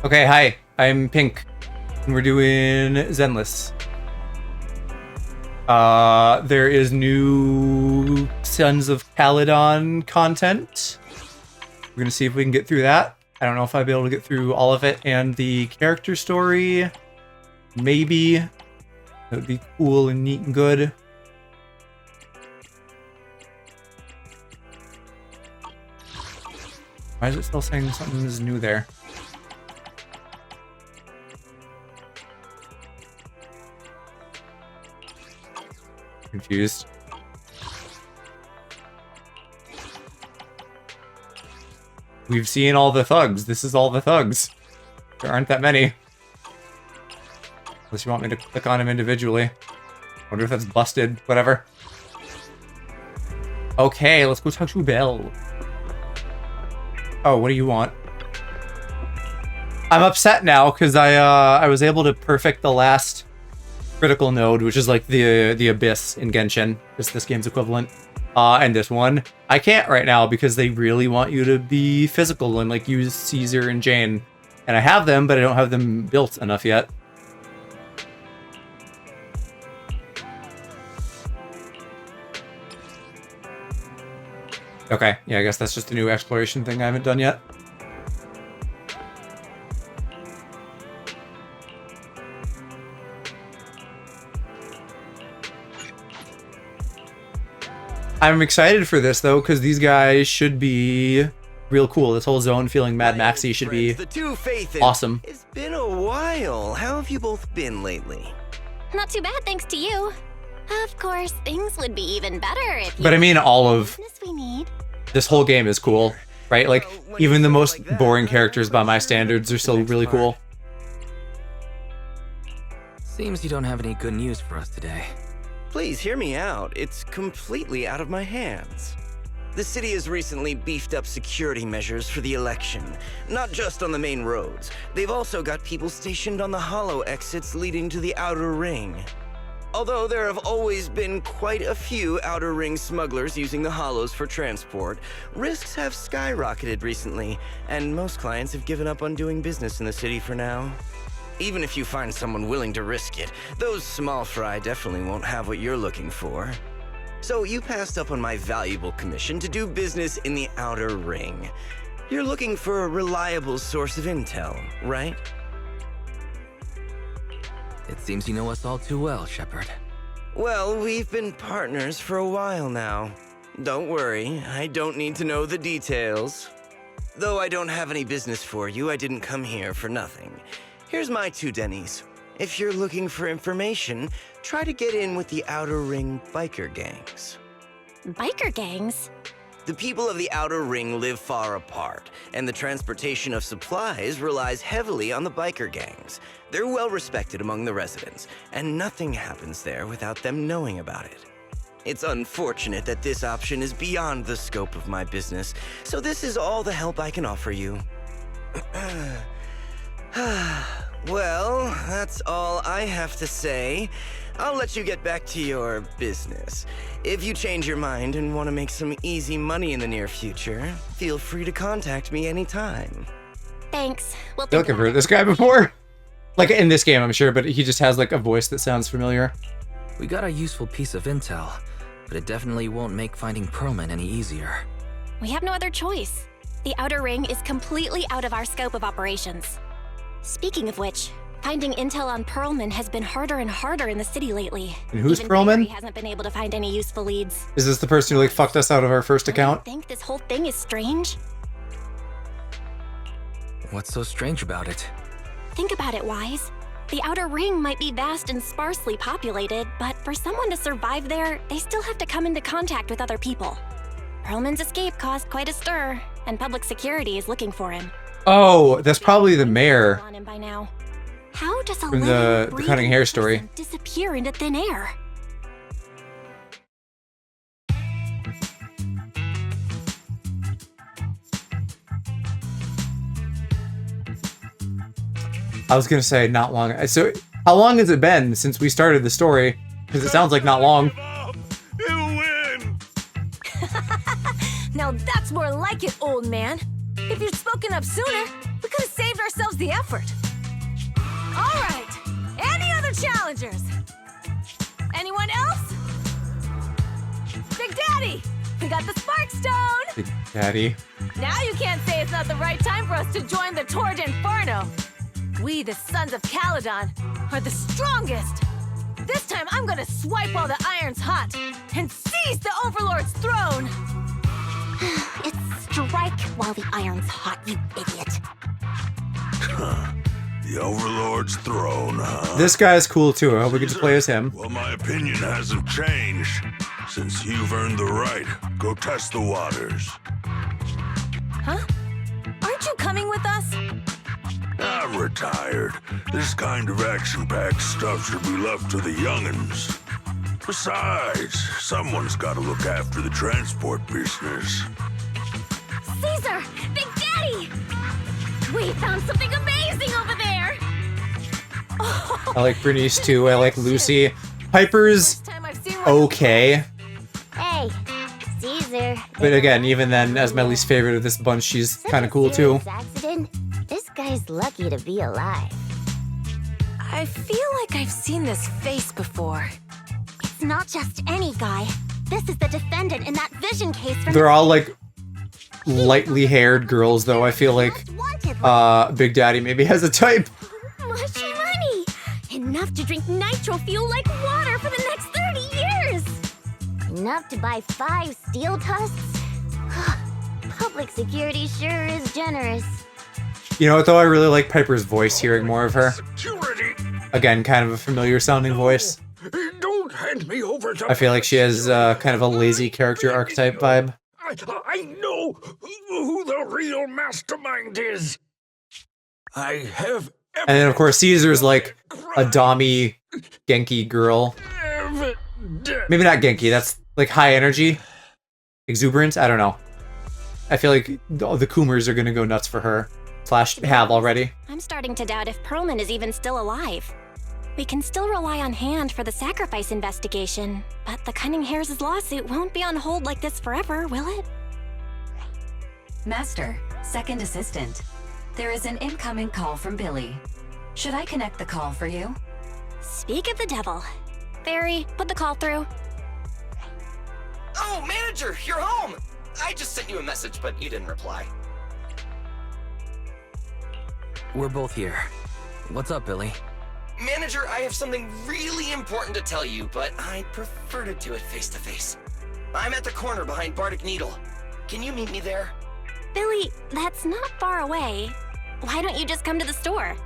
Okay, hi, I'm Pink, and we're doing Zenless. There is new Sons of Caledon content. We're gonna see if we can get through that. I don't know if I'll be able to get through all of it and the character story. Maybe. That would be cool and neat and good. Why is it still saying something is new there? Confused. We've seen all the thugs. This is all the thugs. There aren't that many. Unless you want me to click on them individually. Wonder if that's busted. Whatever. Okay, let's go talk to Belle. Oh, what do you want? I'm upset now because I was able to perfect the last critical node, which is like the abyss in Genshin. It's this game's equivalent. And this one, I can't right now because they really want you to be physical and like use Caesar and Jane. And I have them, but I don't have them built enough yet. Okay, yeah, I guess that's just a new exploration thing I haven't done yet. I'm excited for this though, because these guys should be real cool. This whole zone feeling Mad Maxy should be awesome. It's been a while. How have you both been lately? Not too bad, thanks to you. Of course, things would be even better if you... But I mean, all of we need. This whole game is cool, right? Like, even the most boring characters by my standards are still really cool. Seems you don't have any good news for us today. Please hear me out. It's completely out of my hands. The city has recently beefed up security measures for the election, not just on the main roads. They've also got people stationed on the hollow exits leading to the outer ring. Although there have always been quite a few outer ring smugglers using the hollows for transport, risks have skyrocketed recently, and most clients have given up on doing business in the city for now. Even if you find someone willing to risk it, those small fry definitely won't have what you're looking for. So you passed up on my valuable commission to do business in the outer ring. You're looking for a reliable source of intel, right? It seems you know us all too well, Shepard. Well, we've been partners for a while now. Don't worry, I don't need to know the details. Though I don't have any business for you, I didn't come here for nothing. Here's my 2 dennies. If you're looking for information, try to get in with the Outer Ring biker gangs. Biker gangs? The people of the Outer Ring live far apart, and the transportation of supplies relies heavily on the biker gangs. They're well respected among the residents, and nothing happens there without them knowing about it. It's unfortunate that this option is beyond the scope of my business, so this is all the help I can offer you. Well, that's all I have to say. I'll let you get back to your business. If you change your mind and want to make some easy money in the near future, feel free to contact me anytime. Thanks. We'll I feel like I've heard this guy before. Like, in this game, I'm sure, but he just has, like, a voice that sounds familiar. We got a useful piece of intel, but it definitely won't make finding Pearlman any easier. We have no other choice. The Outer Ring is completely out of our scope of operations. Speaking of which, finding intel on Pearlman has been harder and harder in the city lately. And who's Even Pearlman? Barry hasn't been able to find any useful leads. Is this the person who, like, fucked us out of our first Don't account? you think this whole thing is strange? What's so strange about it? Think about it, Wise. The Outer Ring might be vast and sparsely populated, but for someone to survive there, they still have to come into contact with other people. Pearlman's escape caused quite a stir, and public security is looking for him. Oh, that's probably the mayor On him by now. How does a from the cutting hair story. person disappear into thin air? I was gonna say not long. So, how long has it been since we started the story? Because it sounds like not long. You win! Now that's more like it, old man. If you'd spoken up sooner, we could could have saved ourselves the effort. All right. Any other challengers? Anyone else? Big Daddy, we got the Spark Stone. Big Daddy. Now you can't say it's not the right time for us to join the Torrid Inferno. We, the Sons of Caledon, are the strongest. This time I'm gonna swipe while the iron's hot and seize the Overlord's throne. It's strike while the iron's hot, you idiot. The Overlord's throne, huh? This guy's cool too. I hope we get to play as him. Well, my opinion hasn't changed. Since you've earned the right, go test the waters. Huh? Aren't you coming with us? I'm retired. This kind of action-packed stuff should be left to the young'uns. Besides, someone's got to look after the transport business. Caesar! Big Daddy! We found something amazing over there! I like Bernice too. I like Lucy. Piper's First time I've seen one. okay. Hey, Caesar. But again, even then, as my least favorite of this bunch, she's Such kind a of cool too. serious accident. This guy's lucky to be alive. I feel like I've seen this face before. It's not just any guy. This is the defendant in that vision case from They're all like lightly haired girls, though. I feel like Big Daddy maybe has a type. mushy money! Enough to drink nitro fuel like water for the next 30 years! Enough to buy 5 steel tusks? Public security sure is generous. You know what, though? I really like Piper's voice, hearing more of her. Security! Again, kind of a familiar sounding voice. Don't hand me over to... I feel like she has kind of a lazy character archetype vibe. I know who the real mastermind is. I have And then, of course, Caesar's like a Dami Genki girl. Maybe not Genki, that's like high energy. Exuberance? I don't know. I feel like the Coomers are gonna go nuts for her. Slash have already. I'm starting to doubt if Perlman is even still alive. We can still rely on Hand for the sacrifice investigation, but the Cunning Hares' lawsuit won't be on hold like this forever, will it? Master, second assistant. There is an incoming call from Billy. Should I connect the call for you? Speak of the devil. Barry, put the call through. Oh, manager, you're home! I just sent you a message, but you didn't reply. We're both here. What's up, Billy? Manager, I have something really important to tell you, but I'd prefer to do it face to face. I'm at the corner behind Bardic Needle. Can you meet me there? Billy, that's not far away. Why don't you just come to the store?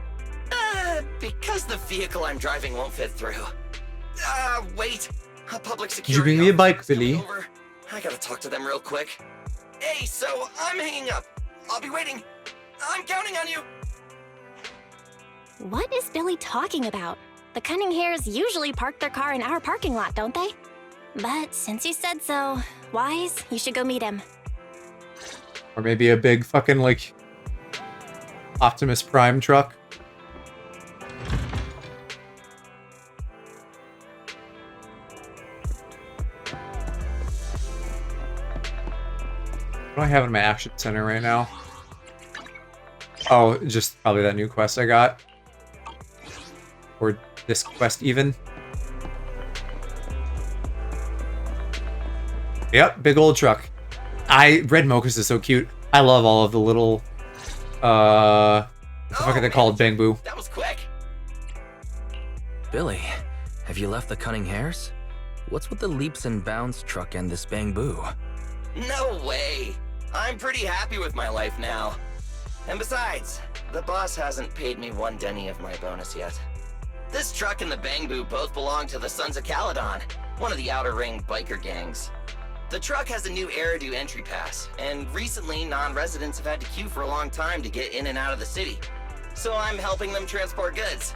Because the vehicle I'm driving won't fit through. Wait. A public security. Did you bring me a bike, officer's coming Billy? over. I gotta talk to them real quick. Hey, so I'm hanging up. I'll be waiting. I'm counting on you. What is Billy talking about? The Cunning Hares usually park their car in our parking lot, don't they? But since you said so, Wise, you should go meet him. Or maybe a big fucking, like, Optimus Prime truck. What do I have in my action center right now? Oh, just probably that new quest I got. Or this quest even. Yep, big old truck. Red Mochas is so cute. I love all of the little, what the fuck are they called? Bangbu. That was quick. Billy, have you left the Cunning Hares? What's with the leaps and bounds truck and this Bangbu? No way. I'm pretty happy with my life now. And besides, the boss hasn't paid me 1 denny of my bonus yet. This truck and the Bangbu both belong to the Sons of Caledon, one of the Outer Ring biker gangs. The truck has a new Eridu entry pass, and recently non-residents have had to queue for a long time to get in and out of the city. So I'm helping them transport goods.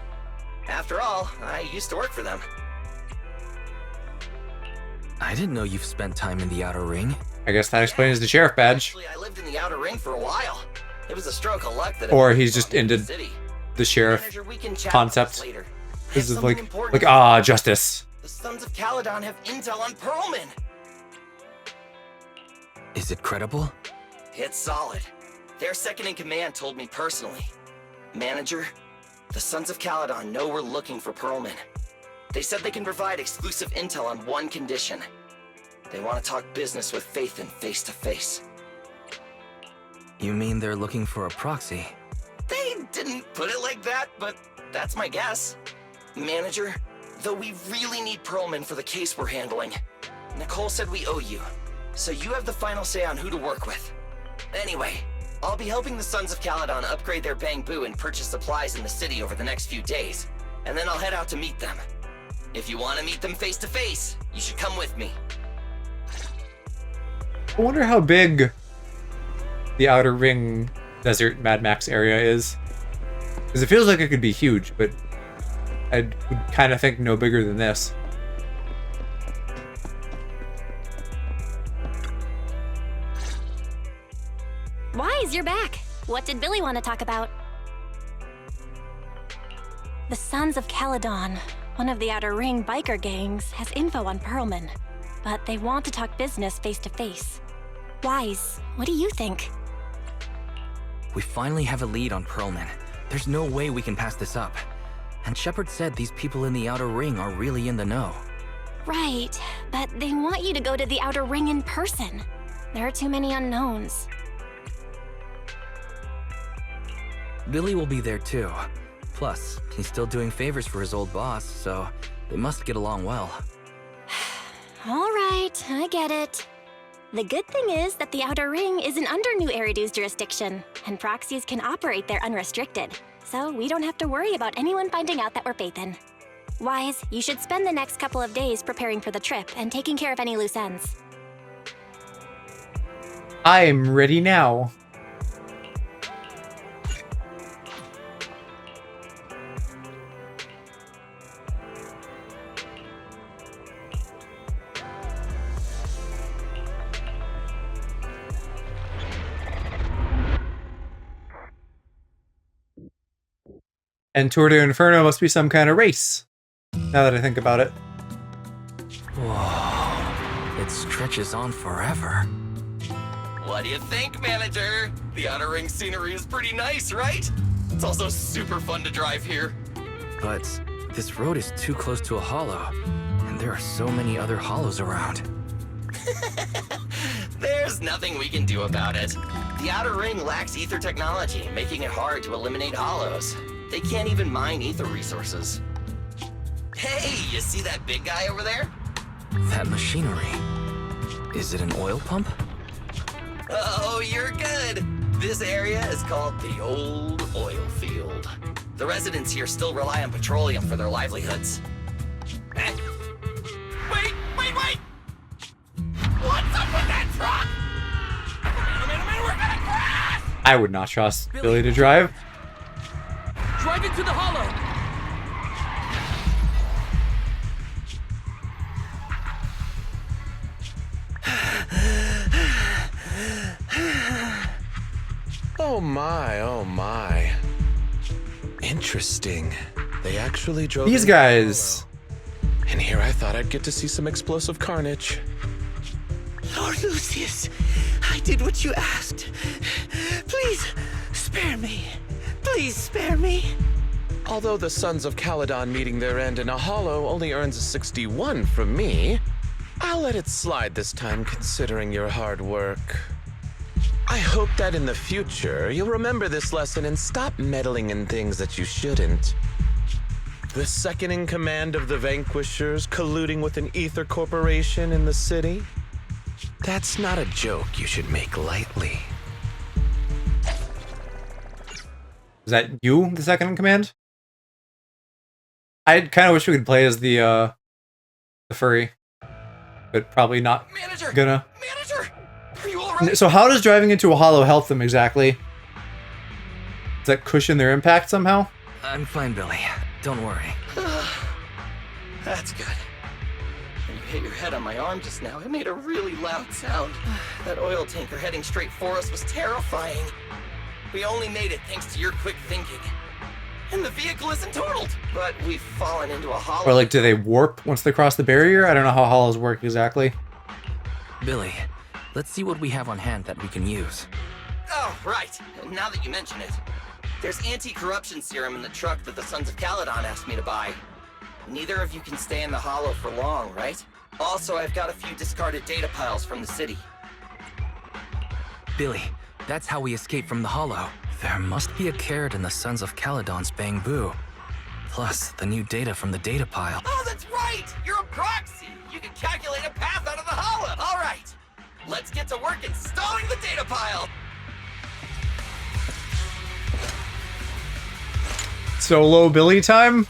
After all, I used to work for them. I didn't know you've spent time in the Outer Ring. I guess that explains the sheriff badge. Actually, I lived in the Outer Ring for a while. It was a stroke of luck that Or he's just into city. the sheriff Manager, we can chat concept. later. I This have is like, something important to ah, justice. The Sons of Caledon have intel on Perlman. Is it credible? It's solid. Their second in command told me personally. Manager, the Sons of Caledon know we're looking for Pearlman. They said they can provide exclusive intel on one condition. They want to talk business with Phaethon face to face. You mean they're looking for a proxy? They didn't put it like that, but that's my guess. Manager, though we really need Pearlman for the case we're handling, Nicole said we owe you, so you have the final say on who to work with. Anyway, I'll be helping the Sons of Caledon upgrade their Bangbu and purchase supplies in the city over the next few days, and then I'll head out to meet them. If you want to meet them face to face, you should come with me. I wonder how big the Outer Ring Desert Mad Max area is. Because it feels like it could be huge, but I would kind of think no bigger than this. Wise, you're back. What did Billy want to talk about? The Sons of Caledon, one of the Outer Ring biker gangs, has info on Pearlman, but they want to talk business face to face. Wise, what do you think? We finally have a lead on Pearlman. There's no way we can pass this up. And Shepard said these people in the Outer Ring are really in the know. Right, but they want you to go to the Outer Ring in person. There are too many unknowns. Billy will be there too. Plus, he's still doing favors for his old boss, so they must get along well. All right, I get it. The good thing is that the Outer Ring isn't under New Eridu's jurisdiction, and proxies can operate there unrestricted, so we don't have to worry about anyone finding out that we're Phaethon. Wise, you should spend the next couple of days preparing for the trip and taking care of any loose ends. I'm ready now. And Tour de Inferno must be some kind of race, now that I think about it. Whoa, it stretches on forever. What do you think, Manager? The Outer Ring scenery is pretty nice, right? It's also super fun to drive here. But this road is too close to a hollow, and there are so many other hollows around. There's nothing we can do about it. The Outer Ring lacks ether technology, making it hard to eliminate hollows. They can't even mine ether resources. Hey, you see that big guy over there? That machinery. Is it an oil pump? Oh, you're good. This area is called the Old Oil Field. The residents here still rely on petroleum for their livelihoods. Wait! What's up with that truck? Man, we're gonna crash! I would not trust Billy to drive. Drive into the hollow! Oh my. Interesting. They actually drove These in the guys. hollow. And here I thought I'd get to see some explosive carnage. Lord Lucius, I did what you asked. Please, spare me. Please spare me. Although the Sons of Caledon meeting their end in a hollow only earns a 61 from me, I'll let it slide this time considering your hard work. I hope that in the future you'll remember this lesson and stop meddling in things that you shouldn't. The second in command of the Vanquishers colluding with an ether corporation in the city? That's not a joke you should make lightly. Is that you, the second in command? I kind of wish we could play as the furry, but probably not. Manager! Gonna. Manager! Are you alright? So how does driving into a hollow help them exactly? Does that cushion their impact somehow? I'm fine, Billy. Don't worry. That's good. When you hit your head on my arm just now, it made a really loud sound. That oil tanker heading straight for us was terrifying. We only made it thanks to your quick thinking. And the vehicle isn't totaled, but we've fallen into a hollow. Or like, do they warp once they cross the barrier? I don't know how hollows work exactly. Billy, let's see what we have on hand that we can use. Oh, right. Now that you mention it. There's anti-corruption serum in the truck that the Sons of Caledon asked me to buy. Neither of you can stay in the Hollow for long, right? Also, I've got a few discarded data piles from the city. Billy, that's how we escaped from the Hollow. There must be a carrot in the Sons of Caledon's bamboo. Plus, the new data from the data pile. Oh, that's right! You're a proxy! You can calculate a path out of the Hollow! Alright! Let's get to work installing the data pile! Solo Billy time?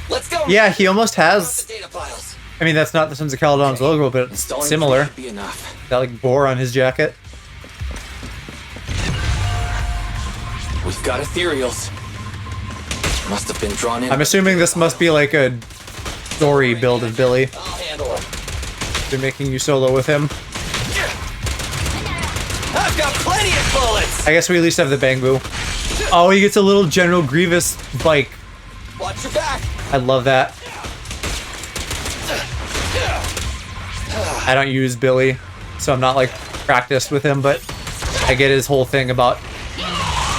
Let's go! Yeah, he almost has... The data piles. I mean, that's not the Sons of Caledon's logo, but it's similar. Be enough. Got like boar on his jacket. We've got ethereals. Must have been drawn in. I'm assuming this must be like a story build of Billy. I'll handle him. They're making you solo with him. I've got plenty of bullets! I guess we at least have the bamboo. Oh, he gets a little General Grievous bike. Watch your back! I love that. I don't use Billy, so I'm not like practiced with him, but I get his whole thing about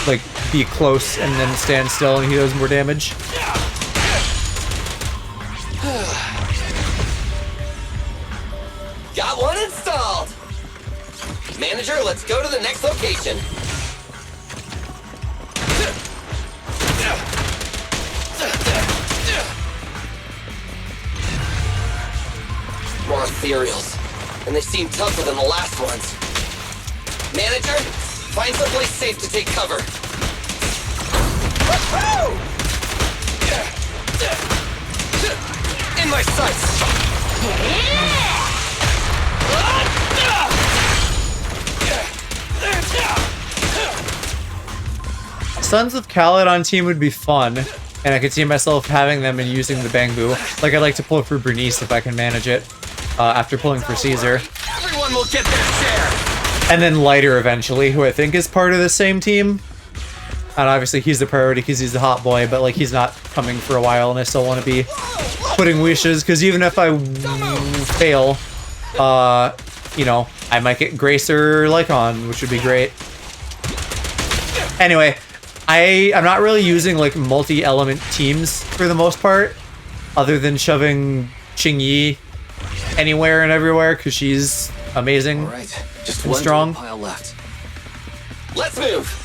like be close and then stand still and he does more damage. Got one installed! Manager, let's go to the next location. More ethereals, and they seem tougher than the last ones. Manager, find someplace safe to take cover. Woohoo! In my sights! Sons of Caledon team would be fun, and I could see myself having them and using the bamboo. Like I'd like to pull for Bernice if I can manage it, after pulling for Caesar. Everyone will get their share! And then Lighter eventually, who I think is part of the same team. And obviously he's the priority because he's the hot boy, but like he's not coming for a while and I still want to be putting wishes, because even if I fail, you know, I might get Grace or Lycon, which would be great. Anyway, I'm not really using like multi-element teams for the most part, other than shoving Qingyi anywhere and everywhere because she's amazing. All right, just and one strong. pile left. Let's move!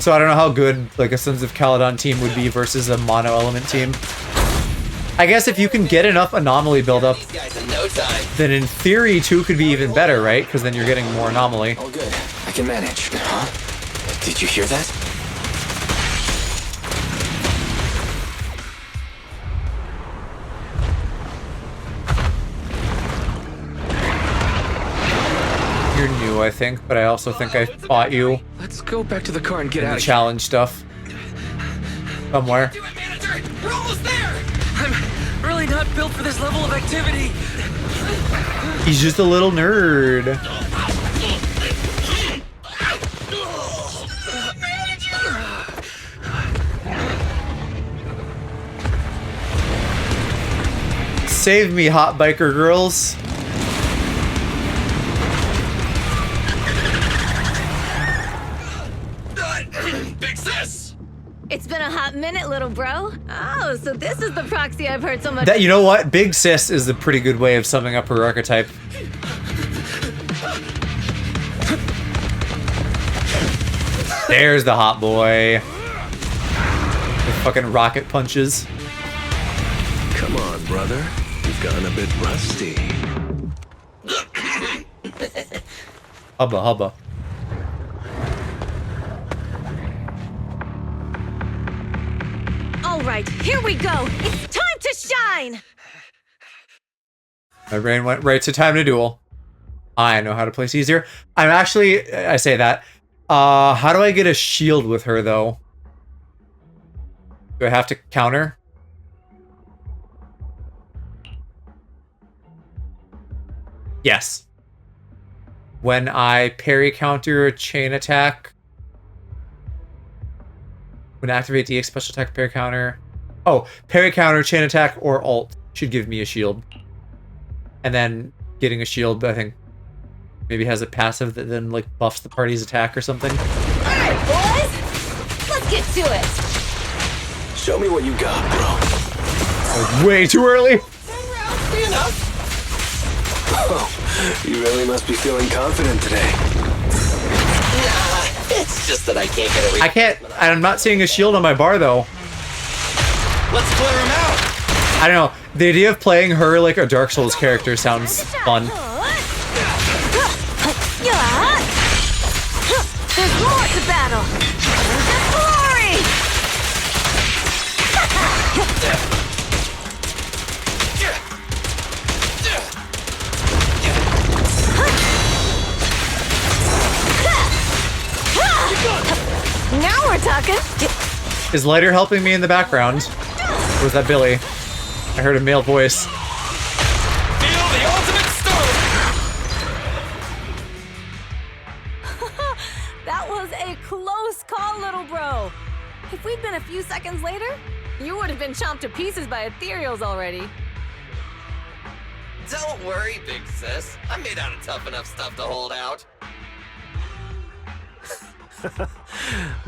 So I don't know how good like a Sons of Caledon team would be versus a mono element team. I guess if you can get enough anomaly buildup, These guys in no time. then in theory 2 could be even better, right? Because then you're getting more anomaly. All good. I can manage. Huh? Did you hear that? You're new, I think, but I also think I fought you Let's go back to the car and get in out the of here. challenge stuff. Somewhere. Do it, manager! We're almost there! I'm really not built for this level of activity. He's just a little nerd. Save me, hot biker girls. Big sis! It's been a hot minute, little bro. Oh, so this is the proxy I've heard so much. That, you know what? Big Sis is a pretty good way of summing up her archetype. There's the hot boy. The fucking rocket punches. Come on, brother. You've gotten a bit rusty. Hubba hubba. All right, here we go. It's time to shine. My brain went right to time to duel. I know how to place easier. I'm actually, I say that. How do I get a shield with her though? Do I have to counter? Yes. When I parry counter a chain attack. When I activate DX special attack parry counter. Oh, parry counter, chain attack, or ult should give me a shield. And then getting a shield, but I think maybe has a passive that then like buffs the party's attack or something. Alright, boys! Let's get to it! Show me what you got, bro. That was way too early. 10 rounds be enough. Oh, you really must be feeling confident today. Nah, it's just that I can't get it. I can't. I'm not seeing a shield on my bar though. Let's clear him out. I don't know. The idea of playing her like a Dark Souls character sounds fun. There's more to battle. Just glory. Now we're talking. Is Lighter helping me in the background? Or was that Billy? I heard a male voice. Feel the ultimate storm. That was a close call, little bro. If we'd been a few seconds later, you would have been chomped to pieces by ethereals already. Don't worry, big sis. I'm made out of tough enough stuff to hold out.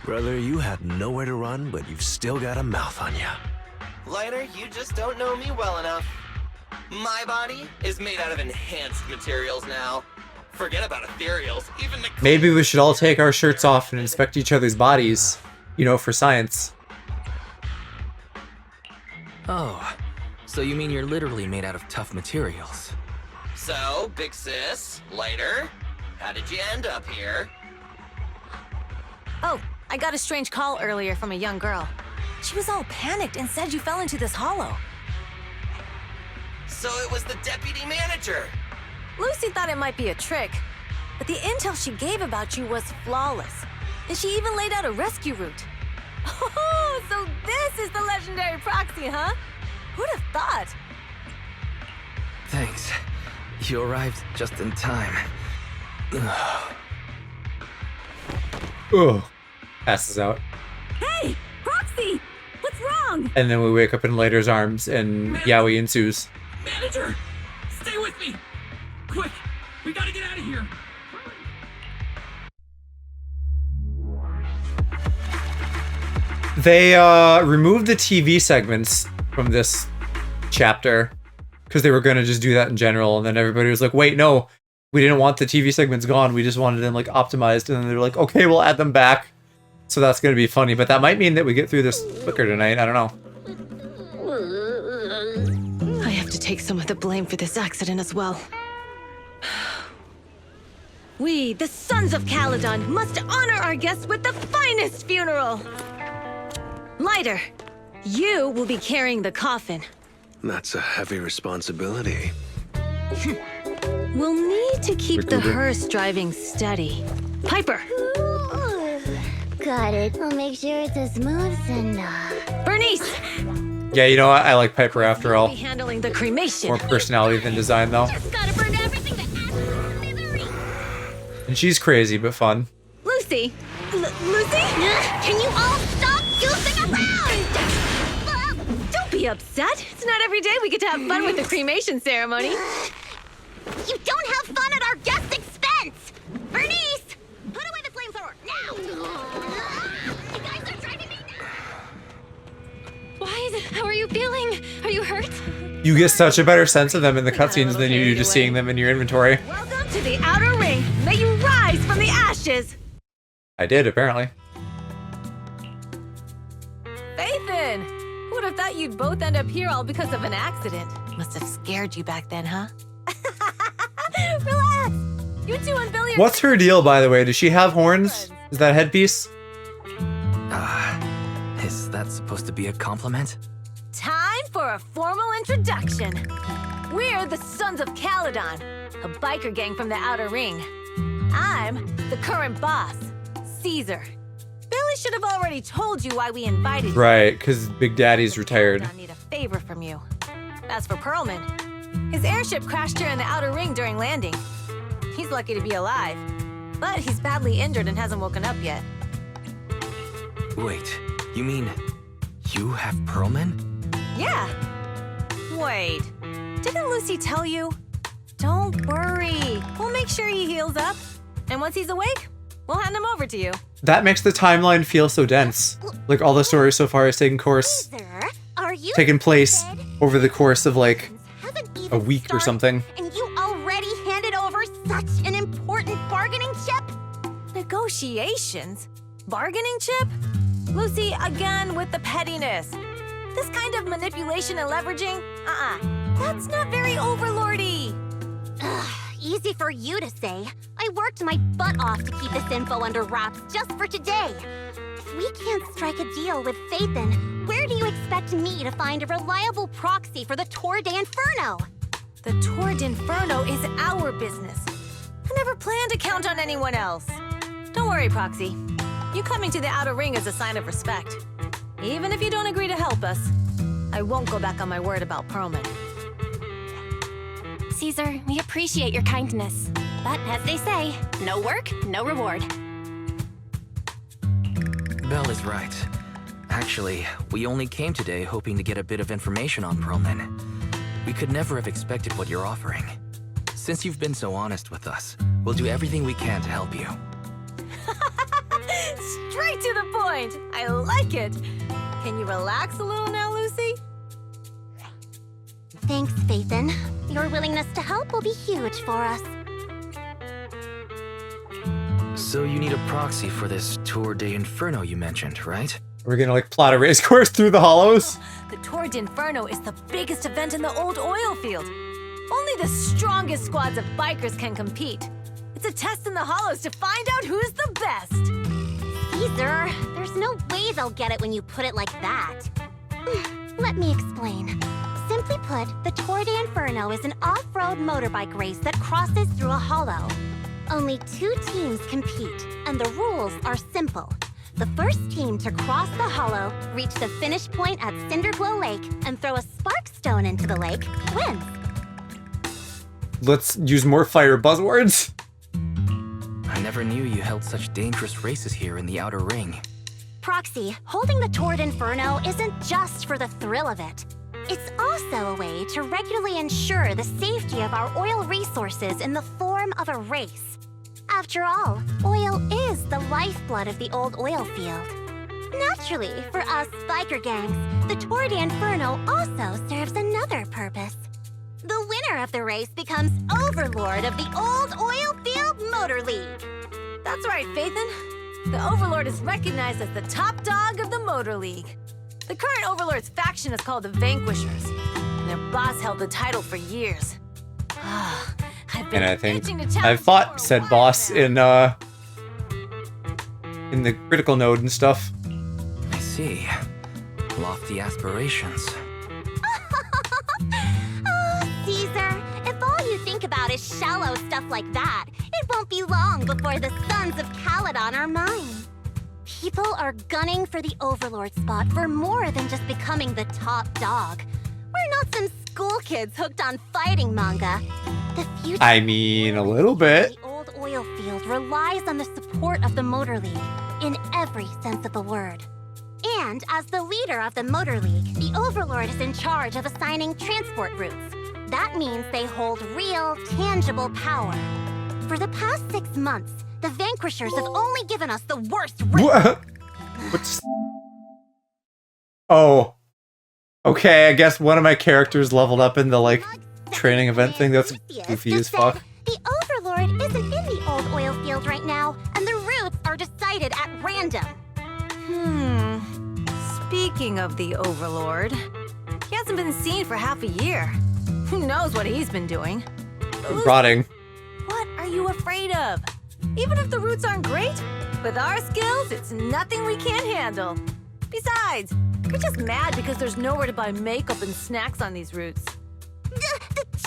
Brother, you had nowhere to run, but you've still got a mouth on you. Lighter, you just don't know me well enough. My body is made out of enhanced materials now. Forget about ethereals, even the... Maybe we should all take our shirts off and inspect each other's bodies. You know, for science. Oh, so you mean you're literally made out of tough materials? So, big sis, Lighter, how did you end up here? Oh, I got a strange call earlier from a young girl. She was all panicked and said you fell into this hollow. So it was the deputy manager. Lucy thought it might be a trick, but the intel she gave about you was flawless. And she even laid out a rescue route. Oh, so this is the legendary proxy, huh? Who'd have thought? Thanks. You arrived just in time. Ugh. Passes out. Hey, Proxy! What's wrong? And then we wake up in Lighter's arms and Yaoi ensues. Manager! Stay with me! Quick! We gotta get out of here! They removed the TV segments from this chapter because they were going to just do that in general, and then everybody was like, wait, no, we didn't want the TV segments gone, we just wanted them like optimized, and then they were like, okay, we'll add them back. So that's going to be funny, but that might mean that we get through this quicker tonight. I don't know. I have to take some of the blame for this accident as well. We, the Sons of Caledon, must honor our guests with the finest funeral! Lighter, you will be carrying the coffin. That's a heavy responsibility. We'll need to keep the hearse driving steady. Piper! Got it. I'll make sure it's as smooth and Bernice! Yeah, you know what? I like Piper after all. Be handling the cremation. More personality than design, though. just gotta burn everything that adds. And she's crazy, but fun. Lucy! Lucy? Can you all stop goofing around? Don't be upset. It's not every day we get to have fun with the cremation ceremony. You don't have fun at our guest expense! Bernice! Put away the flamethrower, now! You guys are driving me nuts! Wise, how are you feeling? Are you hurt? You get such a better sense of them in the cutscenes than you do just seeing them in your inventory. Welcome to the Outer Ring. May you rise from the ashes. I did, apparently. Fathan! Who would have thought you'd both end up here all because of an accident? Must have scared you back then, huh? Relax! You two and Billy are... What's her deal, by the way? Does she have horns? Is that a headpiece? Is that supposed to be a compliment? Time for a formal introduction. We're the Sons of Caledon, a biker gang from the Outer Ring. I'm the current boss, Caesar. Billy should have already told you why we invited you. Right, because Big Daddy's retired. I need a favor from you. As for Perlman, his airship crashed here in the Outer Ring during landing. He's lucky to be alive, but he's badly injured and hasn't woken up yet. Wait, you mean you have Perlman? Yeah. Wait, didn't Lucy tell you? Don't worry. We'll make sure he heals up. And once he's awake, we'll hand him over to you. That makes the timeline feel so dense. Like all the stories so far has taken place over the course of like a week or something. And you already handed over such an important bargaining chip? Negotiations? Bargaining chip? Lucy, again with the pettiness. This kind of manipulation and leveraging? That's not very overlordy. Ugh, easy for you to say. I worked my butt off to keep this info under wraps just for today. If we can't strike a deal with Phaethon, where do you expect me to find a reliable proxy for the Tour d'Inferno? The Tour d'Inferno is our business. I never planned to count on anyone else. Don't worry, Proxy. You coming to the Outer Ring is a sign of respect. Even if you don't agree to help us, I won't go back on my word about Perlman. Caesar, we appreciate your kindness. But as they say, no work, no reward. Belle is right. Actually, we only came today hoping to get a bit of information on Perlman. We could never have expected what you're offering. Since you've been so honest with us, we'll do everything we can to help you. Straight to the point! I like it! Can you relax a little now, Lucy? Thanks, Phaethon. Your willingness to help will be huge for us. So you need a proxy for this Tour d'Inferno you mentioned, right? We're gonna like plot a race course through the hollows? The Tour d'Inferno is the biggest event in the old oil field. Only the strongest squads of bikers can compete. It's a test in the hollows to find out who's the best. Caesar, there's no way they'll get it when you put it like that. Let me explain. Simply put, the Tour d'Inferno is an off-road motorbike race that crosses through a hollow. Only 2 teams compete, and the rules are simple. The first team to cross the hollow, reach the finish point at Cinderglow Lake, and throw a spark stone into the lake, wins. Let's use more fire buzzwords. I never knew you held such dangerous races here in the Outer Ring. Proxy, holding the Tour d'Inferno isn't just for the thrill of it. It's also a way to regularly ensure the safety of our oil resources in the form of a race. After all, oil is the lifeblood of the old oil field. Naturally, for us biker gangs, the Tour d'Inferno also serves another purpose. The winner of the race becomes overlord of the old oil field motor league. That's right, Phaethon. The Overlord is recognized as the top dog of the Motor League. The current Overlord's faction is called the Vanquishers, and their boss held the title for years. I've been And I think itching to challenge I've fought said boss in the critical node and stuff. I see. Lofty aspirations. Oh, Caesar, if all you think about is shallow stuff like that, it won't be long before the sons of Caledon are mine. People are gunning for the Overlord spot for more than just becoming the top dog. We're not some school kids hooked on fighting manga. The future I mean, a little bit. the old oil field relies on the support of the Motor League in every sense of the word. And as the leader of the Motor League, the Overlord is in charge of assigning transport routes. That means they hold real, tangible power. For the past 6 months, the Vanquishers have only given us the worst What's... Oh. Okay, I guess one of my characters leveled up in the, like, training event thing. That's goofy as fuck. The Overlord isn't in the old oil field right now, and the routes are decided at random. Speaking of the Overlord, he hasn't been seen for half a year. Who knows what he's been doing? Rotting. What are you afraid of? Even if the routes aren't great, with our skills, it's nothing we can't handle. Besides, you're just mad because there's nowhere to buy makeup and snacks on these routes.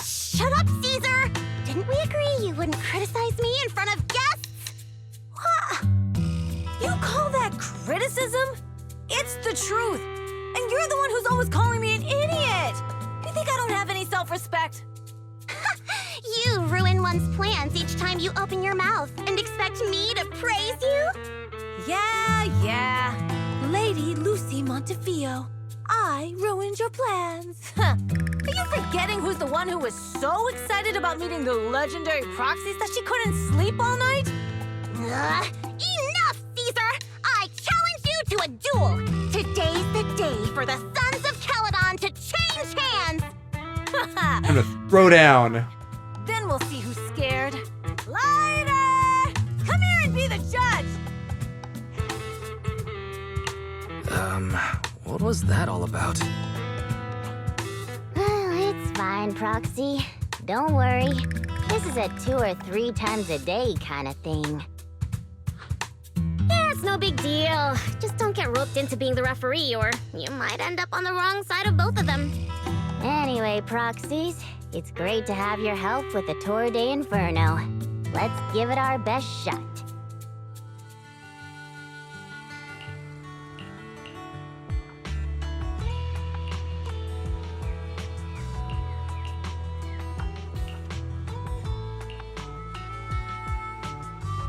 Shut up, Caesar! Didn't we agree you wouldn't criticize me in front of guests? What? You call that criticism? It's the truth. And you're the one who's always calling me an idiot. You think I don't have any self-respect? You ruin one's plans each time you open your mouth and expect me to praise you? Yeah. Lady Lucy Montefiore, I ruined your plans. Are you forgetting who's the one who was so excited about meeting the legendary proxies that she couldn't sleep all night? Enough, Caesar! I challenge you to a duel! Today's the day for the Sons of Caledon to change hands! I'm gonna throw down. Then we'll see who's scared. Lighter! Come here and be the judge! What was that all about? It's fine, Proxy. Don't worry. This is a 2 or 3 times a day kind of thing. Yeah, it's no big deal. Just don't get roped into being the referee, or you might end up on the wrong side of both of them. Anyway, Proxies, it's great to have your help with the Tour de Inferno. Let's give it our best shot.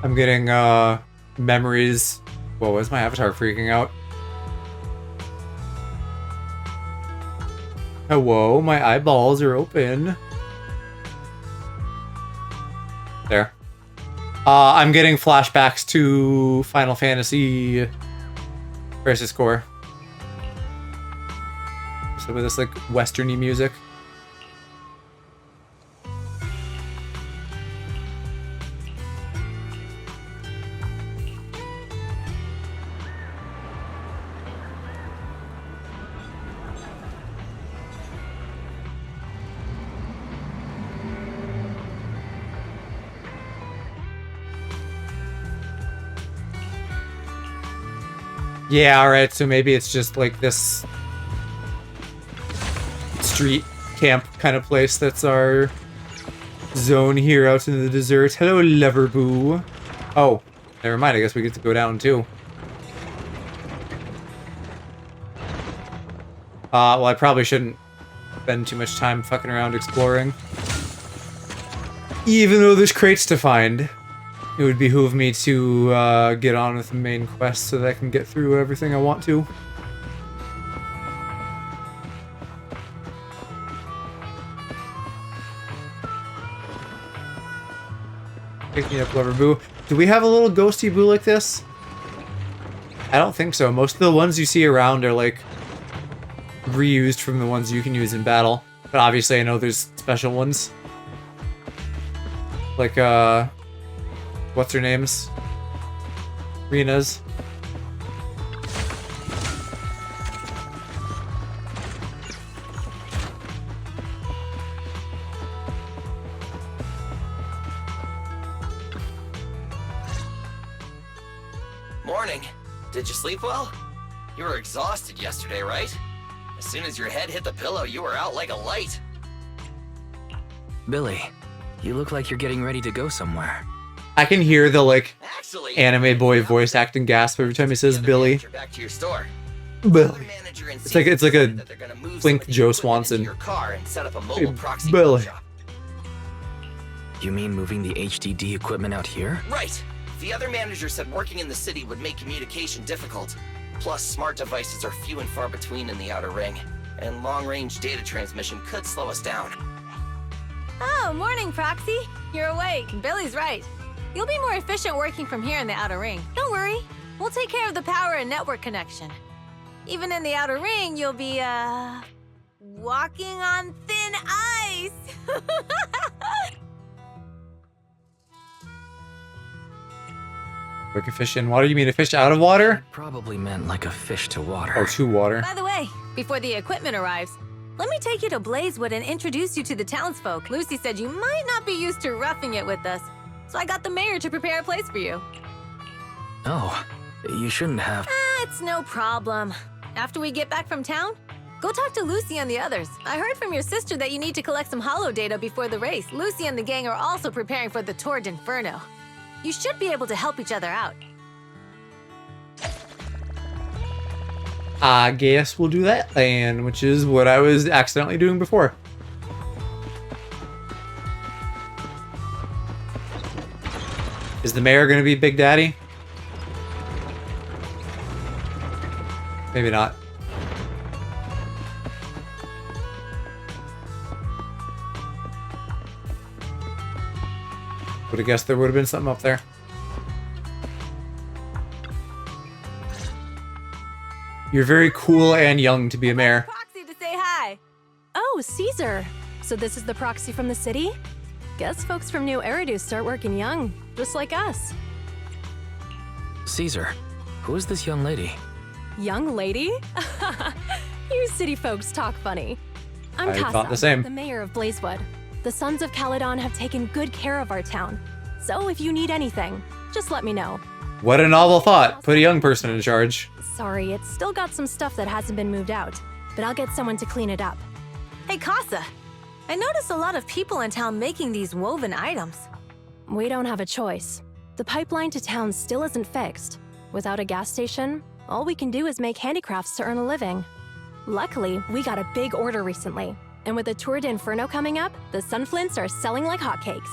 I'm getting memories. Whoa, why is my avatar freaking out? Hello, my eyeballs are open. There. I'm getting flashbacks to Final Fantasy Crisis Core. So with this like westerny music. Yeah, alright, so maybe it's just like this street camp kind of place that's our zone here out in the desert. Hello, Loverboo. Oh, never mind, I guess we get to go down too. Well, I probably shouldn't spend too much time fucking around exploring. Even though there's crates to find. It would behoove me to get on with the main quest so that I can get through everything I want to. Pick me up, Loverboo. Do we have a little ghosty boo like this? I don't think so. Most of the ones you see around are like reused from the ones you can use in battle. But obviously I know there's special ones. Like, what's her name's? Rena's. Morning. Did you sleep well? You were exhausted yesterday, right? As soon as your head hit the pillow, you were out like a light. Billy, you look like you're getting ready to go somewhere. I can hear the like Actually, anime boy voice acting gasp every time he says Billy. back to your store. Billy. It's like a Blink Joe Swanson. Your car and set up a Hey, mobile proxy Billy. shop. You mean moving the HDD equipment out here? Right. The other manager said working in the city would make communication difficult. Plus, smart devices are few and far between in the Outer Ring, and long-range data transmission could slow us down. Oh, morning, Proxy. You're awake. Billy's right. You'll be more efficient working from here in the Outer Ring. Don't worry. We'll take care of the power and network connection. Even in the Outer Ring, you'll be, walking on thin ice. Like a fish in water? You mean a fish out of water? Probably meant like a fish to water. Oh, to water. By the way, before the equipment arrives, let me take you to Blazewood and introduce you to the townsfolk. Lucy said you might not be used to roughing it with us, so I got the mayor to prepare a place for you. Oh, you shouldn't have. It's no problem. After we get back from town, go talk to Lucy and the others. I heard from your sister that you need to collect some holo data before the race. Lucy and the gang are also preparing for the Tour d'Inferno. You should be able to help each other out. I guess we'll do that then, which is what I was accidentally doing before. Is the mayor gonna be Big Daddy? Maybe not. Would have guessed there would have been something up there. You're very cool and young to be a mayor. Proxy to say hi. Oh, Caesar. So this is the proxy from the city? Guess folks from New Eridu start working young, just like us. Caesar, who is this young lady? Young lady? You city folks talk funny. I'm I Casa, thought the same. the mayor of Blazewood. The Sons of Caledon have taken good care of our town. So if you need anything, just let me know. What a novel thought. Put a young person in charge. Sorry, it's still got some stuff that hasn't been moved out, but I'll get someone to clean it up. Hey, Casa. I noticed a lot of people in town making these woven items. We don't have a choice. The pipeline to town still isn't fixed. Without a gas station, all we can do is make handicrafts to earn a living. Luckily, we got a big order recently, and with the Tour d'Inferno coming up, the sunflints are selling like hotcakes.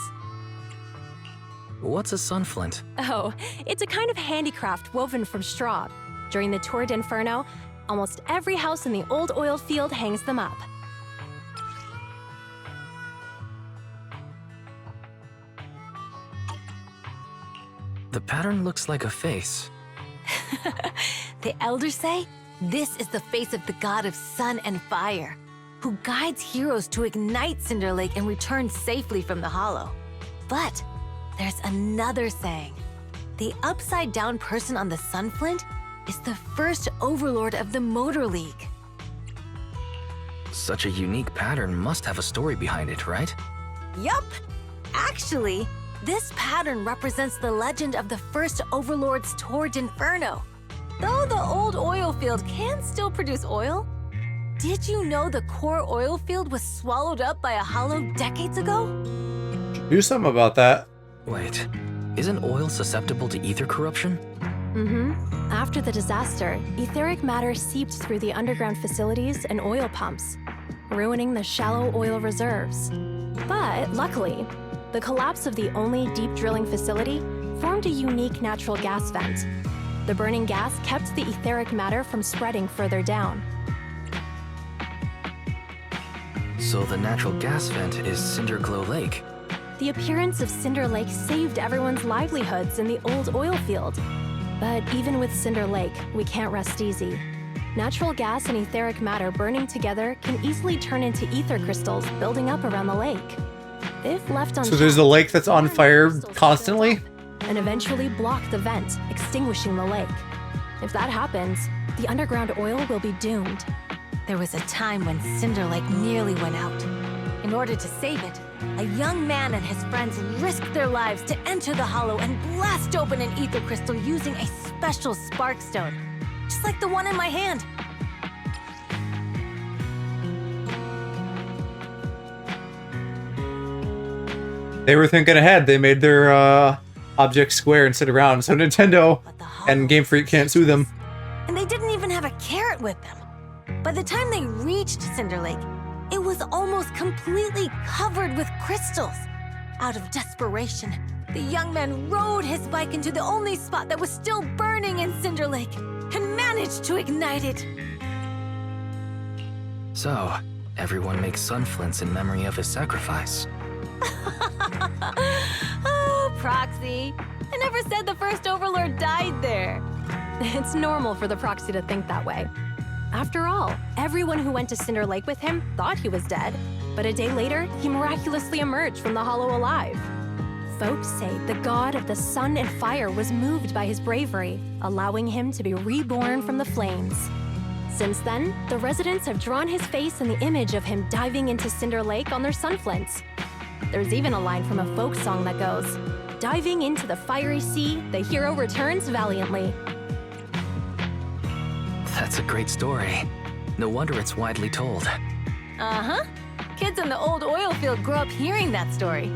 What's a sunflint? Oh, it's a kind of handicraft woven from straw. During the Tour d'Inferno, almost every house in the old oil field hangs them up. The pattern looks like a face. The elders say this is the face of the god of sun and fire, who guides heroes to ignite Cinder Lake and return safely from the hollow. But there's another saying. The upside-down person on the sunflint is the first overlord of the Motor League. Such a unique pattern must have a story behind it, right? Yup! Actually, this pattern represents the legend of the first overlord's Tour d'Inferno. Though the old oil field can still produce oil, did you know the core oil field was swallowed up by a hollow decades ago? Do something about that. Wait, isn't oil susceptible to ether corruption? Mm-hmm. After the disaster, etheric matter seeped through the underground facilities and oil pumps, ruining the shallow oil reserves. But luckily, the collapse of the only deep drilling facility formed a unique natural gas vent. The burning gas kept the etheric matter from spreading further down. So the natural gas vent is Cinderglow Lake. The appearance of Cinder Lake saved everyone's livelihoods in the old oil field. But even with Cinder Lake, we can't rest easy. Natural gas and etheric matter burning together can easily turn into ether crystals building up around the lake. If left unchecked, So there's a lake that's on fire constantly? and eventually block the vent, extinguishing the lake. If that happens, the underground oil will be doomed. There was a time when Cinder Lake nearly went out. In order to save it, a young man and his friends risked their lives to enter the hollow and blast open an ether crystal using a special spark stone, just like the one in my hand. They were thinking ahead. They made their object square instead of round. So Nintendo and Game Freak can't sue them. And they didn't even have a carrot with them. By the time they reached Cinder Lake, it was almost completely covered with crystals. Out of desperation, the young man rode his bike into the only spot that was still burning in Cinder Lake and managed to ignite it. So, everyone makes sunflints in memory of his sacrifice. Oh, Proxy. I never said the first Overlord died there. It's normal for the proxy to think that way. After all, everyone who went to Cinder Lake with him thought he was dead, but a day later, he miraculously emerged from the hollow alive. Folks say the god of the sun and fire was moved by his bravery, allowing him to be reborn from the flames. Since then, the residents have drawn his face and the image of him diving into Cinder Lake on their sunflints. There's even a line from a folk song that goes, "Diving into the fiery sea, the hero returns valiantly." That's a great story. No wonder it's widely told. Uh-huh. Kids in the old oil field grew up hearing that story.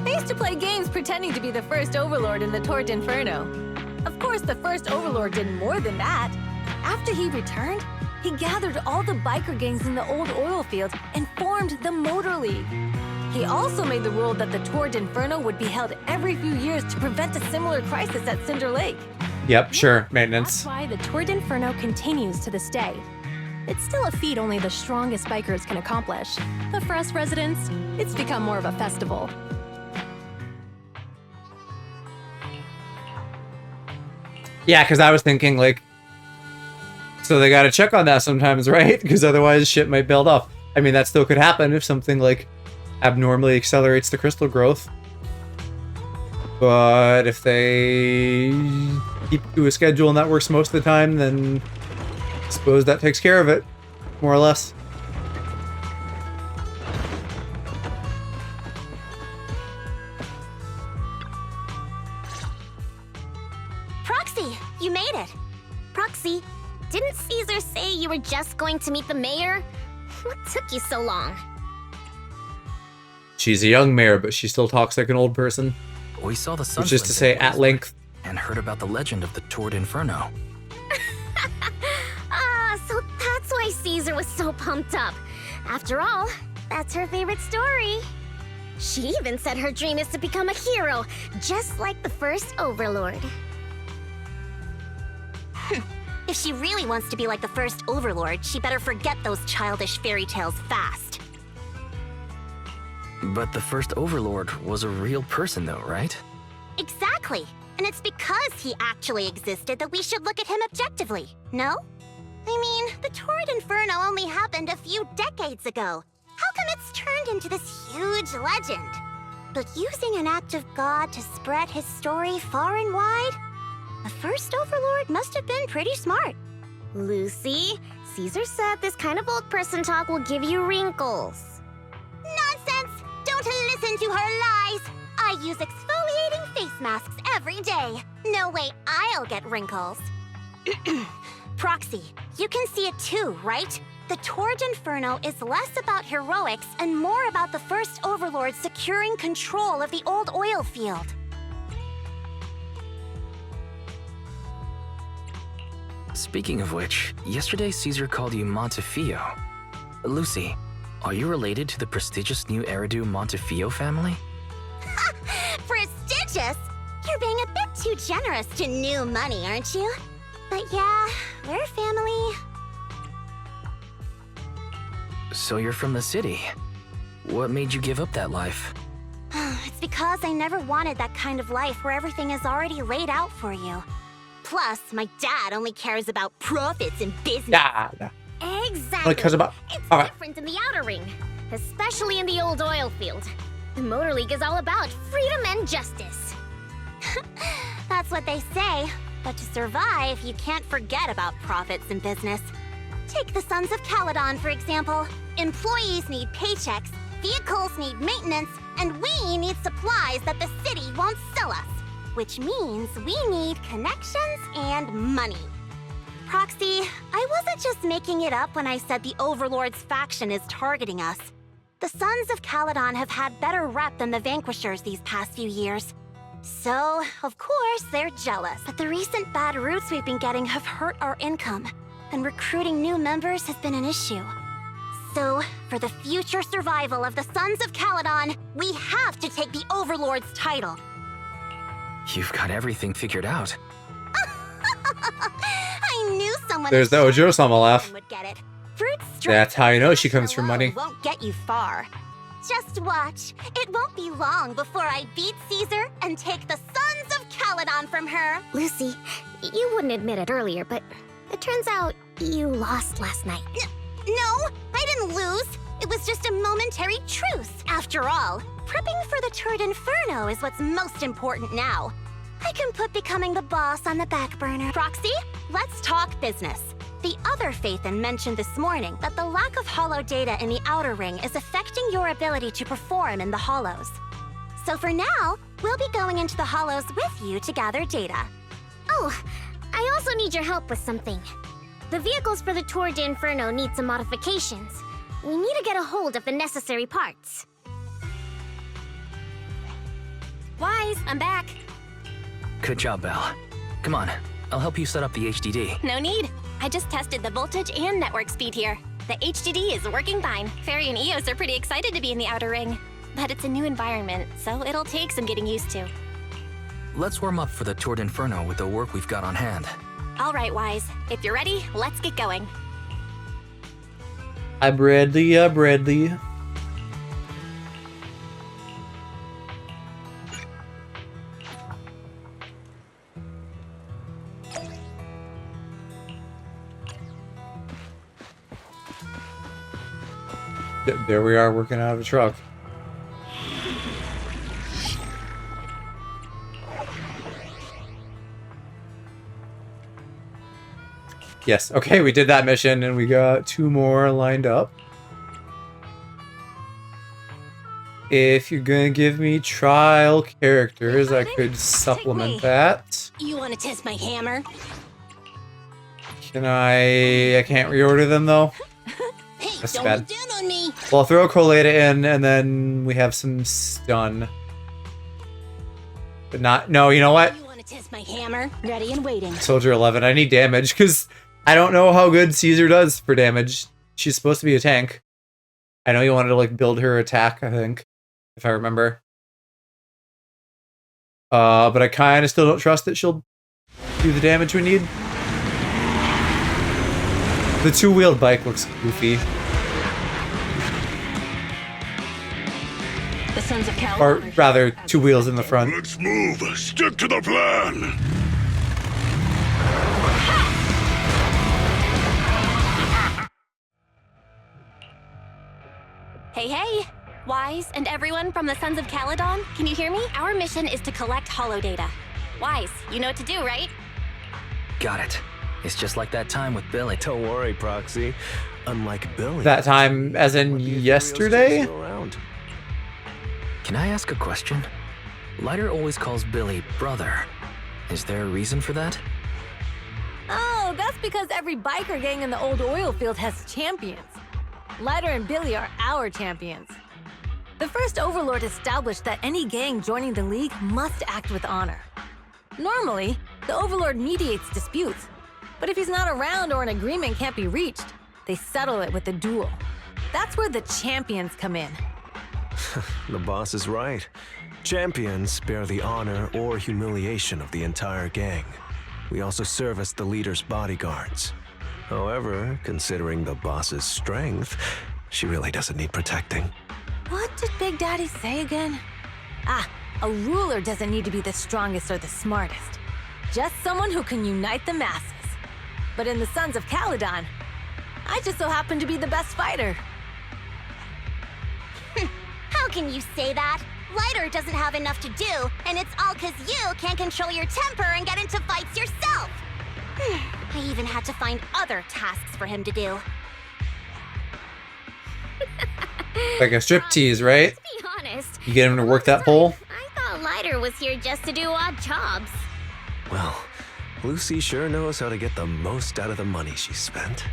They used to play games pretending to be the first Overlord in the Tour d'Inferno. Of course, the first Overlord did more than that. After he returned, he gathered all the biker gangs in the old oil field and formed the Motor League. He also made the rule that the Tour d'Inferno would be held every few years to prevent a similar crisis at Cinder Lake. Yep, sure, maintenance. That's why the Tour d'Inferno continues to this day. It's still a feat only the strongest bikers can accomplish, but for us residents, it's become more of a festival. Yeah, because I was thinking, like, so they gotta check on that sometimes, right? Because otherwise shit might build up. I mean, that still could happen if something, like, abnormally accelerates the crystal growth. But if they keep to a schedule and that works most of the time, then I suppose that takes care of it, more or less. Proxy, you made it. Proxy, didn't Caesar say you were just going to meet the mayor? What took you so long? She's a young mayor, but she still talks like an old person. We saw the sun. Which is to say, at length. And heard about the legend of the Tord Inferno. So that's why Caesar was so pumped up. After all, that's her favorite story. She even said her dream is to become a hero, just like the first Overlord. If she really wants to be like the first Overlord, she better forget those childish fairy tales fast. But the first Overlord was a real person though, right? Exactly. And it's because he actually existed that we should look at him objectively, no? I mean, the Torrid Inferno only happened a few decades ago. How come it's turned into this huge legend? But using an act of God to spread his story far and wide? The first Overlord must have been pretty smart. Lucy, Caesar said this kind of old person talk will give you wrinkles. Nonsense! Don't listen to her lies! I use exfoliating face masks every day. No way I'll get wrinkles. Proxy, you can see it too, right? The Torrid Inferno is less about heroics and more about the first Overlord securing control of the old oil field. Speaking of which, yesterday Caesar called you Montefiore. Lucy, are you related to the prestigious new Eridu Montefiore family? Prestigious? You're being a bit too generous to new money, aren't you? But yeah, we're family. So you're from the city. What made you give up that life? It's because I never wanted that kind of life where everything is already laid out for you. Plus, my dad only cares about profits and business. Yeah. Exactly. Like, 'cause about... It's Alright. different in the outer ring, especially in the old oil field. The Motor League is all about freedom and justice. That's what they say. But to survive, you can't forget about profits and business. Take the Sons of Caledon, for example. Employees need paychecks, vehicles need maintenance, and we need supplies that the city won't sell us. Which means we need connections and money. Proxy, I wasn't just making it up when I said the Overlord's faction is targeting us. The Sons of Caledon have had better rep than the Vanquishers these past few years. So, of course, they're jealous. But the recent bad routes we've been getting have hurt our income, and recruiting new members has been an issue. So, for the future survival of the Sons of Caledon, we have to take the Overlord's title. You've got everything figured out. I knew someone. There's the Ojo-sama laugh. Would get it. Fruit That's how you know she comes from money. Won't get you far. Just watch. It won't be long before I beat Caesar and take the Sons of Caledon from her. Lucy, you wouldn't admit it earlier, but it turns out you lost last night. No, I didn't lose. It was just a momentary truce. After all, prepping for the Torrid Inferno is what's most important now. I can put becoming the boss on the back burner. Proxy, let's talk business. The other Phaethon mentioned this morning that the lack of hollow data in the Outer Ring is affecting your ability to perform in the Hollows. So for now, we'll be going into the Hollows with you to gather data. Oh, I also need your help with something. The vehicles for the Tour de Inferno need some modifications. We need to get a hold of the necessary parts. Wise, I'm back. Good job, Belle. Come on, I'll help you set up the HDD. No need. I just tested the voltage and network speed here. The HDD is working fine. Fairy and Eos are pretty excited to be in the Outer Ring. But it's a new environment, so it'll take some getting used to. Let's warm up for the Tour d'Inferno with the work we've got on hand. All right, Wise. If you're ready, let's get going. Hi, Bradley. Bradley. There we are working out of a truck. Yes, okay, we did that mission and we got 2 more lined up. If you're gonna give me trial characters, I could supplement that. You want to test my hammer? Can I can't reorder them though? Hey, That's don't bad. look down on me. Well, I'll throw Coleta in and then we have some stun. But not, no, you know what? You want to test my hammer? Ready and waiting. Soldier 11, I need damage because I don't know how good Caesar does for damage. She's supposed to be a tank. I know you wanted to like build her attack, I think, if I remember. But I kind of still don't trust that she'll do the damage we need. The 2-wheeled bike looks goofy. The Sons of Cal. Or rather, 2 wheels in the front. Let's move. Stick to the plan. Hey, hey! Wise and everyone from the Sons of Caledon, can you hear me? Our mission is to collect holo data. Wise, you know what to do, right? Got it. It's just like that time with Billy. Don't worry, Proxy. Unlike Billy. That time, as in yesterday? Around. Can I ask a question? Lighter always calls Billy brother. Is there a reason for that? Oh, that's because every biker gang in the old oil field has champions. Lighter and Billy are our champions. The first Overlord established that any gang joining the League must act with honor. Normally, the Overlord mediates disputes, but if he's not around or an agreement can't be reached, they settle it with a duel. That's where the champions come in. The boss is right. Champions spare the honor or humiliation of the entire gang. We also serve as the leader's bodyguards. However, considering the boss's strength, she really doesn't need protecting. What did Big Daddy say again? Ah, a ruler doesn't need to be the strongest or the smartest. Just someone who can unite the masses. But in the Sons of Caledon, I just so happen to be the best fighter. How can you say that? Lighter doesn't have enough to do, and it's all because you can't control your temper and get into fights yourself. I even had to find other tasks for him to do. Like a striptease, right? Let's be honest. You get him to work that pole? I thought Lighter was here just to do odd jobs. Well, Lucy sure knows how to get the most out of the money she spent.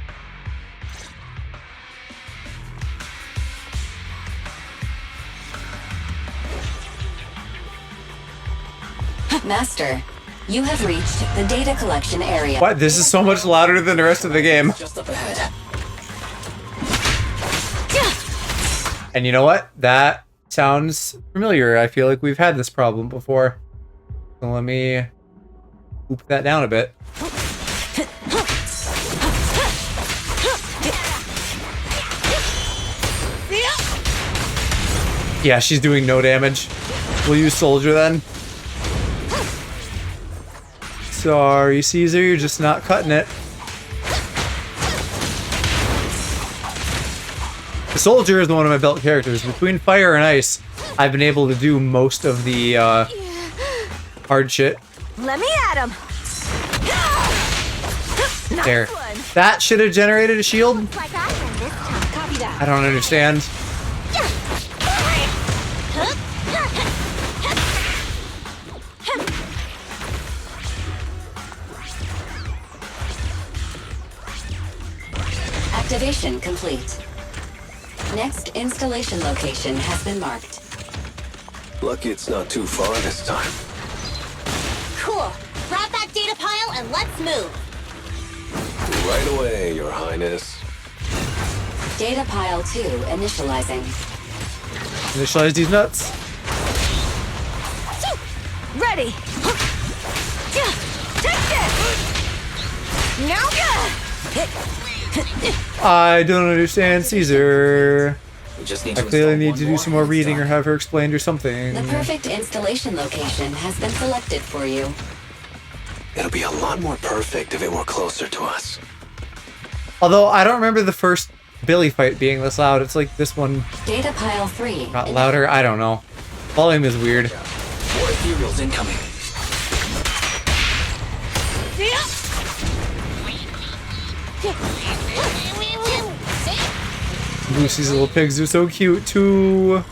Master, you have reached the data collection area. What? This is so much louder than the rest of the game. Just up ahead. And you know what? That sounds familiar. I feel like we've had this problem before. So let me oop that down a bit. Yeah, she's doing no damage. We'll use Soldier then. Sorry, Caesar, you're just not cutting it. The Soldier is one of my belt characters. Between fire and ice, I've been able to do most of the hard shit. Let me at him. There. That should have generated a shield? I don't understand. Activation complete. Next installation location has been marked. Lucky it's not too far this time. Cool. Grab that data pile and let's move. Right away, Your Highness. Data pile 2 initializing. Initialize these nuts. Ready. Take this. Now I don't understand Caesar. We just need I to clearly install need to one do more some more and reading or done. have her explained or something. The perfect installation location has been selected for you. It'll be a lot more perfect if it were closer to us. Although I don't remember the first Billy fight being this loud. It's like this one Data pile 3. got louder. I don't know. Volume is weird. More ethereals incoming. Lucy's little pigs are so cute too.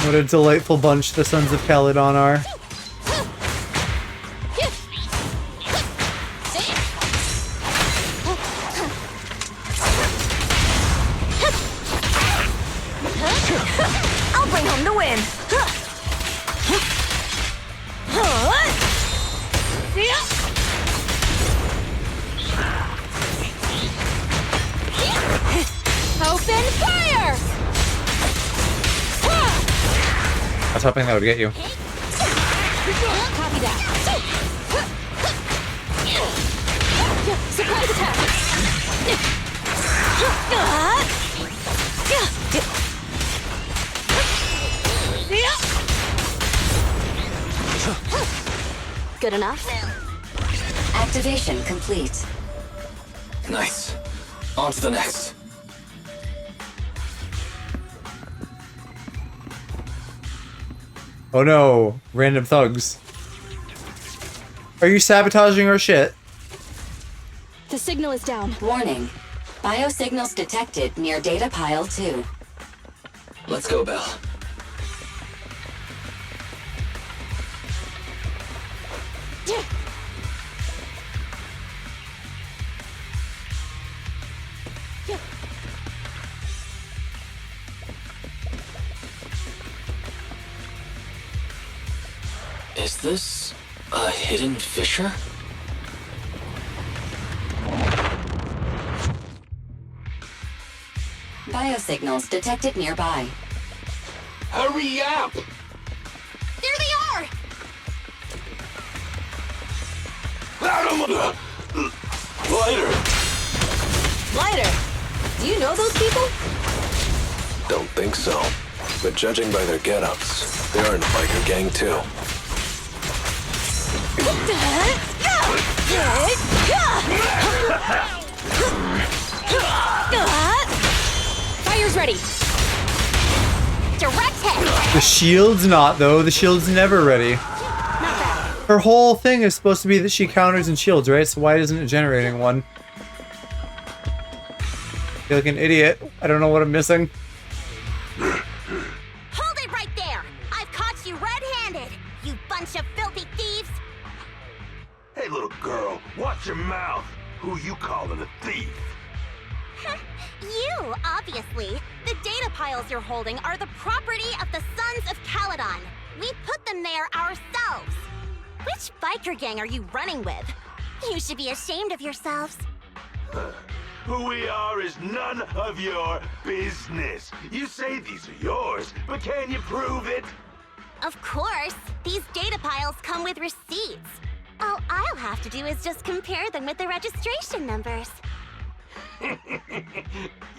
What a delightful bunch the Sons of Caledon are. I'll bring home the win. Open fire! I was hoping that would get you. Copy that. Surprise attack! Good enough? Activation complete. Nice. On to the next. Oh no, random thugs. Are you sabotaging our shit? The signal is down. Warning. Biosignals detected near data pile 2. Let's go, Belle. Is this a hidden fissure? Biosignals detected nearby. Hurry up! There they are! Lighter! Lighter! Do you know those people? Don't think so. But judging by their get-ups, they are in a biker gang too. Fire's ready. Direct hit! The shield's not though. The shield's never ready. Her whole thing is supposed to be that she counters and shields, right? So why isn't it generating one? I feel like an idiot. I don't know what I'm missing. Hold it right there! I've caught you red-handed, you bunch of filthy thieves! Hey, little girl, watch your mouth. Who you calling a thief? You, obviously. The data piles you're holding are the property of the Sons of Caledon. We put them there ourselves. Which biker gang are you running with? You should be ashamed of yourselves. Who we are is none of your business. You say these are yours, but can you prove it? Of course. These data piles come with receipts. All I'll have to do is just compare them with the registration numbers.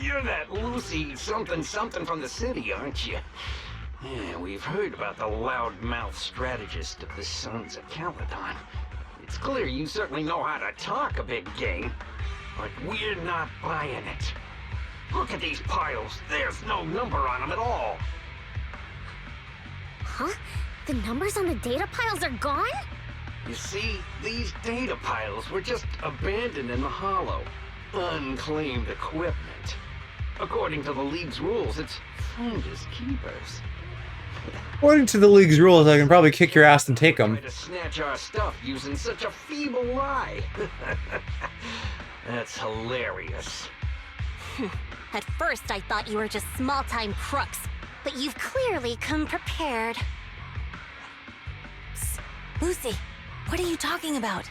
You're that Lucy something from the city, aren't you? Yeah, we've heard about the loudmouth strategist of the Sons of Caledon. It's clear you certainly know how to talk a big game, but we're not buying it. Look at these piles. There's no number on them at all. Huh? The numbers on the data piles are gone? You see, these data piles were just abandoned in the hollow. Unclaimed equipment. According to the League's rules, it's finders keepers. According to the League's rules, I can probably kick your ass and take them. Try to snatch our stuff using such a feeble lie. That's hilarious. At first, I thought you were just small-time crooks, but you've clearly come prepared. Psst. Lucy, what are you talking about?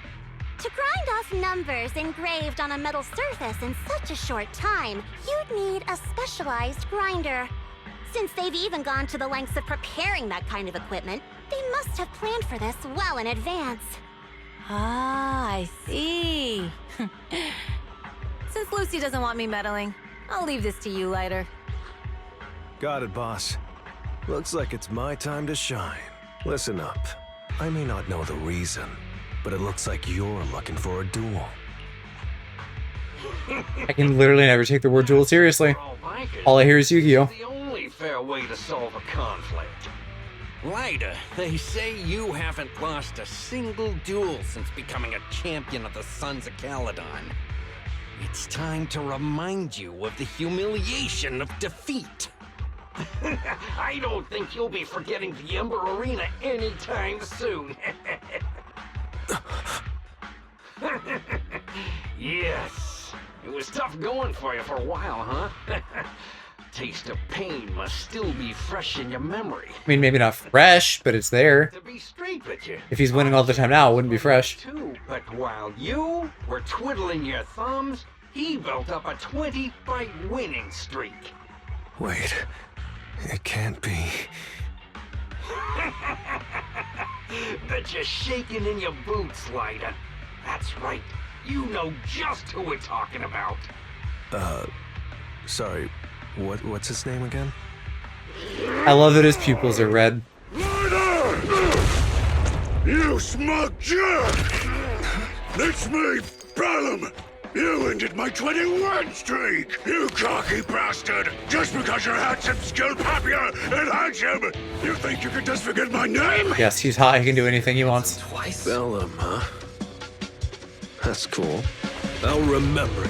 To grind off numbers engraved on a metal surface in such a short time, you'd need a specialized grinder. Since they've even gone to the lengths of preparing that kind of equipment, they must have planned for this well in advance. Ah, I see. Since Lucy doesn't want me meddling, I'll leave this to you, Lighter. Got it, boss. Looks like it's my time to shine. Listen up. I may not know the reason, but it looks like you're looking for a duel. I can literally never take the word duel seriously. All I hear is Yu-Gi-Oh! The only fair way to solve a conflict. Lighter, they say you haven't lost a single duel since becoming a champion of the Sons of Caledon. It's time to remind you of the humiliation of defeat. I don't think you'll be forgetting the Ember Arena anytime soon. Yes, it was tough going for you for a while, huh? Taste of pain must still be fresh in your memory. I mean, maybe not fresh, but it's there. To be straight with you, If he's winning all the time now, it wouldn't be fresh. too, but while you were twiddling your thumbs, he built up a 20-fight winning streak. Wait, it can't be. Bet you're shaking in your boots, Lighter. That's right. You know just who we're talking about. Sorry, what's his name again? I love that his pupils are red. You smug jerk! It's me, Bellum! You ended my 21 streak! You cocky bastard! Just because you're handsome, skilled, happier, and handsome! You think you can just forget my name? Yes, he's hot. He can do anything he wants. Twice? Bellum, huh? That's cool. I'll remember you.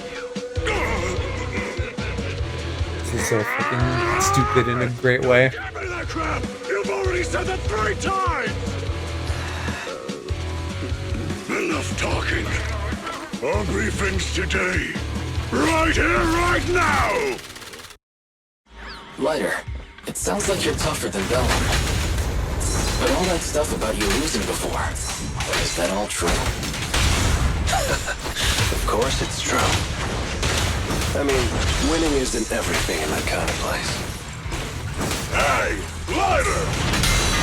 This is so fucking stupid in a great way. Give me that crap! You've already said that 3 times! Enough talking. I'll be things today. Right here, right now! Lighter, it sounds like you're tougher than Bellum. But all that stuff about you losing before, is that all true? Of course it's true. I mean, winning isn't everything in that kind of place. Hey, Lighter!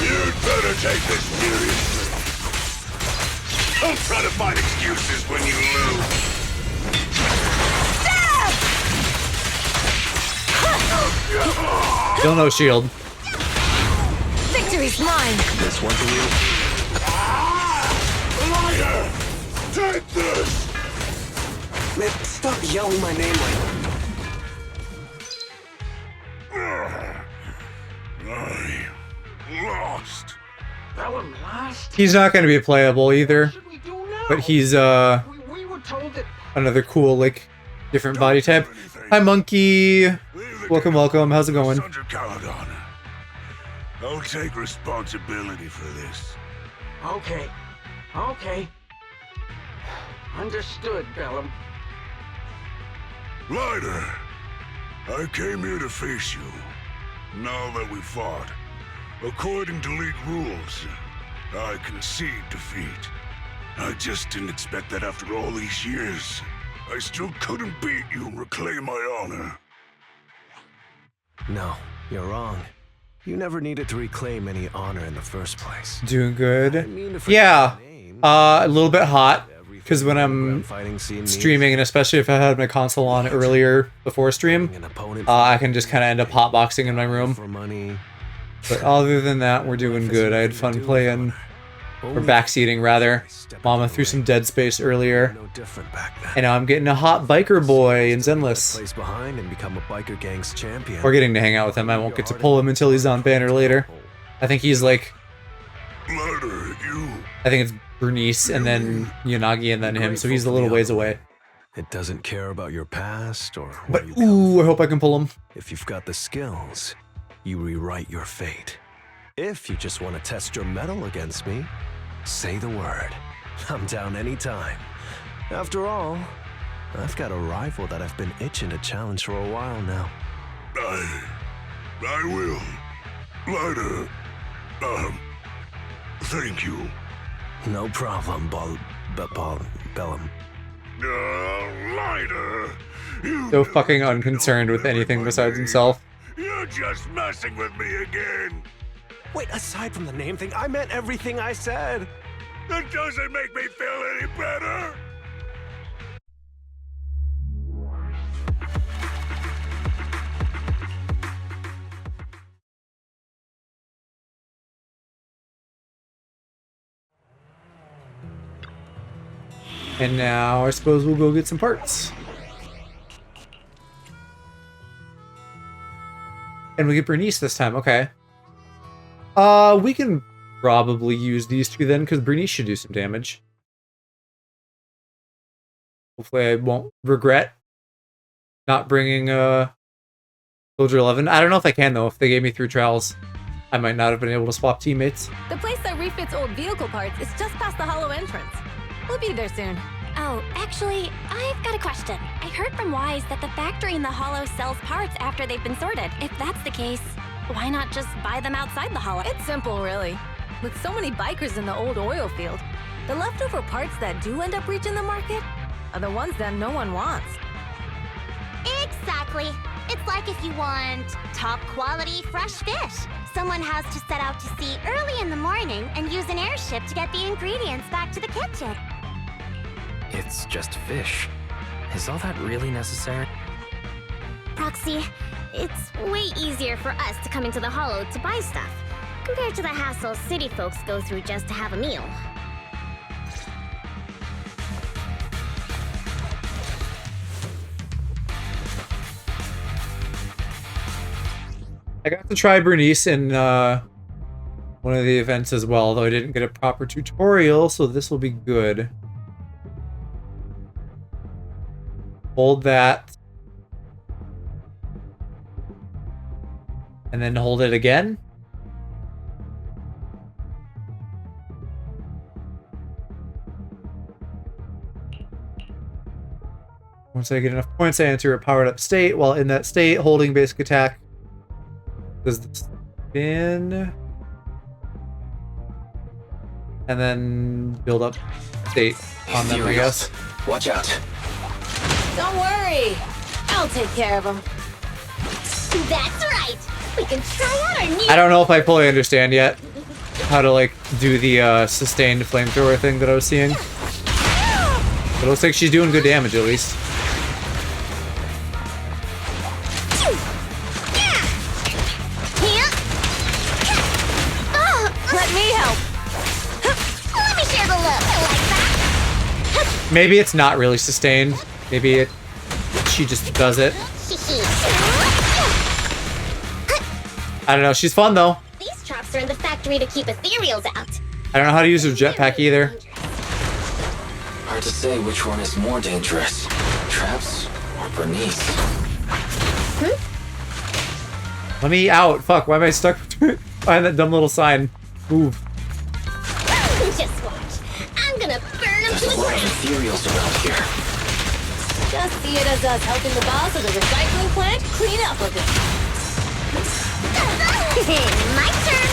You'd better take this seriously. Don't try to find excuses when you lose. Still no shield. Victory's mine! This one for you? Lighter! Take this! Man, stop yelling my name like I lost. Bellum lost? He's not going to be playable either. What should we do now? But he's We were told that... another cool, like, different body type. Hi, Monkey. Welcome, welcome. How's it going? Sons of Caledon. I'll take responsibility for this. Okay. Okay. Understood, Bellum. Lighter, I came here to face you. Now that we fought, according to League rules, I concede defeat. I just didn't expect that after all these years, I still couldn't beat you and reclaim my honor. No, you're wrong. You never needed to reclaim any honor in the first place. Doing good. mean to forget Yeah. your name. A little bit hot. Because when I'm Fighting scene needs streaming, and especially if I had my console on earlier before stream, an opponent I can just kind of end up hotboxing in my room. for money. But other than that, we're doing good. I had fun playing, or backseating rather. Mama threw some Dead Space earlier, No different back then. and now I'm getting a hot biker boy in Zenless. Place behind and become a biker gang's champion. We're getting to hang out with him. I won't get to pull him until he's on banner later. I think he's like, Lighter, you... I think it's Bernice and then Yanagi and then him, so he's a little ways away. It doesn't care about your past or But where you come ooh, I hope I can pull him. If you've got the skills, you rewrite your fate. If you just want to test your mettle against me, say the word. I'm down anytime. After all, I've got a rival that I've been itching to challenge for a while now. I will. Lighter, thank you. No problem, Bellum. Lighter, you... So fucking unconcerned with anything besides himself. You're just messing with me again. Wait, aside from the name thing, I meant everything I said. That doesn't make me feel any better. And now I suppose we'll go get some parts. And we get Bernice this time. Okay. We can probably use these two then, because Bernice should do some damage. Hopefully I won't regret not bringing Soldier 11. I don't know if I can, though. If they gave me 3 trials, I might not have been able to swap teammates. The place that refits old vehicle parts is just past the hollow entrance. We'll be there soon. Oh, actually, I've got a question. I heard from Wise that the factory in the hollow sells parts after they've been sorted. If that's the case, why not just buy them outside the hollow? It's simple, really. With so many bikers in the old oil field, the leftover parts that do end up reaching the market are the ones that no one wants. Exactly. It's like if you want top quality fresh fish. Someone has to set out to sea early in the morning and use an airship to get the ingredients back to the kitchen. It's just fish. Is all that really necessary? Proxy, it's way easier for us to come into the hollow to buy stuff, compared to the hassle city folks go through just to have a meal. I got to try Bernice in one of the events as well, though I didn't get a proper tutorial, so this will be good. Hold that. And then hold it again. Once I get enough points, I enter a powered up state. While in that state, holding basic attack does the spin. And then build up state on them, I guess. Watch out. Don't worry. I'll take care of them. That's right. We can try out our new... I don't know if I fully understand yet how to, like, do the sustained flamethrower thing that I was seeing. It looks like she's doing good damage, at least. Let me help. Let me share the love. I like that. Maybe it's not really sustained. Maybe she just does it. I don't know. She's fun, though. These traps are in the factory to keep ethereals out. I don't know how to use her jetpack either. Hard to say which one is more dangerous. Traps or Bernice. Let me out. Fuck, why am I stuck behind that dumb little sign? Move. Just watch. I'm gonna burn them to the There's a lot of ground. ethereals around here. Just see it as us helping the boss of the recycling plant clean up a bit. My turn.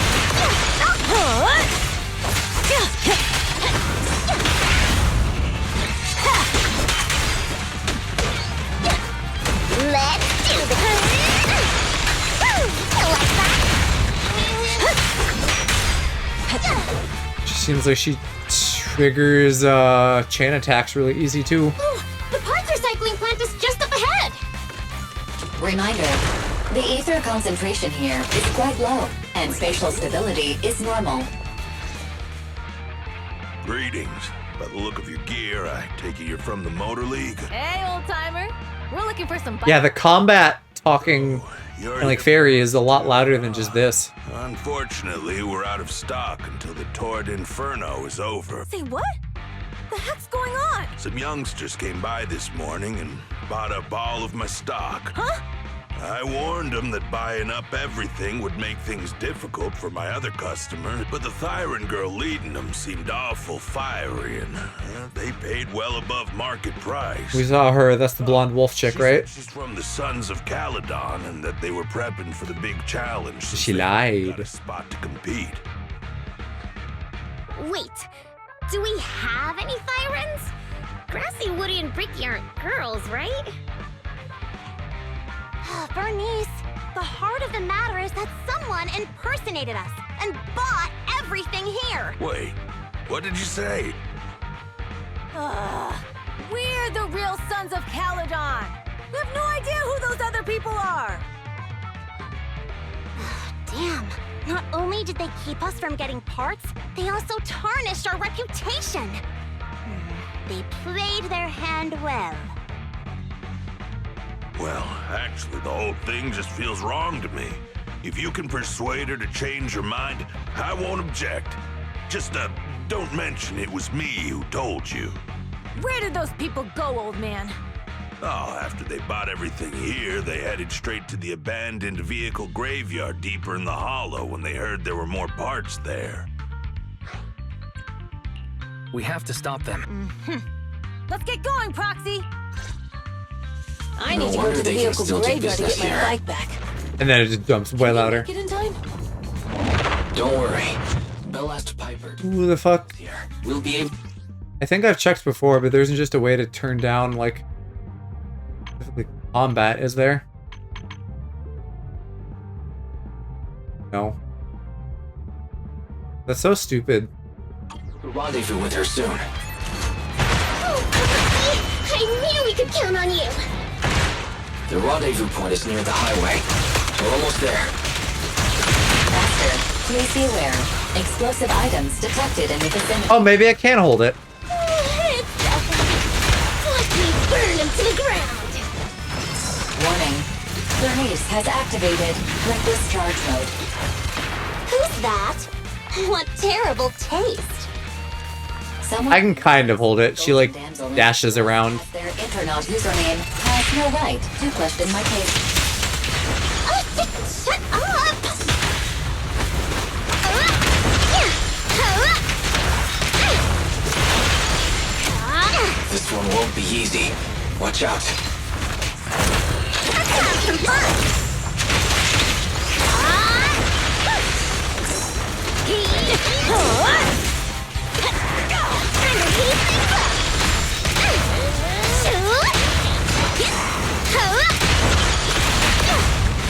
Let's do this. I like that. She seems like she triggers chain attacks really easy, too. The parts recycling plant is just up ahead. Reminder, the ether concentration here is quite low, and spatial stability is normal. Greetings. By the look of your gear, I take it you're from the Motor League. Hey, old timer. We're looking for some. Yeah, the combat talking and like fairy is a lot louder than just this. Unfortunately, we're out of stock until the Torrid Inferno is over. Say what? The heck's going on? Some youngsters came by this morning and bought up all of my stock. Huh? I warned them that buying up everything would make things difficult for my other customers, but the Thyron girl leading them seemed awful fiery, and they paid well above market price. We saw her. That's the blonde wolf chick, right? She's from the Sons of Caledon, and that they were prepping for the big challenge. She lied. Got a spot to compete. Wait, do we have any Thyrans? Grassy, Woody, and Bricky aren't girls, right? Bernice, the heart of the matter is that someone impersonated us and bought everything here. Wait, what did you say? We're the real Sons of Caledon. We have no idea who those other people are. Damn, not only did they keep us from getting parts, they also tarnished our reputation. They played their hand well. Well, actually, the whole thing just feels wrong to me. If you can persuade her to change her mind, I won't object. Just, don't mention it was me who told you. Where did those people go, old man? Oh, after they bought everything here, they headed straight to the abandoned vehicle graveyard deeper in the hollow when they heard there were more parts there. We have to stop them. Let's get going, Proxy! I No need to go wonder to the they can vehicle still do graveyard to get business my here. bike back. And then it just jumps way louder. Get in time? Don't worry. Bell asked Piper. Who the fuck? Here, we'll be able. I think I've checked before, but there isn't just a way to turn down, like, specifically combat, is there? No. That's so stupid. Rendezvous with her soon. Oh, Proxy! I knew we could count on you! The rendezvous point is near the highway. We're almost there. Master, please be aware. Explosive items detected in the vicinity. Oh, maybe I can hold it. It's definitely... Watch me burn him to the ground! Warning. Bernice has activated reckless charge mode. Who's that? What terrible taste! Someone I can kind of hold it. She, like, Damsel dashes around. Their internaut username has no right to question my case. Shut up! This one won't be easy. Watch out. Let's have some fun!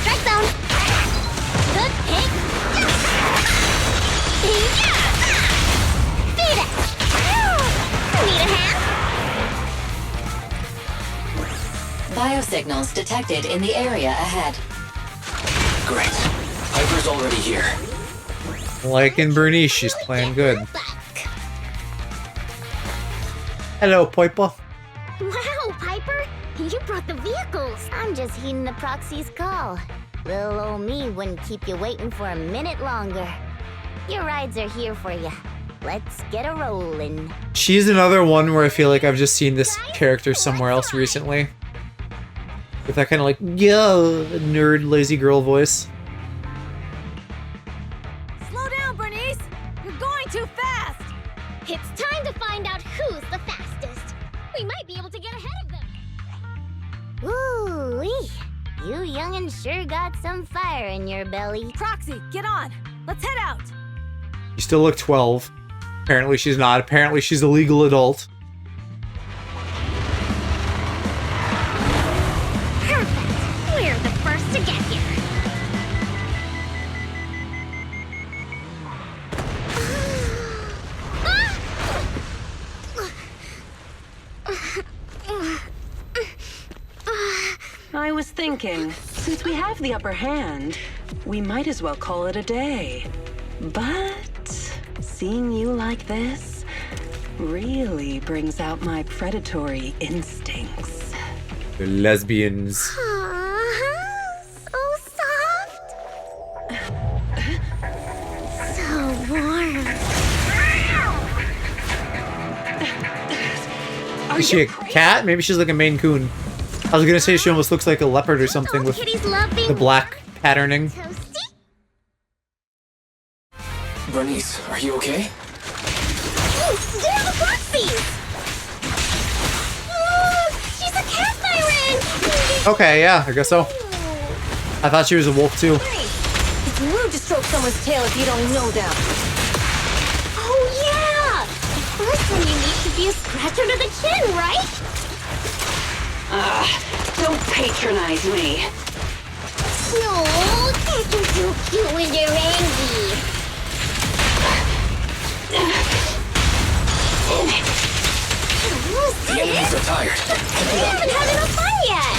Strike zone! Good kick! Beat it! Need a hand? Biosignals detected in the area ahead. Great. Piper's already here. Like in Bernice, she's playing good. Hello, Piper. Wow, Piper! You brought the vehicles! I'm just heeding the proxy's call. Little old me wouldn't keep you waiting for a minute longer. Your rides are here for you. Let's get a rollin'. She's another one where I feel like I've just seen this character somewhere else recently. With that kind of like, yo, nerd, lazy girl voice. Slow down, Bernice! You're going too fast! It's time to find out who's the fastest. We might be able to get ahead of them. Ooh-wee. You young'uns sure got some fire in your belly. Proxy, get on! Let's head out! You still look 12. Apparently she's not. Apparently she's a legal adult. Perfect. We're the first to get here. I was thinking, since we have the upper hand, we might as well call it a day. But seeing you like this really brings out my predatory instincts. They're lesbians. So soft. So warm. Is she a cat? Maybe she's like a Maine Coon. I was gonna say she almost looks like a leopard or something with the black patterning. Bernice, are you okay? Oh, they're the Foxies! Look, she's a cat siren! Okay, yeah, I guess so. I thought she was a wolf too. It's rude to stroke someone's tail if you don't know them. Oh yeah! The first one you need should be a scratcher to the chin, right? Don't patronize me. No, can't you too cute when you're angry? The enemies are tired. We haven't had enough fun yet!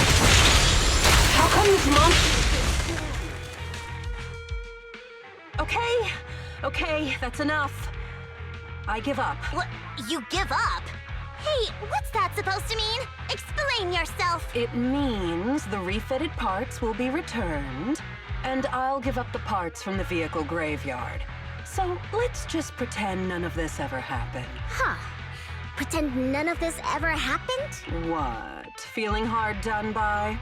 How come this monster... Okay, that's enough. I give up. What? You give up? Hey, what's that supposed to mean? Explain yourself! It means the refitted parts will be returned, and I'll give up the parts from the vehicle graveyard. So let's just pretend none of this ever happened. Huh. Pretend none of this ever happened? What? Feeling hard done by?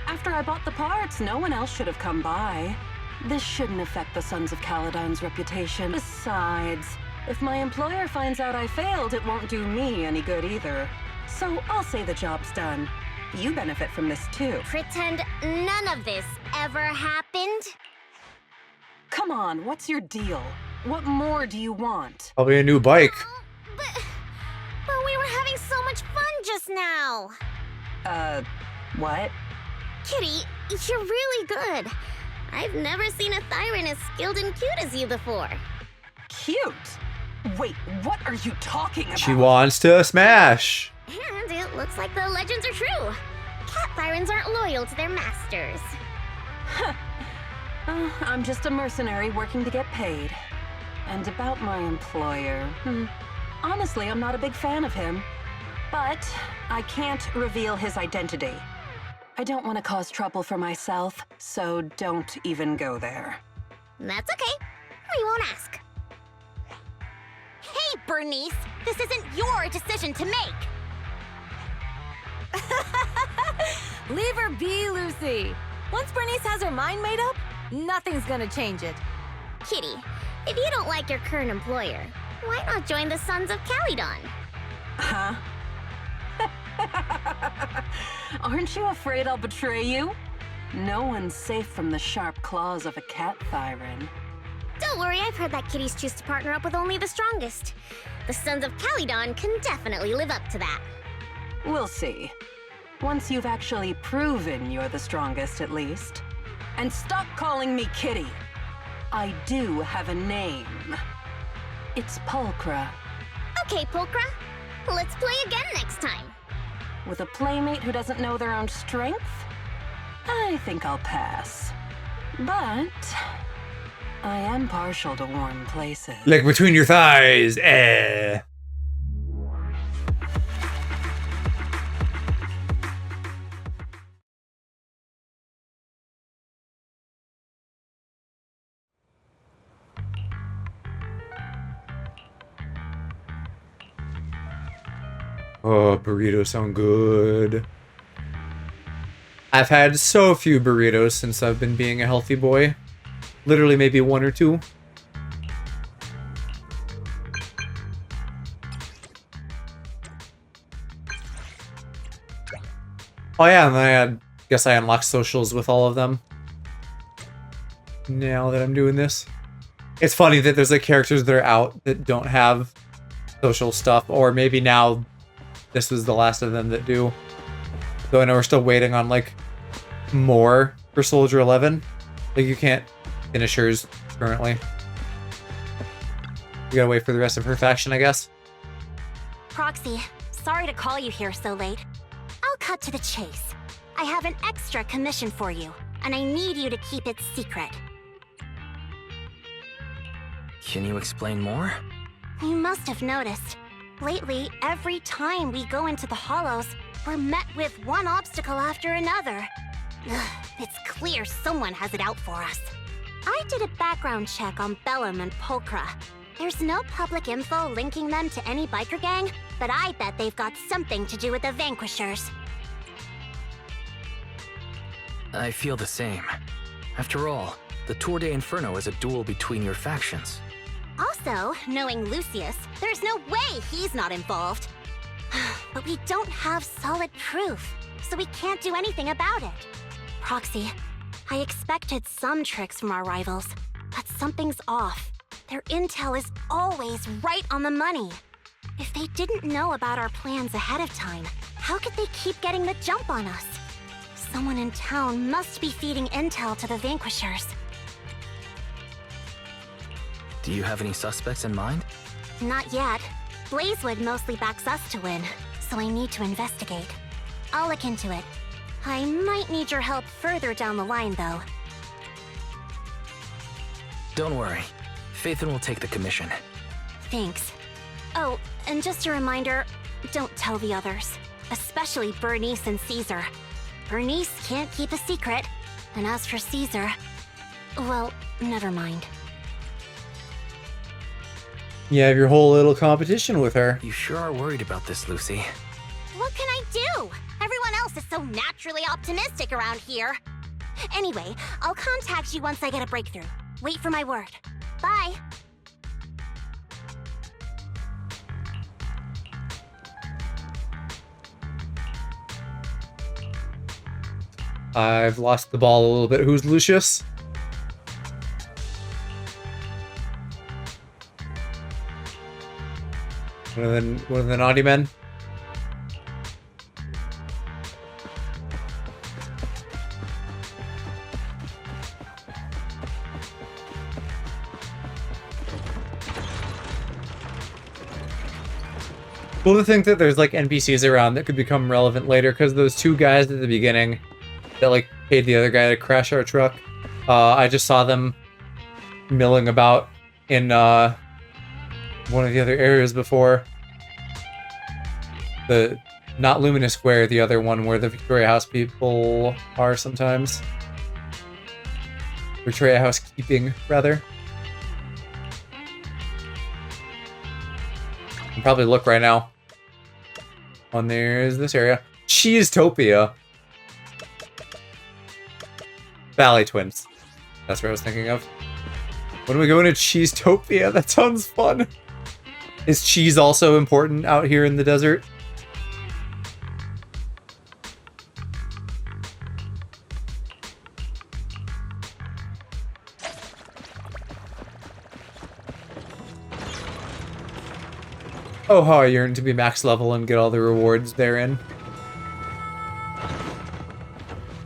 After I bought the parts, no one else should have come by. This shouldn't affect the Sons of Caledon's reputation. Besides, if my employer finds out I failed, it won't do me any good either. So I'll say the job's done. You benefit from this too. Pretend none of this ever happened? Come on, what's your deal? What more do you want? Probably a new bike. But we were having so much fun just now. What? Kitty, you're really good. I've never seen a Thyran as skilled and cute as you before. Cute? Wait, what are you talking about? She wants to smash. And it looks like the legends are true. Cat Thyrans aren't loyal to their masters. I'm just a mercenary working to get paid. And about my employer, honestly, I'm not a big fan of him. But I can't reveal his identity. I don't want to cause trouble for myself, so don't even go there. That's okay. We won't ask. Hey, Bernice! This isn't your decision to make! Leave her be, Lucy. Once Bernice has her mind made up, nothing's gonna change it. Kitty, if you don't like your current employer, why not join the Sons of Caledon? Huh? Aren't you afraid I'll betray you? No one's safe from the sharp claws of a cat Thyran. Don't worry, I've heard that kitties choose to partner up with only the strongest. The Sons of Caledon can definitely live up to that. We'll see. Once you've actually proven you're the strongest, at least. And stop calling me Kitty. I do have a name. It's Pulchra. Okay, Pulchra. Let's play again next time. With a playmate who doesn't know their own strength? I think I'll pass. But I am partial to warm places. Like between your thighs, eh. Oh, burritos sound good. I've had so few burritos since I've been being a healthy boy. Literally maybe one or two. Oh yeah, and I guess I unlocked socials with all of them. Now that I'm doing this. It's funny that there's like characters that are out that don't have social stuff, or maybe now this was the last of them that do. Though I know we're still waiting on like more for Soldier 11. Like you can't finish hers currently. You gotta wait for the rest of her faction, I guess. Proxy, sorry to call you here so late. I'll cut to the chase. I have an extra commission for you, and I need you to keep it secret. Can you explain more? You must have noticed. Lately, every time we go into the Hollows, we're met with one obstacle after another. Ugh, it's clear someone has it out for us. I did a background check on Bellum and Pulchra. There's no public info linking them to any biker gang, but I bet they've got something to do with the Vanquishers. I feel the same. After all, the Tour de Inferno is a duel between your factions. Also, knowing Lucius, there's no way he's not involved. But we don't have solid proof, so we can't do anything about it. Proxy, I expected some tricks from our rivals, but something's off. Their intel is always right on the money. If they didn't know about our plans ahead of time, how could they keep getting the jump on us? Someone in town must be feeding intel to the Vanquishers. Do you have any suspects in mind? Not yet. Blazewood mostly backs us to win, so I need to investigate. I'll look into it. I might need your help further down the line, though. Don't worry. Phaethon will take the commission. Thanks. Oh, and just a reminder, don't tell the others, especially Bernice and Caesar. Bernice can't keep a secret, and as for Caesar, well, never mind. You have your whole little competition with her. You sure are worried about this, Lucy. What can I do? Everyone else is so naturally optimistic around here. Anyway, I'll contact you once I get a breakthrough. Wait for my word. Bye. I've lost the ball a little bit. Who's Lucius? One of the naughty men? Cool to think that there's like NPCs around that could become relevant later, because those two guys at the beginning that like paid the other guy to crash our truck, I just saw them milling about in one of the other areas before. The not Luminous Square, the other one where the Victoria House people are sometimes. Victoria Housekeeping, rather. You can probably look right now. On there's this area. Cheesetopia. Valley Twins. That's what I was thinking of. When we go into Cheesetopia, that sounds fun. Is cheese also important out here in the desert? Oh, how I yearn to be max level and get all the rewards therein.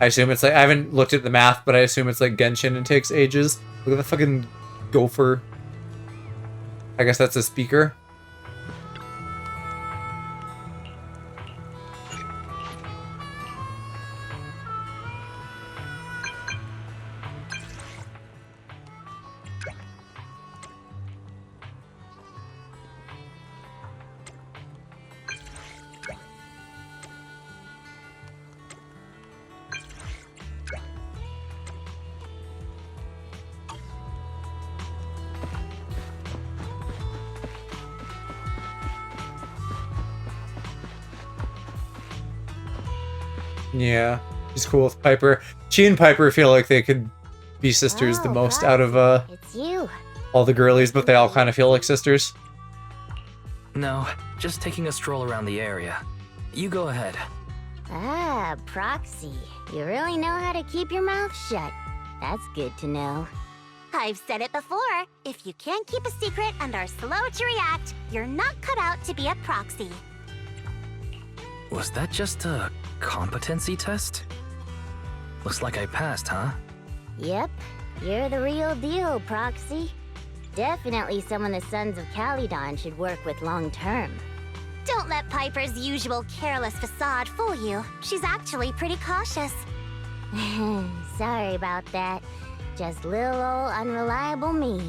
I assume it's like, I haven't looked at the math, but I assume it's like Genshin and takes ages. Look at the fucking gopher. I guess that's a speaker. Yeah, she's cool with Piper. She and Piper feel like they could be sisters the most out of It's you. all the girlies, but they all kind of feel like sisters. No, just taking a stroll around the area. You go ahead. Ah, Proxy. You really know how to keep your mouth shut. That's good to know. I've said it before. If you can't keep a secret and are slow to react, you're not cut out to be a proxy. Was that just a competency test? Looks like I passed, huh? Yep, you're the real deal, Proxy. Definitely someone the Sons of Caledon should work with long term. Don't let Piper's usual careless facade fool you. She's actually pretty cautious. Sorry about that. Just little old unreliable me.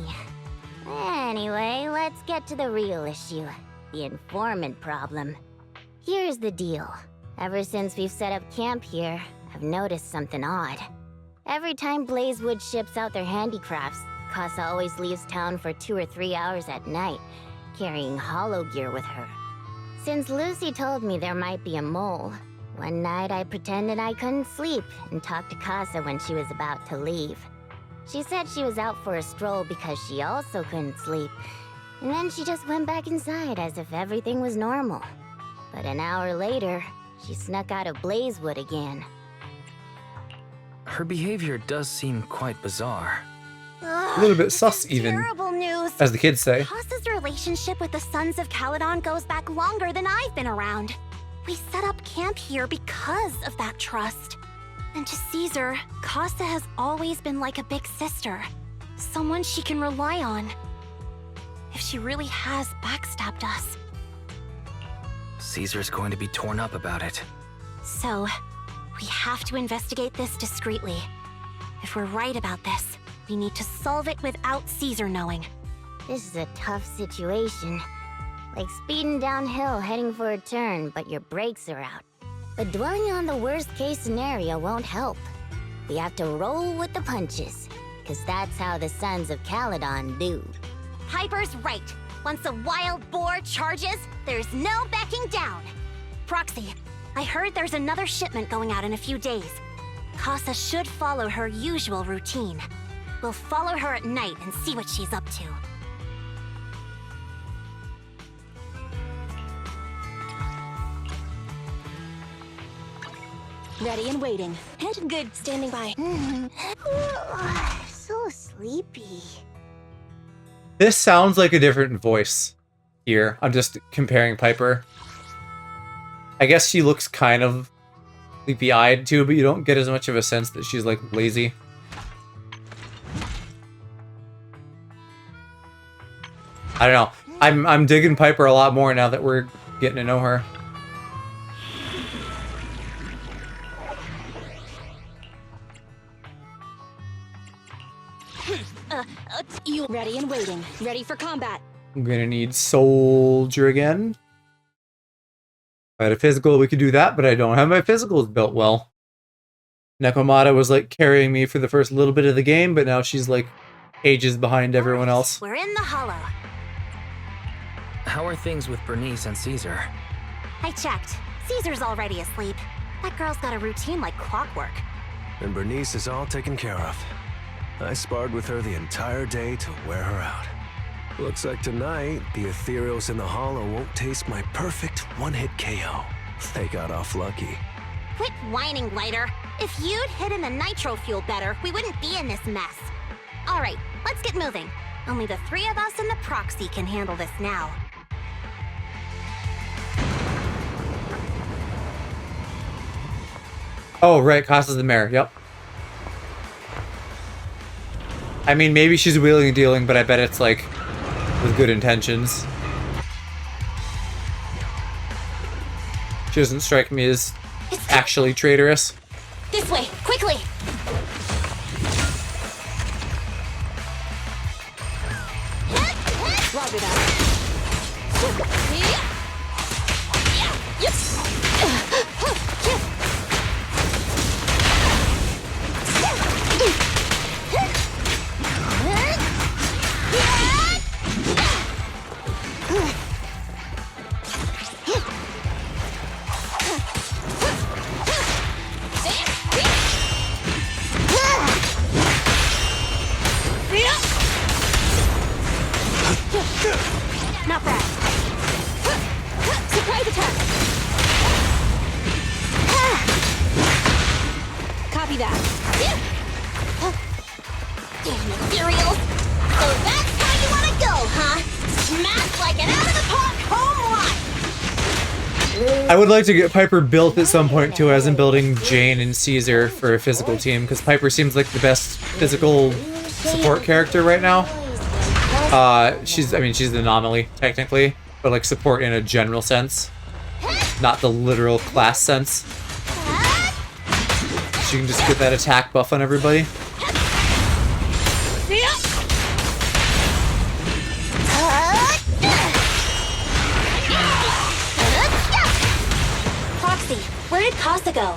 Anyway, let's get to the real issue. The informant problem. Here's the deal. Ever since we've set up camp here, I've noticed something odd. Every time Blazewood ships out their handicrafts, Casa always leaves town for 2 or 3 hours at night, carrying hollow gear with her. Since Lucy told me there might be a mole, one night I pretended I couldn't sleep and talked to Casa when she was about to leave. She said she was out for a stroll because she also couldn't sleep, and then she just went back inside as if everything was normal. But an hour later, she snuck out of Blazewood again. Her behavior does seem quite bizarre. A little bit sus, even. Terrible news. As the kids say. Casa's relationship with the Sons of Caledon goes back longer than I've been around. We set up camp here because of that trust. And to Caesar, Casa has always been like a big sister. Someone she can rely on. If she really has backstabbed us. Caesar's going to be torn up about it. So, we have to investigate this discreetly. If we're right about this, we need to solve it without Caesar knowing. This is a tough situation. Like speeding downhill heading for a turn, but your brakes are out. But dwelling on the worst case scenario won't help. We have to roll with the punches, because that's how the Sons of Caledon do. Piper's right. Once a wild boar charges, there's no backing down. Proxy, I heard there's another shipment going out in a few days. Casa should follow her usual routine. We'll follow her at night and see what she's up to. Ready and waiting. Head good, standing by. So sleepy. This sounds like a different voice here. I'm just comparing Piper. I guess she looks kind of sleepy-eyed too, but you don't get as much of a sense that she's like lazy. I don't know. I'm digging Piper a lot more now that we're getting to know her. You ready and waiting. Ready for combat. I'm gonna need Soldier again. If I had a physical, we could do that, but I don't have my physicals built well. Nekomata was like carrying me for the first little bit of the game, but now she's like ages behind everyone else. We're in the hollow. How are things with Bernice and Caesar? I checked. Caesar's already asleep. That girl's got a routine like clockwork. And Bernice is all taken care of. I sparred with her the entire day to wear her out. Looks like tonight, the Ethereals in the Hollow won't taste my perfect one-hit KO. They got off lucky. Quit whining, Lighter. If you'd hidden the nitro fuel better, we wouldn't be in this mess. All right, let's get moving. Only the three of us and the proxy can handle this now. Oh, right, Casa's the mayor. Yep. I mean, maybe she's wheeling and dealing, but I bet it's like with good intentions. She doesn't strike me as actually traitorous. This way, quickly! Roger that. Not bad. Surprise attack. Copy that. Damn Ethereals! So that's how you want to go, huh? Smash like an out-of-the-park home run! I would like to get Piper built at some point too, as in building Jane and Caesar for a physical team, because Piper seems like the best physical support character right now. She's the anomaly, technically, but like support in a general sense, not the literal class sense. She can just get that attack buff on everybody. Proxy, where did Casa go?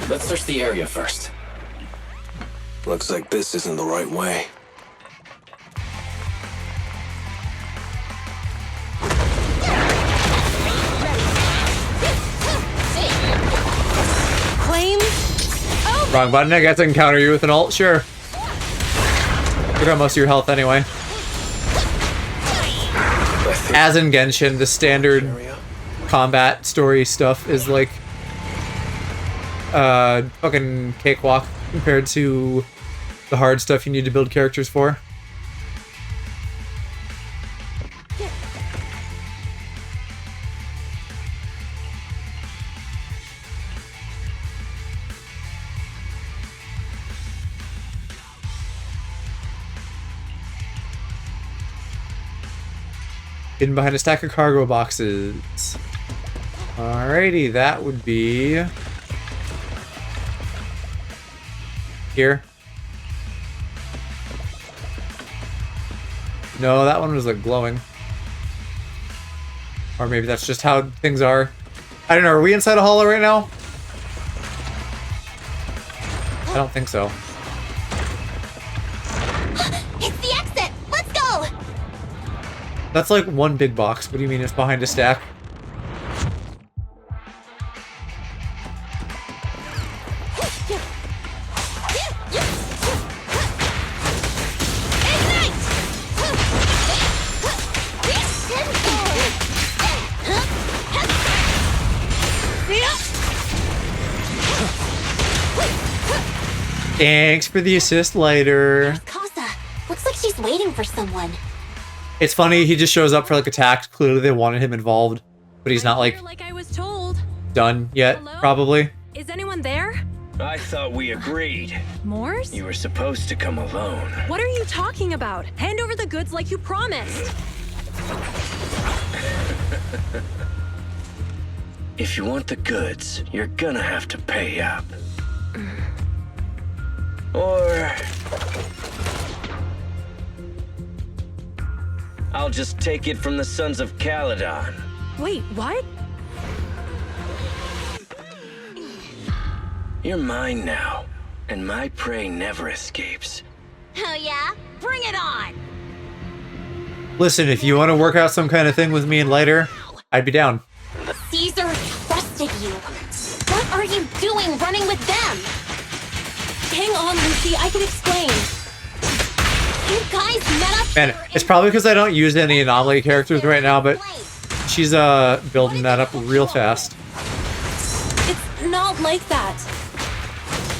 Let's search the area first. Looks like this isn't the right way. Wrong button, I guess I can counter you with an ult, sure. Look at most of your health anyway. As in Genshin, the standard combat story stuff is like fucking cakewalk compared to the hard stuff you need to build characters for. Hidden behind a stack of cargo boxes. Alrighty, that would be here. No, that one was like glowing. Or maybe that's just how things are. I don't know, are we inside a hollow right now? I don't think so. It's the exit! Let's go! That's like one big box. What do you mean it's behind a stack? Thanks for the assist later. Casa, looks like she's waiting for someone. It's funny, he just shows up for like attack. Clearly they wanted him involved, but he's not like I was told. done yet, probably. Is anyone there? I thought we agreed. Morse? You were supposed to come alone. What are you talking about? Hand over the goods like you promised. If you want the goods, you're gonna have to pay up. Or I'll just take it from the Sons of Caledon. Wait, what? You're mine now, and my prey never escapes. Oh yeah? Bring it on! Listen, if you want to work out some kind of thing with me and later, I'd be down. Caesar trusted you. What are you doing running with them? Hang on, Lucy, I can explain. You guys met up Man, it's probably because I don't use any anomaly characters right now, but she's building that up real fast. It's not like that.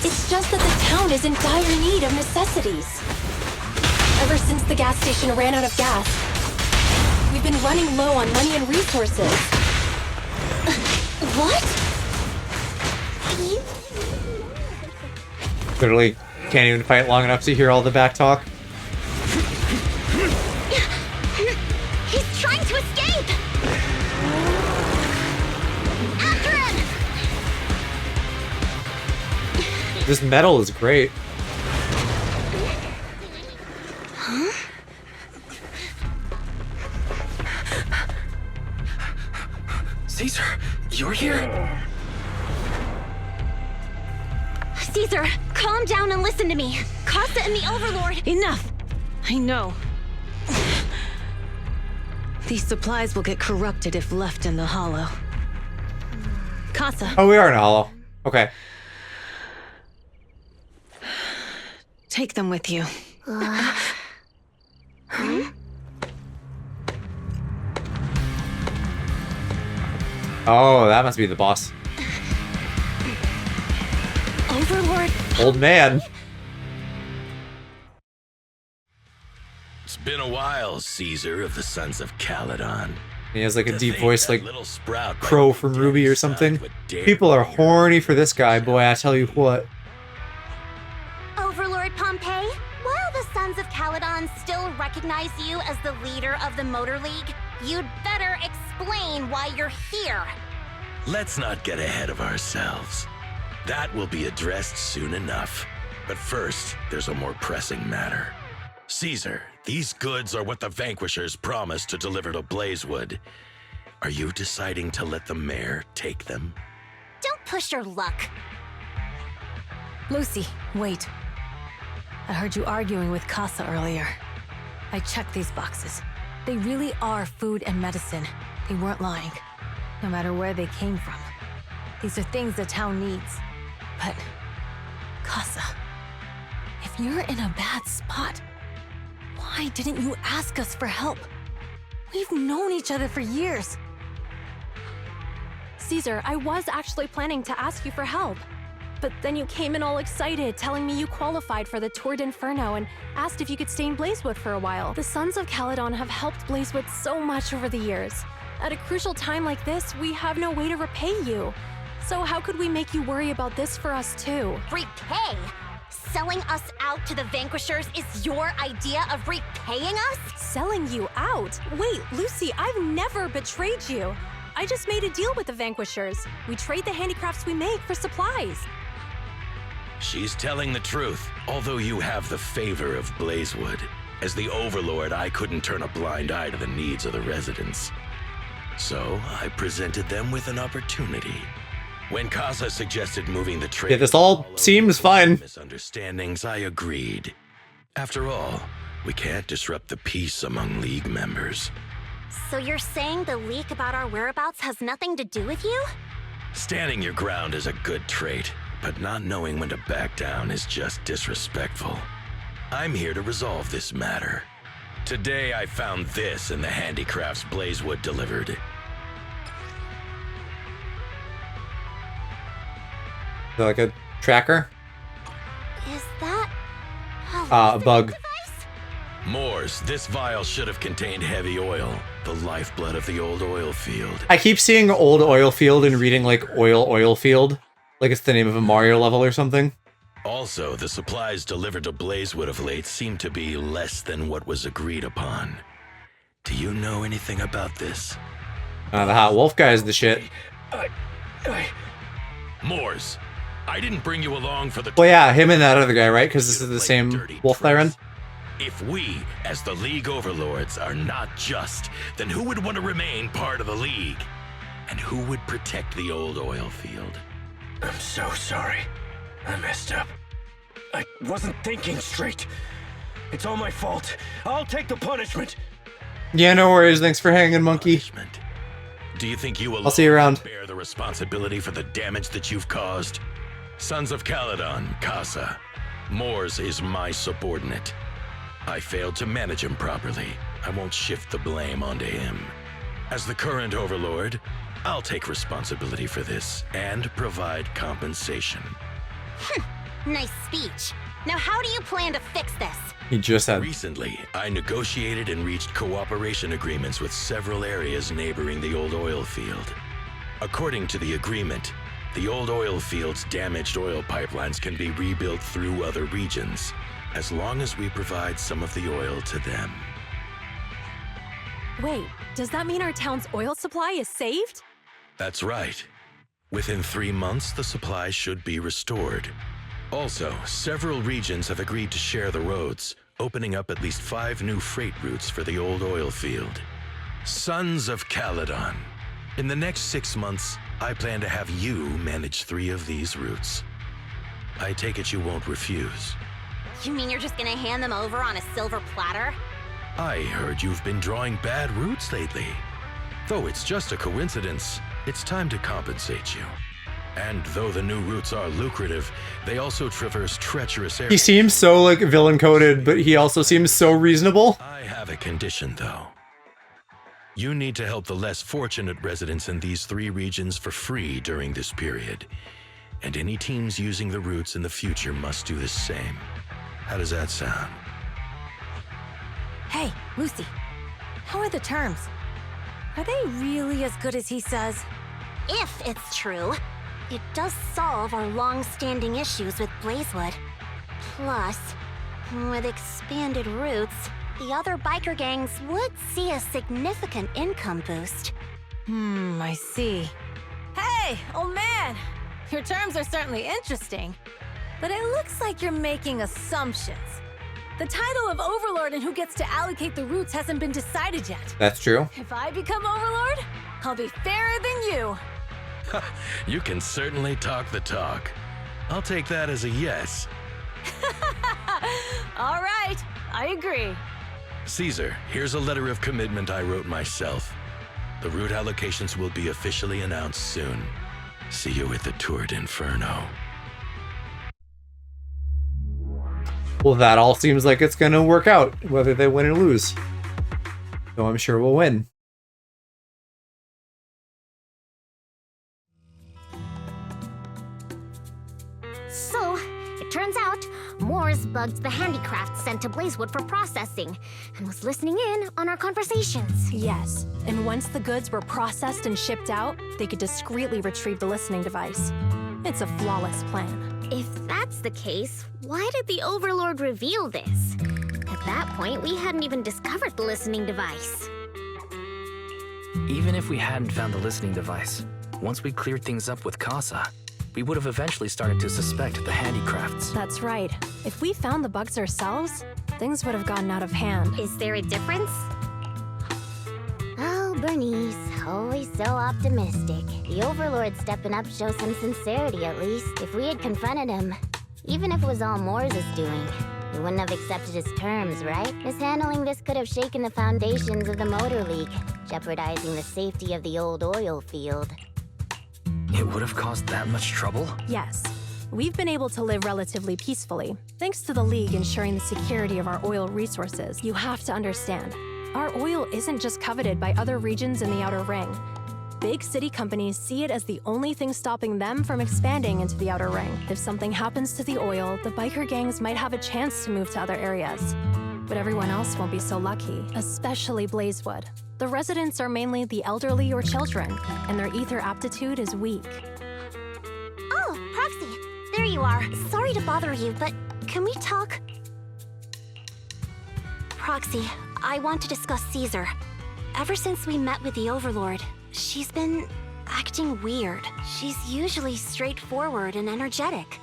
It's just that the town is in dire need of necessities. Ever since the gas station ran out of gas, we've been running low on money and resources. What? Literally can't even fight long enough to hear all the back talk. He's trying to escape! After him! This metal is great. Huh? Caesar, you're here? Caesar, calm down and listen to me. Casa and the Overlord. Enough! I know. These supplies will get corrupted if left in the hollow. Casa. Oh, we are in a hollow. Okay. Take them with you. Oh, that must be the boss. Overlord. Old man. It's been a while, Caesar of the Sons of Caledon. He has like a To deep think voice that like little sprout Crow from Ruby or something. People are horny for this guy, boy, I tell you what. Overlord Pompeii, while the Sons of Caledon still recognize you as the leader of the Motor League, you'd better explain why you're here. Let's not get ahead of ourselves. That will be addressed soon enough. But first, there's a more pressing matter. Caesar, these goods are what the Vanquishers promised to deliver to Blazewood. Are you deciding to let the mayor take them? Don't push your luck. Lucy, wait. I heard you arguing with Casa earlier. I checked these boxes. They really are food and medicine. They weren't lying, no matter where they came from. These are things the town needs. But, Casa, if you're in a bad spot, why didn't you ask us for help? We've known each other for years. Caesar, I was actually planning to ask you for help. But then you came in all excited, telling me you qualified for the Tour d'Inferno and asked if you could stay in Blazewood for a while. The Sons of Caledon have helped Blazewood so much over the years. At a crucial time like this, we have no way to repay you. So how could we make you worry about this for us too? Repay? Selling us out to the Vanquishers is your idea of repaying us? Selling you out? Wait, Lucy, I've never betrayed you. I just made a deal with the Vanquishers. We trade the handicrafts we make for supplies. She's telling the truth, although you have the favor of Blazewood. As the Overlord, I couldn't turn a blind eye to the needs of the residents. So I presented them with an opportunity. When Casa suggested moving the trade, Yeah, this all seems fine. Misunderstandings, I agreed. After all, we can't disrupt the peace among League members. So you're saying the leak about our whereabouts has nothing to do with you? Standing your ground is a good trait, but not knowing when to back down is just disrespectful. I'm here to resolve this matter. Today I found this in the handicrafts Blazewood delivered. Like a tracker? Is that A bug. Moors, this vial should have contained heavy oil, the lifeblood of the old oil field. I keep seeing old oil field and reading like oil field. Like it's the name of a Mario level or something. Also, the supplies delivered to Blazewood of late seem to be less than what was agreed upon. Do you know anything about this? The Hot Wolf guy is the shit. Moors, I didn't bring you along for the... Well, yeah, him and that other guy, right? Because this is the same wolf that I run. If we, as the League Overlords, are not just, then who would want to remain part of the League? And who would protect the old oil field? I'm so sorry. I messed up. I wasn't thinking straight. It's all my fault. I'll take the punishment. Yeah, no worries. Thanks for hanging, monkey. Do you think you will I'll see you around. bear the responsibility for the damage that you've caused? Sons of Caledon, Casa. Moors is my subordinate. I failed to manage him properly. I won't shift the blame onto him. As the current Overlord, I'll take responsibility for this and provide compensation. Nice speech. Now how do you plan to fix this? He just had... Recently, I negotiated and reached cooperation agreements with several areas neighboring the old oil field. According to the agreement, the old oil field's damaged oil pipelines can be rebuilt through other regions, as long as we provide some of the oil to them. Wait, does that mean our town's oil supply is saved? That's right. Within 3 months, the supply should be restored. Also, several regions have agreed to share the roads, opening up at least 5 new freight routes for the old oil field. Sons of Caledon. In the next 6 months, I plan to have you manage 3 of these routes. I take it you won't refuse. You mean you're just gonna hand them over on a silver platter? I heard you've been drawing bad routes lately. Though it's just a coincidence, it's time to compensate you. And though the new routes are lucrative, they also traverse treacherous areas. He seems so like villain coded, but he also seems so reasonable. I have a condition though. You need to help the less fortunate residents in these 3 regions for free during this period. And any teams using the routes in the future must do the same. How does that sound? Hey, Lucy. How are the terms? Are they really as good as he says? If it's true, it does solve our long-standing issues with Blazewood. Plus, with expanded routes, the other biker gangs would see a significant income boost. I see. Hey, old man! Your terms are certainly interesting, but it looks like you're making assumptions. The title of Overlord and who gets to allocate the routes hasn't been decided yet. That's true. If I become Overlord, I'll be fairer than you. You can certainly talk the talk. I'll take that as a yes. All right, I agree. Caesar, here's a letter of commitment I wrote myself. The route allocations will be officially announced soon. See you at the Tour d'Inferno. Well, that all seems like it's gonna work out, whether they win or lose. So I'm sure we'll win. So, it turns out, Moors bugged the handicraft sent to Blazewood for processing, and was listening in on our conversations. Yes, and once the goods were processed and shipped out, they could discreetly retrieve the listening device. It's a flawless plan. If that's the case, why did the Overlord reveal this? At that point, we hadn't even discovered the listening device. Even if we hadn't found the listening device, once we cleared things up with Casa, we would have eventually started to suspect the handicrafts. That's right. If we found the bugs ourselves, things would have gotten out of hand. Is there a difference? Oh, Bernice, always so optimistic. The Overlord stepping up shows some sincerity at least. If we had confronted him, even if it was all Moore's doing, he wouldn't have accepted his terms, right? Mishandling this could have shaken the foundations of the Motor League, jeopardizing the safety of the old oil field. It would have caused that much trouble? Yes. We've been able to live relatively peacefully, thanks to the League ensuring the security of our oil resources. You have to understand, our oil isn't just coveted by other regions in the Outer Ring. Big city companies see it as the only thing stopping them from expanding into the Outer Ring. If something happens to the oil, the biker gangs might have a chance to move to other areas. But everyone else won't be so lucky, especially Blazewood. The residents are mainly the elderly or children, and their ether aptitude is weak. Oh, Proxy, there you are. Sorry to bother you, but can we talk? Proxy, I want to discuss Caesar. Ever since we met with the Overlord, she's been acting weird. She's usually straightforward and energetic.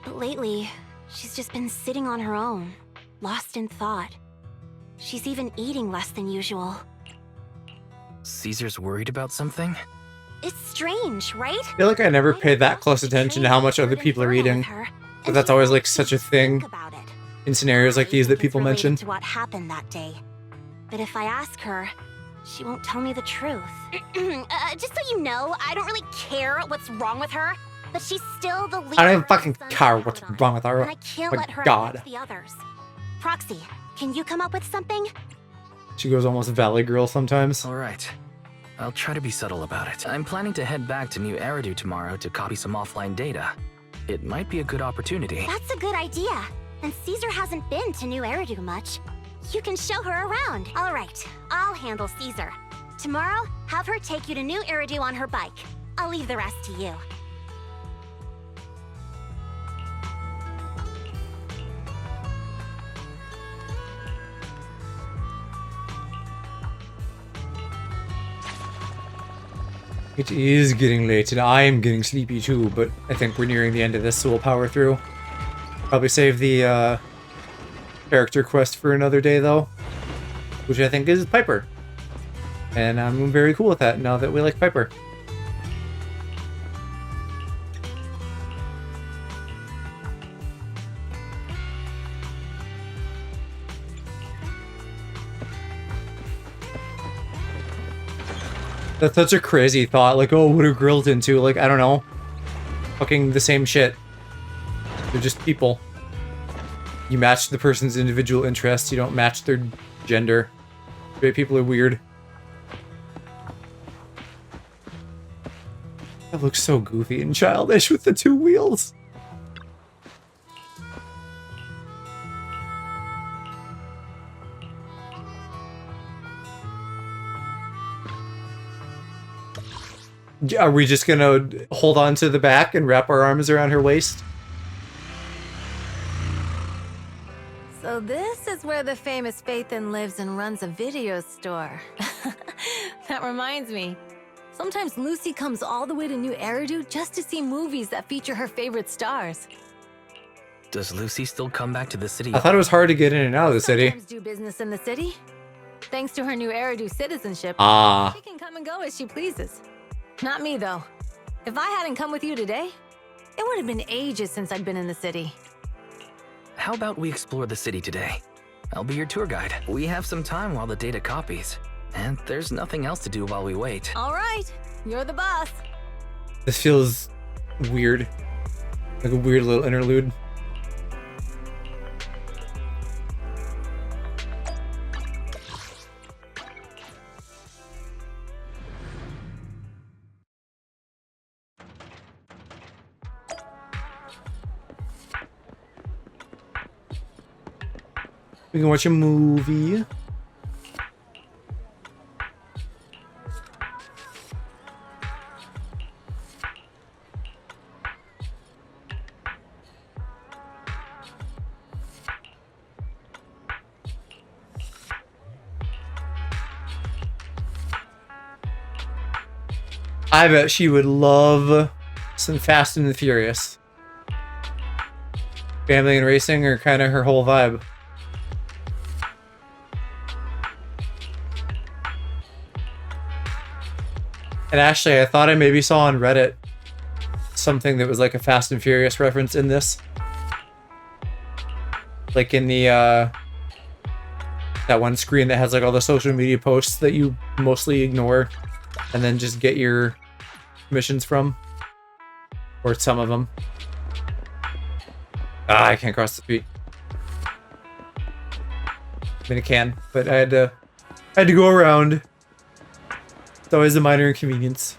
But lately, she's just been sitting on her own, lost in thought. She's even eating less than usual. Caesar's worried about something? It's strange, right? I feel like I never paid that close attention to how much other people are eating. But that's always like such a thing in scenarios like these that people mention. To what happened that day. But if I ask her, she won't tell me the truth. Just so you know, I don't really care what's wrong with her, but she's still the leader. I don't even fucking care what's wrong with her. And I can't My let her God. affect the others. Proxy, can you come up with something? She goes almost Valley Girl sometimes. Alright. I'll try to be subtle about it. I'm planning to head back to New Eridu tomorrow to copy some offline data. It might be a good opportunity. That's a good idea. And Caesar hasn't been to New Eridu much. You can show her around. All right, I'll handle Caesar. Tomorrow, have her take you to New Eridu on her bike. I'll leave the rest to you. It is getting late and I am getting sleepy too, but I think we're nearing the end of this, so we'll power through. Probably save the character quest for another day though, which I think is Piper. And I'm very cool with that now that we like Piper. That's such a crazy thought. Like, oh, what are girls into? Like, I don't know. Fucking the same shit. They're just people. You match the person's individual interests. You don't match their gender. Straight people are weird. That looks so goofy and childish with the two wheels. Are we just gonna hold on to the back and wrap our arms around her waist? So this is where the famous Phaethon lives and runs a video store. That reminds me. Sometimes Lucy comes all the way to New Eridu just to see movies that feature her favorite stars. Does Lucy still come back to the city? I thought it was hard to get in and out of the city. Sometimes do business in the city. Thanks to her New Eridu citizenship, Ah. she can come and go as she pleases. Not me, though. If I hadn't come with you today, it would have been ages since I'd been in the city. How about we explore the city today? I'll be your tour guide. We have some time while the data copies. And there's nothing else to do while we wait. All right, you're the boss. This feels weird. Like a weird little interlude. We can watch a movie. I bet she would love some Fast and the Furious. Family and racing are kind of her whole vibe. And actually, I thought I maybe saw on Reddit something that was like a Fast and Furious reference in this. Like in the, that one screen that has like all the social media posts that you mostly ignore and then just get your missions from. Or some of them. Ah, I can't cross the street. I mean, I can, but I had to go around. It's always a minor inconvenience.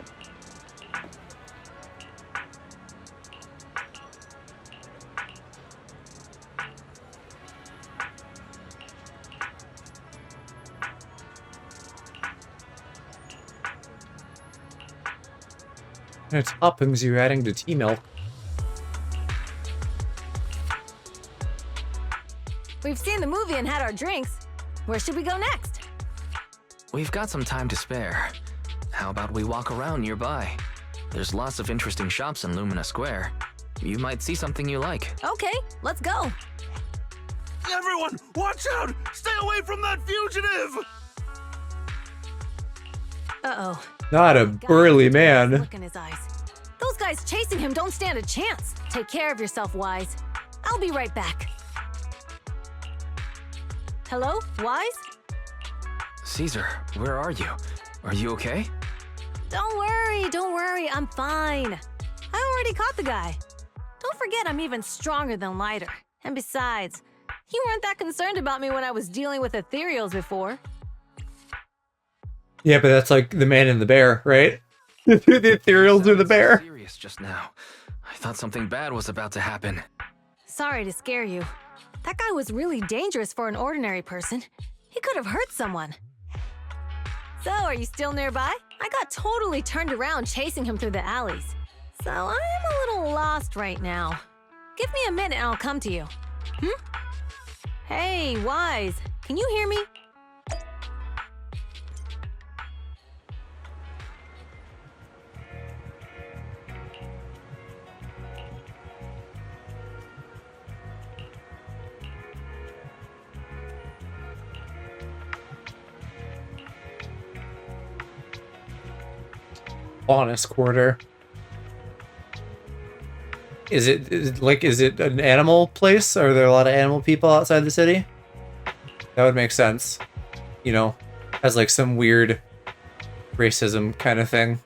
What toppings you're adding to tea milk? We've seen the movie and had our drinks. Where should we go next? We've got some time to spare. How about we walk around nearby? There's lots of interesting shops in Lumina Square. You might see something you like. Okay, let's go. Everyone, watch out! Stay away from that fugitive! Uh-oh. Not a burly man. Look in his eyes. Those guys chasing him don't stand a chance. Take care of yourself, Wise. I'll be right back. Hello, Wise? Caesar, where are you? Are you okay? Don't worry, I'm fine. I already caught the guy. Don't forget I'm even stronger than Lighter. And besides, you weren't that concerned about me when I was dealing with ethereals before. Yeah, but that's like the man and the bear, right? The ethereals are the bear. Serious just now. I thought something bad was about to happen. Sorry to scare you. That guy was really dangerous for an ordinary person. He could have hurt someone. So, are you still nearby? I got totally turned around chasing him through the alleys. So, I am a little lost right now. Give me a minute and I'll come to you. Hey, Wise, can you hear me? Honest quarter. Is it an animal place? Are there a lot of animal people outside the city? That would make sense. You know, as like some weird racism kind of thing.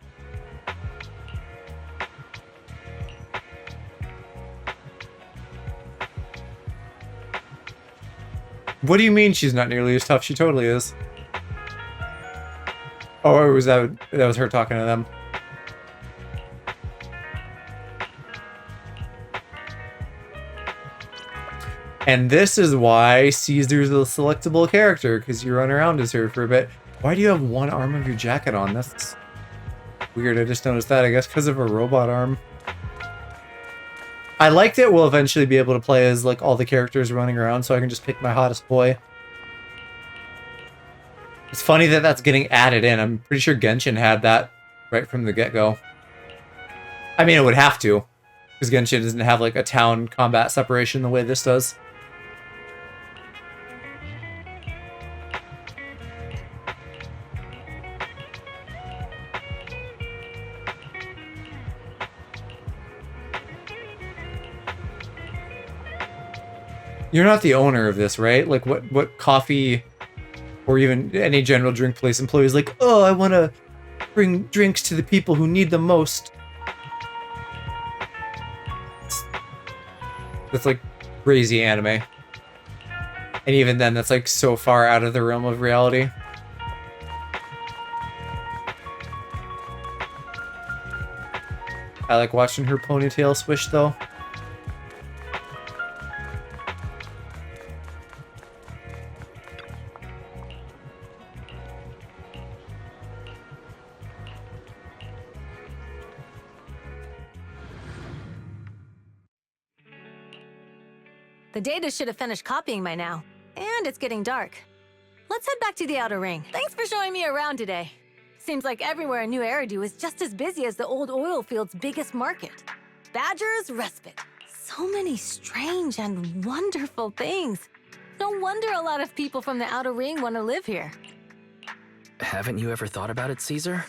What do you mean she's not nearly as tough? She totally is. Oh, or was that was her talking to them? And this is why Caesar's a selectable character, because you run around as her for a bit. Why do you have one arm of your jacket on? That's weird. I just noticed that. I guess because of a robot arm. I like that we'll eventually be able to play as like all the characters running around, so I can just pick my hottest boy. It's funny that that's getting added in. I'm pretty sure Genshin had that right from the get-go. I mean, it would have to, because Genshin doesn't have like a town combat separation the way this does. You're not the owner of this, right? Like, what coffee or even any general drink place employee is like, oh, I want to bring drinks to the people who need them most. That's like crazy anime. And even then, that's like so far out of the realm of reality. I like watching her ponytail swish though. The data should have finished copying by now. And it's getting dark. Let's head back to the Outer Ring. Thanks for showing me around today. Seems like everywhere in New Eridu is just as busy as the old oil field's biggest market. Badger's Respite. So many strange and wonderful things. No wonder a lot of people from the Outer Ring want to live here. Haven't you ever thought about it, Caesar?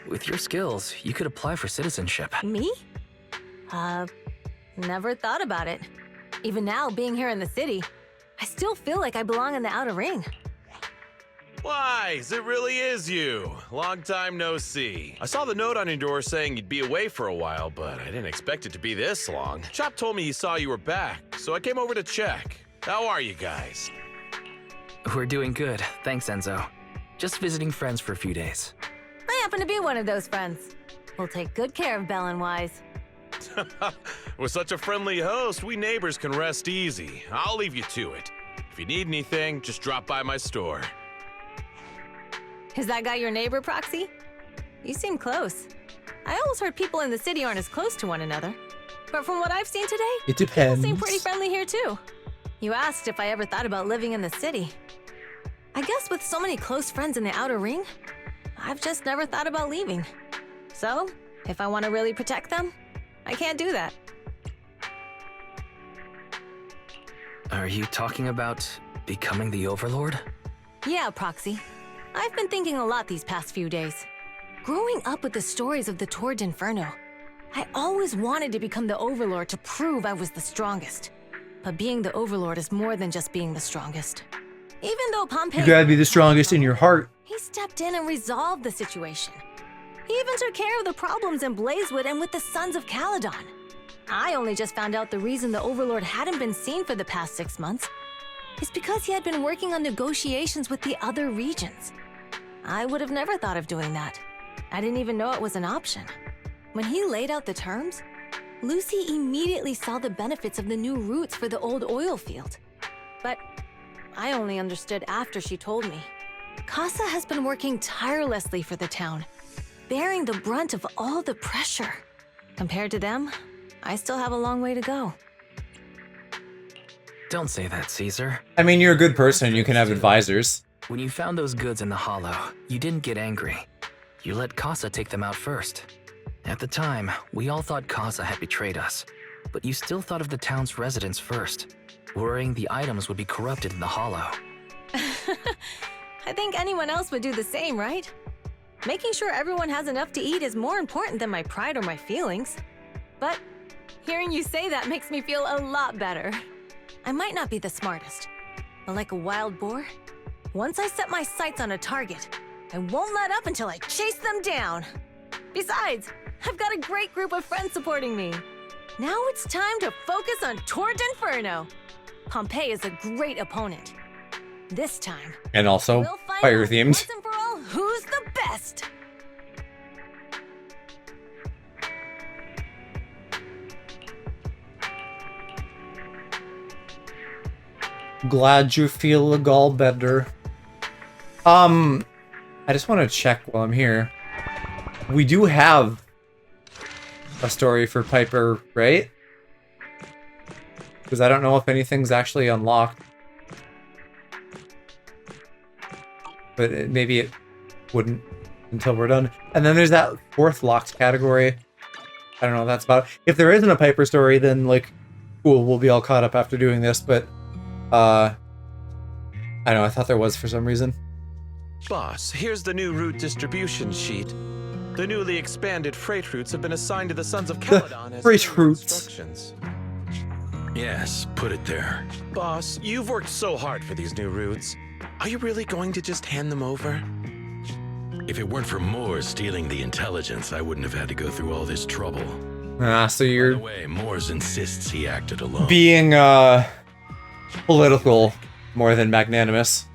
With your skills, you could apply for citizenship. Me? Never thought about it. Even now, being here in the city, I still feel like I belong in the Outer Ring. Wise, it really is you. Long time no see. I saw the note on your door saying you'd be away for a while, but I didn't expect it to be this long. Chop told me he saw you were back, so I came over to check. How are you guys? We're doing good, thanks Enzo. Just visiting friends for a few days. I happen to be one of those friends. We'll take good care of Belle and Wise. With such a friendly host, we neighbors can rest easy. I'll leave you to it. If you need anything, just drop by my store. Is that guy your neighbor, Proxy? You seem close. I always heard people in the city aren't as close to one another. But from what I've seen today, it depends. People seem pretty friendly here too. You asked if I ever thought about living in the city. I guess with so many close friends in the Outer Ring, I've just never thought about leaving. So, if I want to really protect them, I can't do that. Are you talking about becoming the Overlord? Yeah, Proxy. I've been thinking a lot these past few days. Growing up with the stories of the Torrid Inferno, I always wanted to become the Overlord to prove I was the strongest. But being the Overlord is more than just being the strongest. Even though Pompey... You gotta be the strongest in your heart. He stepped in and resolved the situation. He even took care of the problems in Blazewood and with the Sons of Caledon. I only just found out the reason the Overlord hadn't been seen for the past 6 months is because he had been working on negotiations with the other regions. I would have never thought of doing that. I didn't even know it was an option. When he laid out the terms, Lucy immediately saw the benefits of the new routes for the old oil field. But I only understood after she told me. Casa has been working tirelessly for the town, bearing the brunt of all the pressure. Compared to them, I still have a long way to go. Don't say that, Caesar. I mean, you're a good person. You can have advisors. When you found those goods in the hollow, you didn't get angry. You let Casa take them out first. At the time, we all thought Casa had betrayed us, but you still thought of the town's residents first, worrying the items would be corrupted in the hollow. I think anyone else would do the same, right? Making sure everyone has enough to eat is more important than my pride or my feelings. But hearing you say that makes me feel a lot better. I might not be the smartest, but like a wild boar, once I set my sights on a target, I won't let up until I chase them down. Besides, I've got a great group of friends supporting me. Now it's time to focus on Torrid Inferno. Pompey is a great opponent. This time, and also we'll find fire out themed. once and for all who's the best. Glad you feel a gall better. I just want to check while I'm here. We do have a story for Piper, right? Because I don't know if anything's actually unlocked. But maybe it wouldn't until we're done. And then there's that 4th locked category. I don't know what that's about. If there isn't a Piper story, then, like, cool, we'll be all caught up after doing this, but... I don't know, I thought there was for some reason. Boss, here's the new route distribution sheet. The newly expanded freight routes have been assigned to the Sons of Caledon as freight routes. Instructions. Yes, put it there. Boss, you've worked so hard for these new routes. Are you really going to just hand them over? If it weren't for Moore stealing the intelligence, I wouldn't have had to go through all this trouble. So you're... By the way, Moores insists he acted alone. being, political more than magnanimous.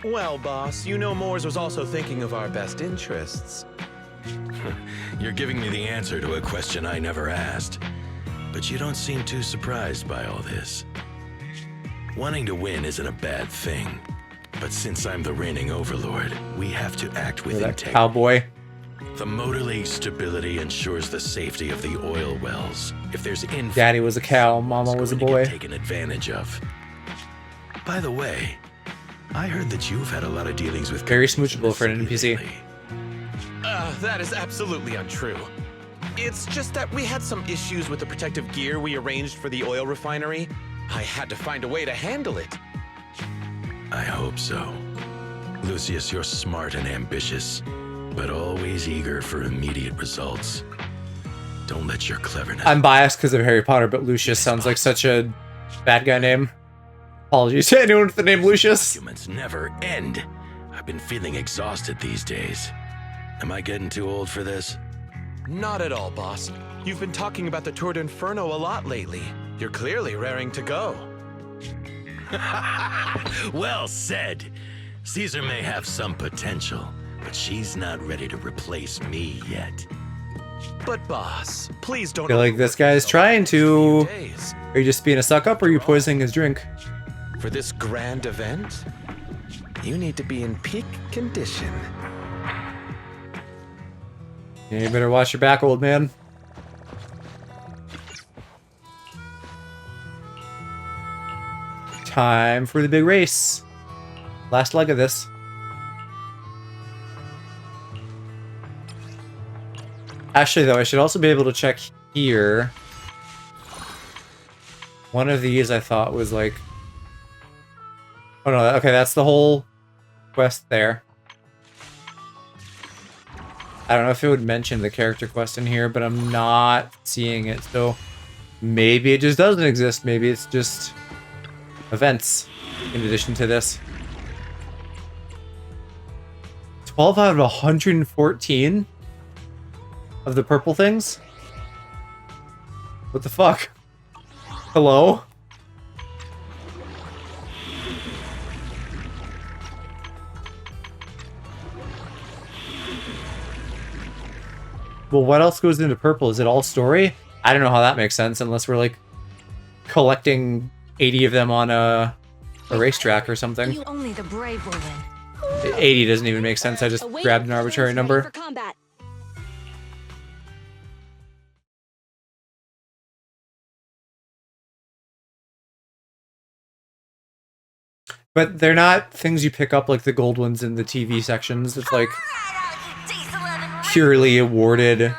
Well, boss, you know Moores was also thinking of our best interests. You're giving me the answer to a question I never asked. But you don't seem too surprised by all this. Wanting to win isn't a bad thing. But since I'm the reigning overlord, we have to act with integrity. Cowboy. The motor league stability ensures the safety of the oil wells. If there's Daddy was a cow, Mama was a boy. Taken advantage of. By the way, I heard that you've had a lot of dealings with very smoochable for an NPC. That is absolutely untrue. It's just that we had some issues with the protective gear we arranged for the oil refinery. I had to find a way to handle it. I hope so. Lucius, you're smart and ambitious. but always eager for immediate results. Don't let your cleverness... I'm biased because of Harry Potter, but Lucius sounds like such a bad guy name. Apologies to anyone with the name Lucius. Documents never end. I've been feeling exhausted these days. Am I getting too old for this? Not at all, boss. You've been talking about the Tour d'Inferno a lot lately. You're clearly raring to go. Well said. Caesar may have some potential, but she's not ready to replace me yet. But boss, please I don't... feel like this guy is trying to... Are you just being a suck-up, or are you poisoning his drink? For this grand event, you need to be in peak condition. Yeah, you better watch your back, old man. Time for the big race. Last leg of this. Actually, though, I should also be able to check here. One of these I thought was like... Oh no, okay, that's the whole quest there. I don't know if it would mention the character quest in here, but I'm not seeing it, so maybe it just doesn't exist. Maybe it's just events in addition to this. 12 out of 114 of the purple things? What the fuck? Hello? Well, what else goes into purple? Is it all story? I don't know how that makes sense unless we're like collecting 80 of them on a racetrack or something. You only the brave will win. 80 doesn't even make sense. I just grabbed an arbitrary number. But they're not things you pick up like the gold ones in the TV sections. It's like purely awarded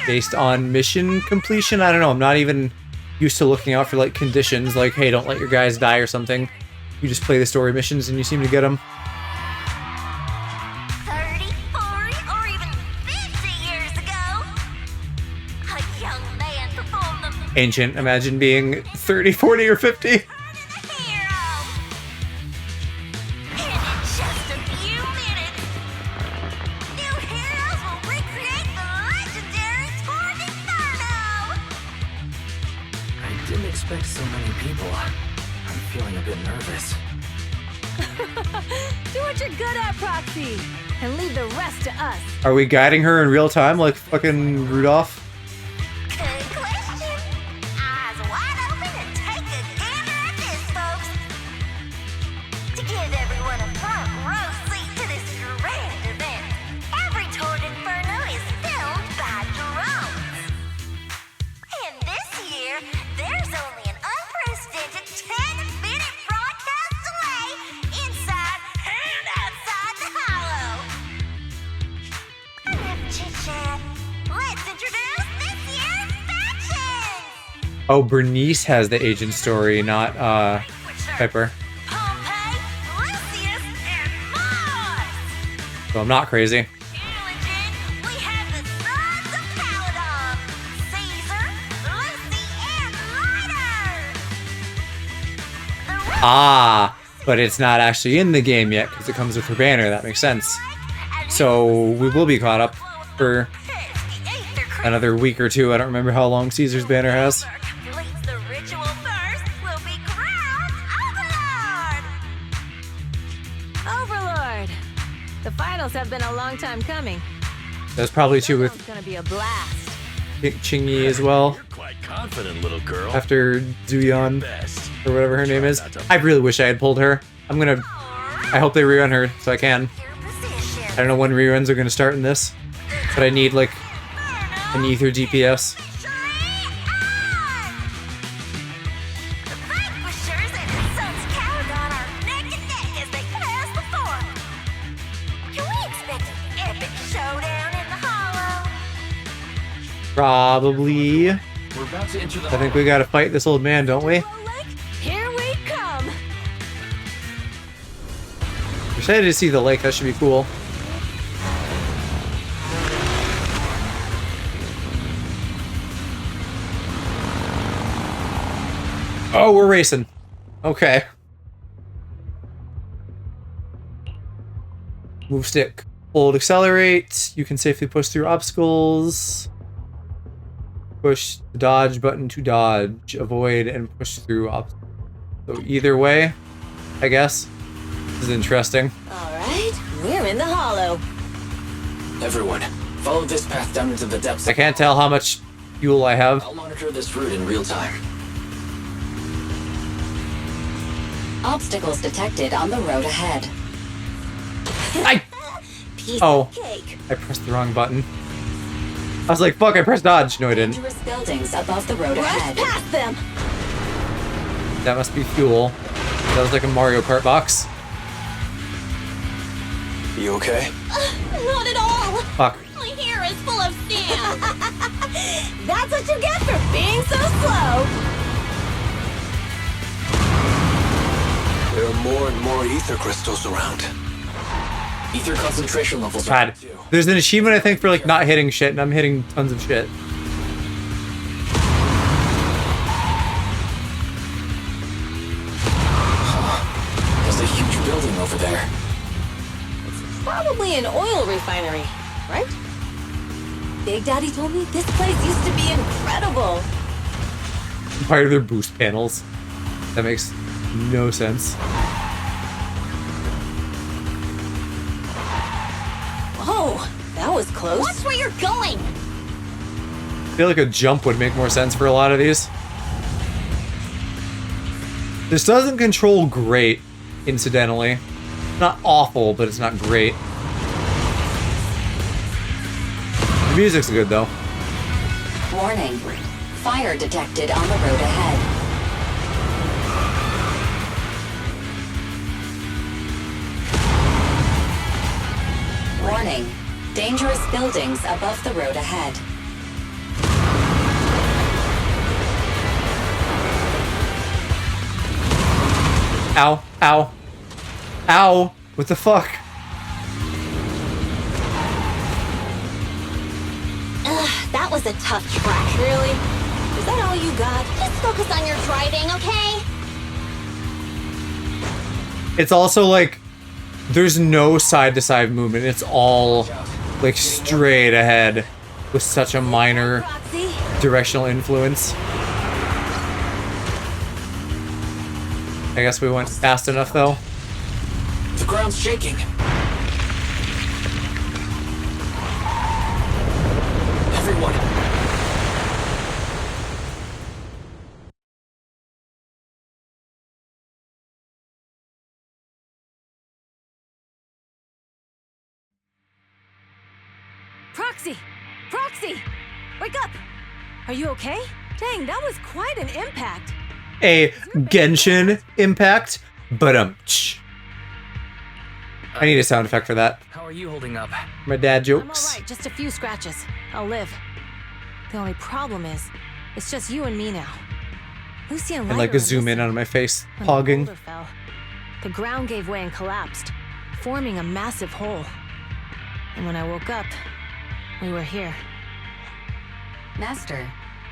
based on mission completion. I don't know. I'm not even used to looking out for like conditions like, hey, don't let your guys die or something. You just play the story missions and you seem to get them. 30, 40, or even 50 years ago, a young man performed the Ancient. Imagine being 30, 40, or 50. Expect so many people. I'm feeling a bit nervous. Do what you're good at, Proxy, and leave the rest to us. Are we guiding her in real time like fucking Rudolph? Good question. Eyes wide open and take a gander at this, folks. To give everyone a front row seat to this grand event, every Tour d'Inferno is filmed by drones. And this year, there's only an unprecedented 10-minute broadcast delay inside and outside the Hollow. Enough chit-chat. Let's introduce this year's factions. Oh, Bernice has the agent story, not Piper. So I'm not crazy. Ah, but it's not actually in the game yet because it comes with her banner. That makes sense. So we will be caught up for another week or two. I don't remember how long Caesar's banner has. Overlord! The finals have been a long time coming. There's probably two with It's gonna be a blast. Chingy as well. You're quite confident, little girl. After Zuyon, or whatever her name is. I really wish I had pulled her. I hope they rerun her so I can. I don't know when reruns are gonna start in this, but I need like an ether DPS. Probably. We're about to enter the I think we gotta fight this old man, don't we? Here we come. Excited to see the lake. That should be cool. Oh, we're racing. Okay. Move stick. Hold accelerate. You can safely push through obstacles. Push the dodge button to dodge. Avoid and push through obstacles. So either way, I guess. This is interesting. Alright, we're in the hollow. Everyone, follow this path down into the depths. I can't tell how much fuel I have. I'll monitor this route in real time. Obstacles detected on the road ahead. Oh, I pressed the wrong button. I was like, fuck, I pressed dodge. No, I didn't. Dangerous buildings above the road ahead. Past them! That must be fuel. That was like a Mario Kart box. You okay? Not at all. Fuck. My hair is full of sand. That's what you get for being so slow! There are more and more ether crystals around. Ether concentration levels are God. There's an achievement, I think, for like not hitting shit, and I'm hitting tons of shit. There's a huge building over there. Probably an oil refinery, right? Big Daddy told me this place used to be incredible. Part of their boost panels. That makes no sense. Whoa, that was close. Watch where you're going. I feel like a jump would make more sense for a lot of these. This doesn't control great, incidentally. Not awful, but it's not great. The music's good, though. Warning. Fire detected on the road ahead. Warning. Dangerous buildings above the road ahead. Ow. Ow. Ow. What the fuck? That was a tough track. Really? Is that all you got? Just focus on your driving, okay? It's also like there's no side-to-side movement. It's all like straight ahead with such a minor directional influence. I guess we went fast enough though. The ground's shaking. Everyone. Proxy! Proxy! Wake up! Are you okay? Dang, that was quite an impact. A Genshin impact, but I need a sound effect for that. How are you holding up? My dad I'm jokes. alright, just a few scratches. I'll live. The only problem is, it's just you and me now. Lucy and And like a zoom in on my face, hogging. boulder fell, the ground gave way and collapsed, forming a massive hole. And when I woke up, we were here. Master,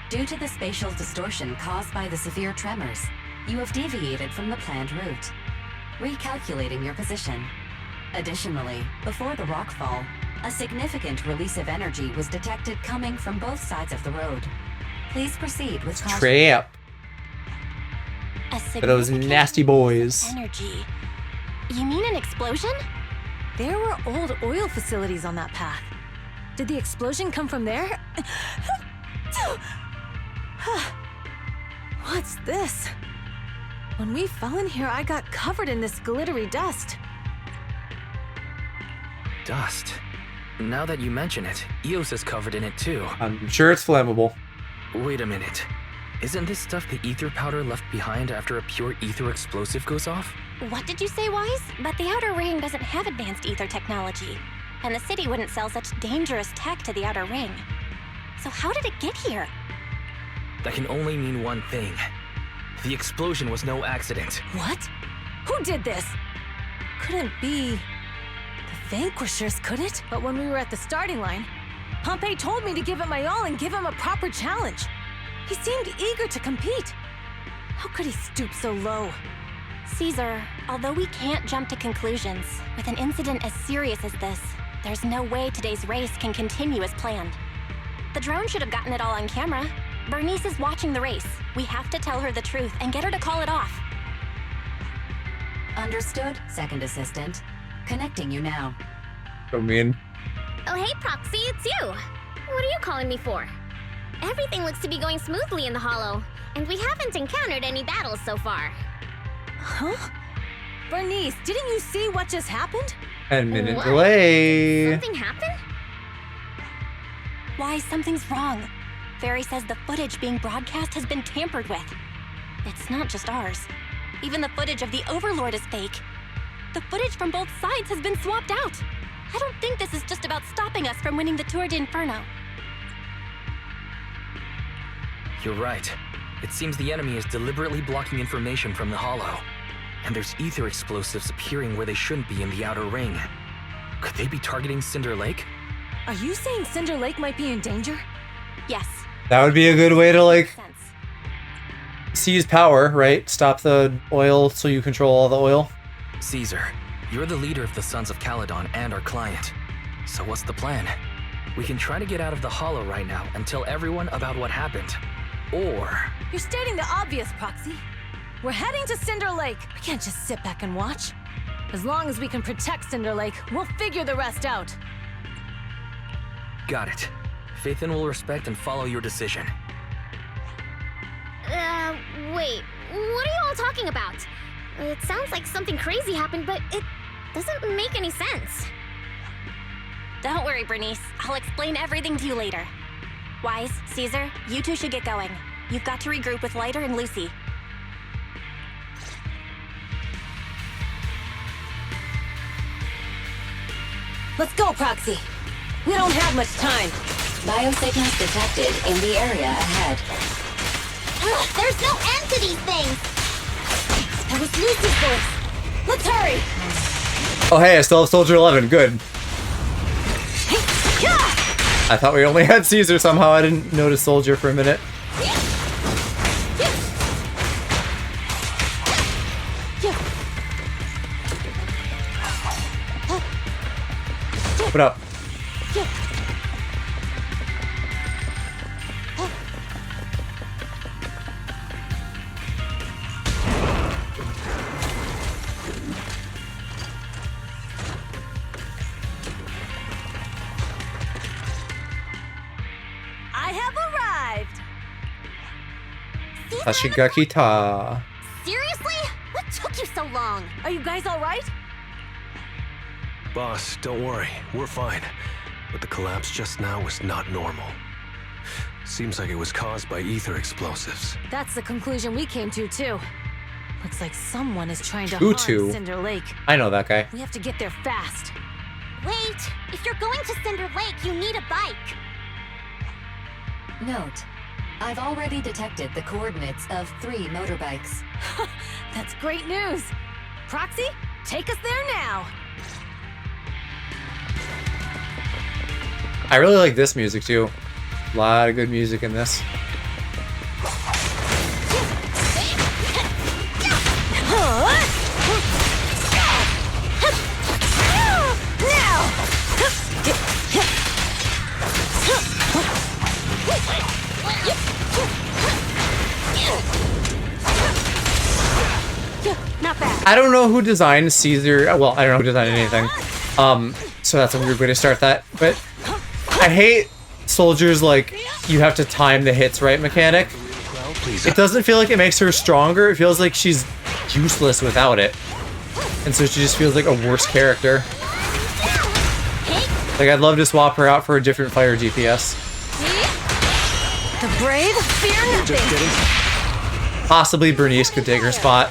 due to the spatial distortion caused by the severe tremors, you have deviated from the planned route, recalculating your position. Additionally, before the rockfall, a significant release of energy was detected coming from both sides of the road. Please proceed with caution. Trap. A For those nasty boys. energy. You mean an explosion? There were old oil facilities on that path. Did the explosion come from there? What's this? When we fell in here, I got covered in this glittery dust. Dust. Now that you mention it, Eos is covered in it too. I'm sure it's flammable. Wait a minute. Isn't this stuff the ether powder left behind after a pure ether explosive goes off? What did you say, Wise? But the Outer Ring doesn't have advanced ether technology, and the city wouldn't sell such dangerous tech to the Outer Ring. So how did it get here? That can only mean one thing. The explosion was no accident. What? Who did this? Couldn't be the Vanquishers, could it? But when we were at the starting line, Pompey told me to give it my all and give him a proper challenge. He seemed eager to compete. How could he stoop so low? Caesar, although we can't jump to conclusions, with an incident as serious as this, there's no way today's race can continue as planned. The drone should have gotten it all on camera. Bernice is watching the race. We have to tell her the truth and get her to call it off. Understood, second assistant. Connecting you now. So mean. Oh, hey, Proxy, it's you. What are you calling me for? Everything looks to be going smoothly in the Hollow, and we haven't encountered any battles so far. Huh? Bernice, didn't you see what just happened? 10-minute delay. Something happened? Why, something's wrong. Fairy says the footage being broadcast has been tampered with. It's not just ours. Even the footage of the Overlord is fake. The footage from both sides has been swapped out. I don't think this is just about stopping us from winning the Tour d'Inferno. You're right. It seems the enemy is deliberately blocking information from the Hollow. And there's ether explosives appearing where they shouldn't be in the outer ring. Could they be targeting Cinder Lake? Are you saying Cinder Lake might be in danger? Yes. That would be a good way to, like, seize power, right? Stop the oil so you control all the oil. Caesar, you're the leader of the Sons of Caledon and our client. So what's the plan? We can try to get out of the Hollow right now and tell everyone about what happened. Or... You're stating the obvious, Proxy. We're heading to Cinder Lake. We can't just sit back and watch. As long as we can protect Cinder Lake, we'll figure the rest out. Got it. Phaethon will respect and follow your decision. Wait. What are you all talking about? It sounds like something crazy happened, but it doesn't make any sense. Don't worry, Bernice. I'll explain everything to you later. Wise, Caesar, you two should get going. You've got to regroup with Lighter and Lucy. Let's go, Proxy. We don't have much time. Biosignals detected in the area ahead. Ugh, there's no end to these things! That was Lucy's voice. Let's hurry! Oh, hey, I still have Soldier 11. Good. I thought we only had Caesar somehow. I didn't notice Soldier for a minute. What up? I have arrived! Hashigaki Ta. Seriously? What took you so long? Are you guys alright? Boss, don't worry. We're fine. But the collapse just now was not normal. Seems like it was caused by ether explosives. That's the conclusion we came to, too. Looks like someone is trying to Tutu. harm Cinder Lake. I know that guy. We have to get there fast. Wait! If you're going to Cinder Lake, you need a bike! Note, I've already detected the coordinates of 3 motorbikes. That's great news! Proxy, take us there now! I really like this music too. A lot of good music in this. Not bad. I don't know who designed Caesar. Well, I don't know who designed anything. So that's a weird way to start that. But I hate Soldier's, like, you have to time the hits right mechanic. It doesn't feel like it makes her stronger. It feels like she's useless without it. And so she just feels like a worse character. Like, I'd love to swap her out for a different fire DPS. The brave fear nothing. Possibly Bernice could take her spot.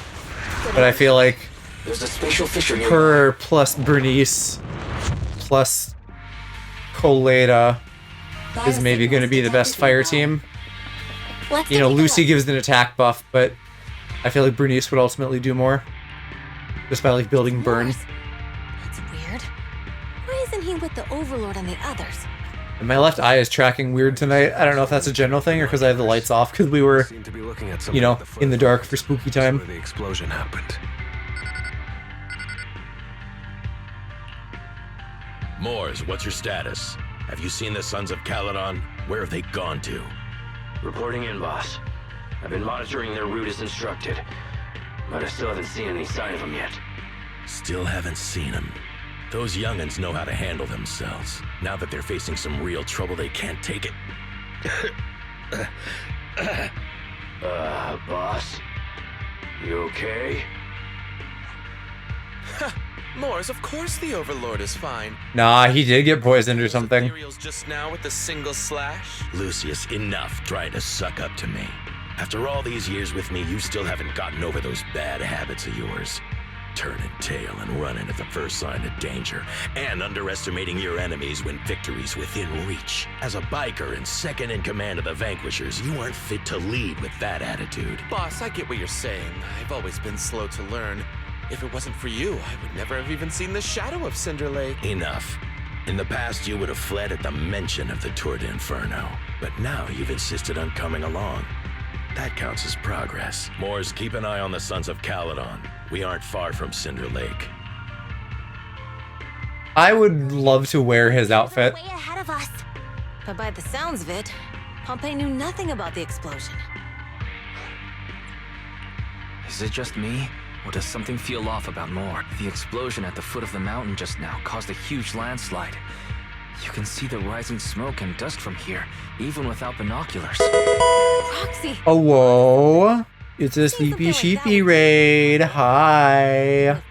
But I feel like There's a spatial fissure near her plus Bernice plus Coleta is maybe going to be the best fire team. You know, Lucy gives an attack buff, but I feel like Bernice would ultimately do more. Just by, like, building burn. That's weird. Why isn't he with the Overlord and the others? And my left eye is tracking weird tonight. I don't know if that's a general thing or because I have the lights off because we were, you know, in the dark for spooky time. Where the explosion happened. Moors, what's your status? Have you seen the Sons of Caledon? Where have they gone to? Reporting in, boss. I've been monitoring their route as instructed, but I still haven't seen any sign of them yet. Still haven't seen them. Those young'uns know how to handle themselves. Now that they're facing some real trouble, they can't take it. Boss? You okay? Moors, of course the Overlord is fine. Nah, he did get poisoned or something. Just now with a single slash. Lucius, enough trying to suck up to me. After all these years with me, you still haven't gotten over those bad habits of yours. Turning tail and running at the first sign of danger, and underestimating your enemies when victory's within reach. As a biker and second in command of the Vanquishers, you aren't fit to lead with that attitude. Boss, I get what you're saying. I've always been slow to learn. If it wasn't for you, I would never have even seen the shadow of Cinder Lake. Enough. In the past, you would have fled at the mention of the Tour d'Inferno, but now you've insisted on coming along. That counts as progress. Moors, keep an eye on the Sons of Caledon. We aren't far from Cinder Lake. I would love to wear his outfit. Way ahead of us. But by the sounds of it, Pompey knew nothing about the explosion. Is it just me? Or does something feel off about Moor? The explosion at the foot of the mountain just now caused a huge landslide. You can see the rising smoke and dust from here, even without binoculars. Roxy! Oh, whoa. It's a Sleepy Sheepy raid. Hi.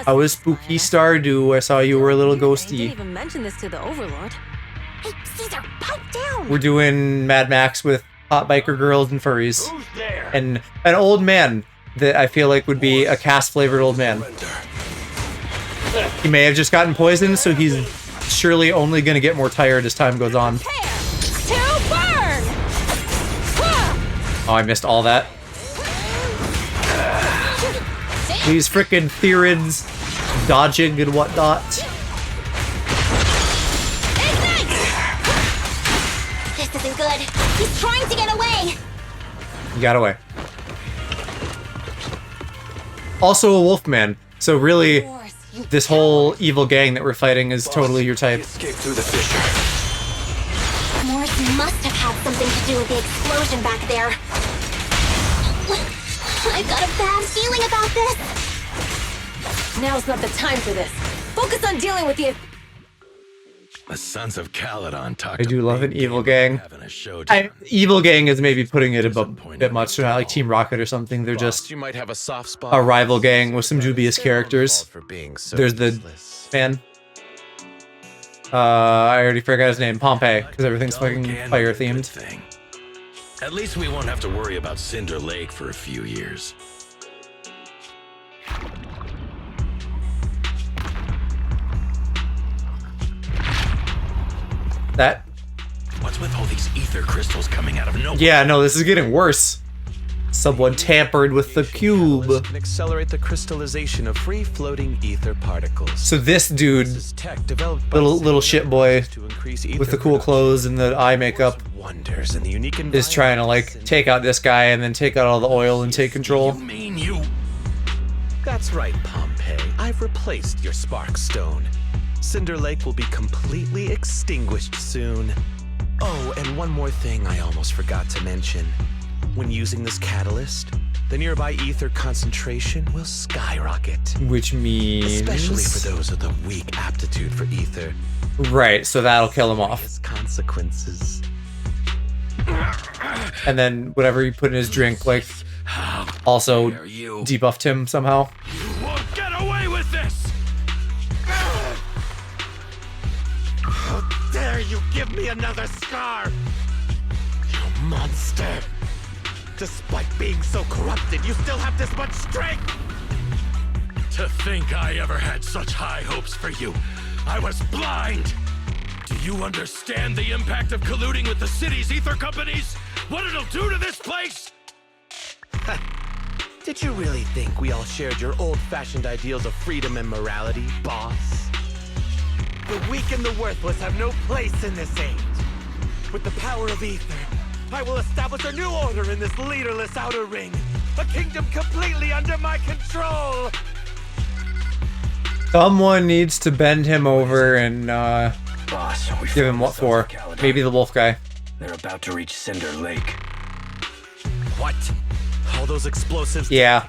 How was Spooky Stardew? I saw you were a little Didn't ghosty. even mention this to the Overlord. Hey, Caesar, pipe down! We're doing Mad Max with hot biker girls and furries. And an old man that I feel like would be a cast-flavored old man. He may have just gotten poisoned, so he's surely only going to get more tired as time goes on. Oh, I missed all that. These frickin' Therids dodging and whatnot. This isn't good. He's trying to get away. He got away. Also a wolfman, so really, this whole evil gang that we're fighting is totally your type. Escape through the fissure. Morris must have had something to do with the explosion back there. I've got a bad feeling about this. Now's not the time for this. Focus on dealing with the... The Sons of Caledon talk. I do love an evil gang. Evil gang is maybe putting it a bit much. They're not like Team Rocket or something. They're just You might have a soft spot. a rival gang with some dubious characters. There's the man. I already forgot his name. Pompey, because everything's fucking fire themed. At least we won't have to worry about Cinder Lake for a few years. That. What's with all these ether crystals coming out of nowhere? Yeah, no, this is getting worse. Someone tampered with the cube. Can accelerate the crystallization of free-floating ether particles. So this dude, little shit boy with the cool clothes and the eye makeup, is trying to like take out this guy and then take out all the oil and take control. That's right, Pompey. I've replaced your spark stone. Cinder Lake will be completely extinguished soon. Oh, and one more thing I almost forgot to mention. When using this catalyst, the nearby ether concentration will skyrocket. Which means... especially for those with a weak aptitude for ether. Right, so that'll kill him off. Consequences. And then whatever he put in his drink, like, also debuffed him somehow. You won't get away with this! How dare you give me another scar! You monster! Despite being so corrupted, you still have this much strength! To think I ever had such high hopes for you. I was blind! Do you understand the impact of colluding with the city's ether companies? What it'll do to this place? Did you really think we all shared your old-fashioned ideals of freedom and morality, boss? The weak and the worthless have no place in this age. With the power of ether, I will establish a new order in this leaderless outer ring. A kingdom completely under my control. Someone needs to bend him over and Boss, give him what for? Maybe the wolf guy. They're about to reach Cinder Lake. What? All those explosives? Yeah.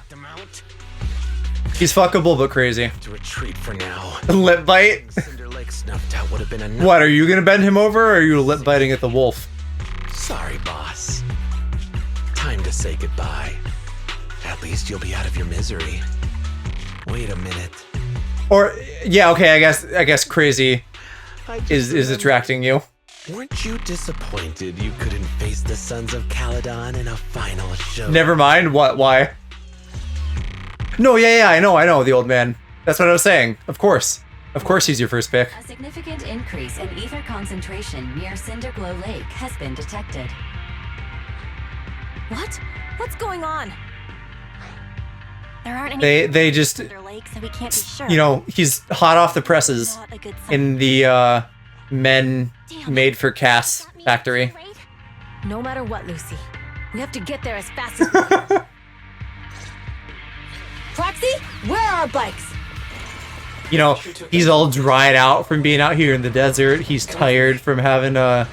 He's fuckable but crazy. To retreat for now. Lip bite? Cinder Lake snuffed out would have been enough. What, are you gonna bend him over or are you lip biting at the wolf? Sorry, boss. Time to say goodbye. At least you'll be out of your misery. Wait a minute. Or yeah, okay, I guess crazy is attracting you. Weren't you disappointed you couldn't face the Sons of Caledon in a final show? Never mind. What? Why? No, yeah, I know, the old man. That's what I was saying. Of course he's your first pick. A significant increase in ether concentration near Cinderglow Lake has been detected. What? What's going on? There aren't any They just, Cinder Lake, so we can't be sure. you know, he's hot off the presses Not a good sign. in the men made for Cass factory. No matter what, Lucy, we have to get there as fast as we can. Proxy, where are our bikes? You know, he's all dried out from being out here in the desert. He's tired from having to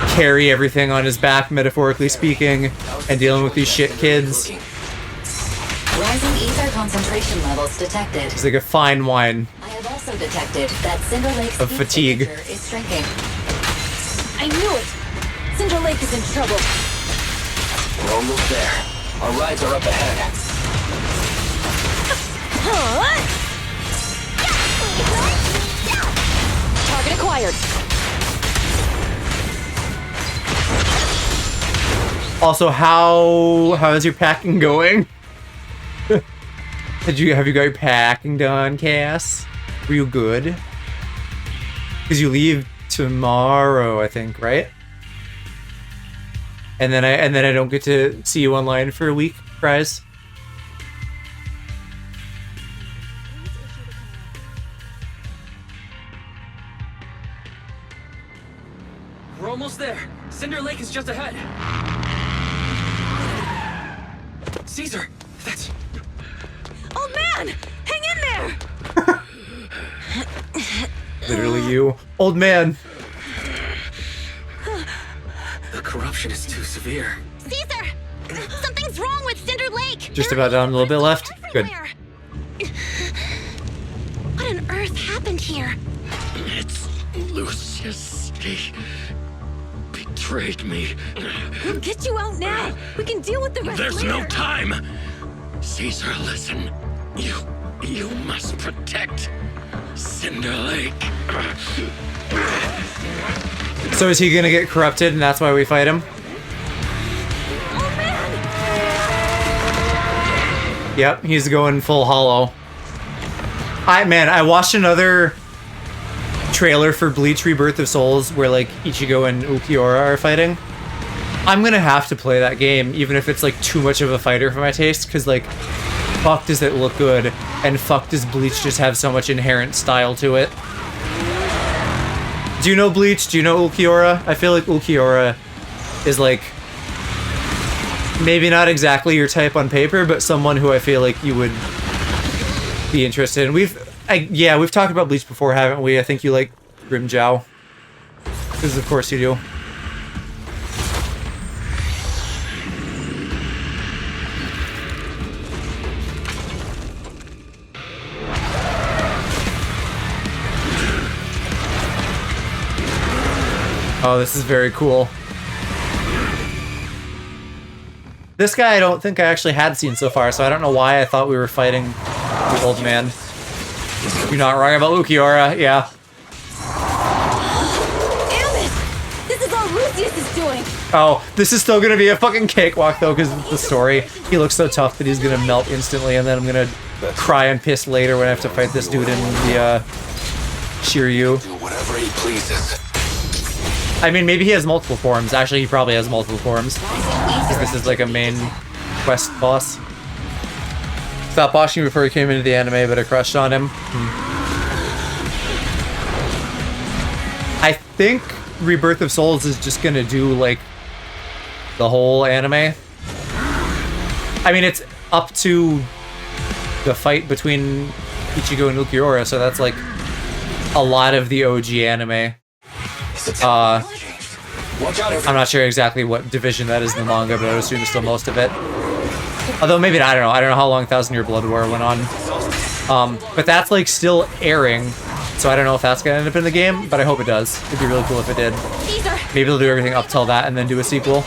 carry everything on his back, metaphorically speaking, and dealing with these shit kids. Rising ether concentration levels detected. He's like a fine wine. I have also detected that Cinder Lake's Of heat fatigue. signature is shrinking. I knew it! Cinder Lake is in trouble. We're almost there. Our rides are up ahead. Target acquired. Also, how is your packing going? Have you got your packing done, Cass? Were you good? Because you leave tomorrow, I think, right? And then I don't get to see you online for a week, prize. We're almost there. Cinder Lake is just ahead. Caesar, that's... Old man! Hang in there! Literally you. Old man. The corruption is too severe. Caesar! Something's wrong with Cinder Lake! Just about done, a little bit left. Good. What on earth happened here? It's Lucius. He betrayed me. We'll get you out now. We can deal with the rest There's later. no time. Caesar, listen. You must protect Cinder Lake. So is he gonna get corrupted and that's why we fight him? Yep, he's going full hollow. I watched another trailer for Bleach Rebirth of Souls where like Ichigo and Ulquiorra are fighting. I'm gonna have to play that game even if it's like too much of a fighter for my taste, because like fuck does it look good, and fuck does Bleach just have so much inherent style to it. Do you know Bleach? Do you know Ulquiorra? I feel like Ulquiorra is like maybe not exactly your type on paper, but someone who I feel like you would be interested in. We've talked about Bleach before, haven't we? I think you like Grimjow. Because of course you do. Oh, this is very cool. This guy I don't think I actually had seen so far, so I don't know why I thought we were fighting the old man. You're not wrong about Ulquiorra, yeah. Damn it! This is all Lucius is doing! Oh, this is still gonna be a fucking cakewalk though, because of the story. He looks so tough that he's gonna melt instantly, and then I'm gonna cry and piss later when I have to fight this dude in the Shiryu. Do whatever he pleases. I mean, maybe he has multiple forms. Actually, he probably has multiple forms. Because this is like a main quest boss. Stopped watching before he came into the anime, but I crushed on him. I think Rebirth of Souls is just gonna do like the whole anime. I mean, it's up to the fight between Ichigo and Ulquiorra, so that's like a lot of the OG anime. I'm not sure exactly what division that is in the manga, but I would assume it's still most of it. Although maybe not, I don't know. I don't know how long 1000-Year Blood War went on. But that's like still airing, so I don't know if that's gonna end up in the game, but I hope it does. It'd be really cool if it did. Maybe they'll do everything up till that and then do a sequel.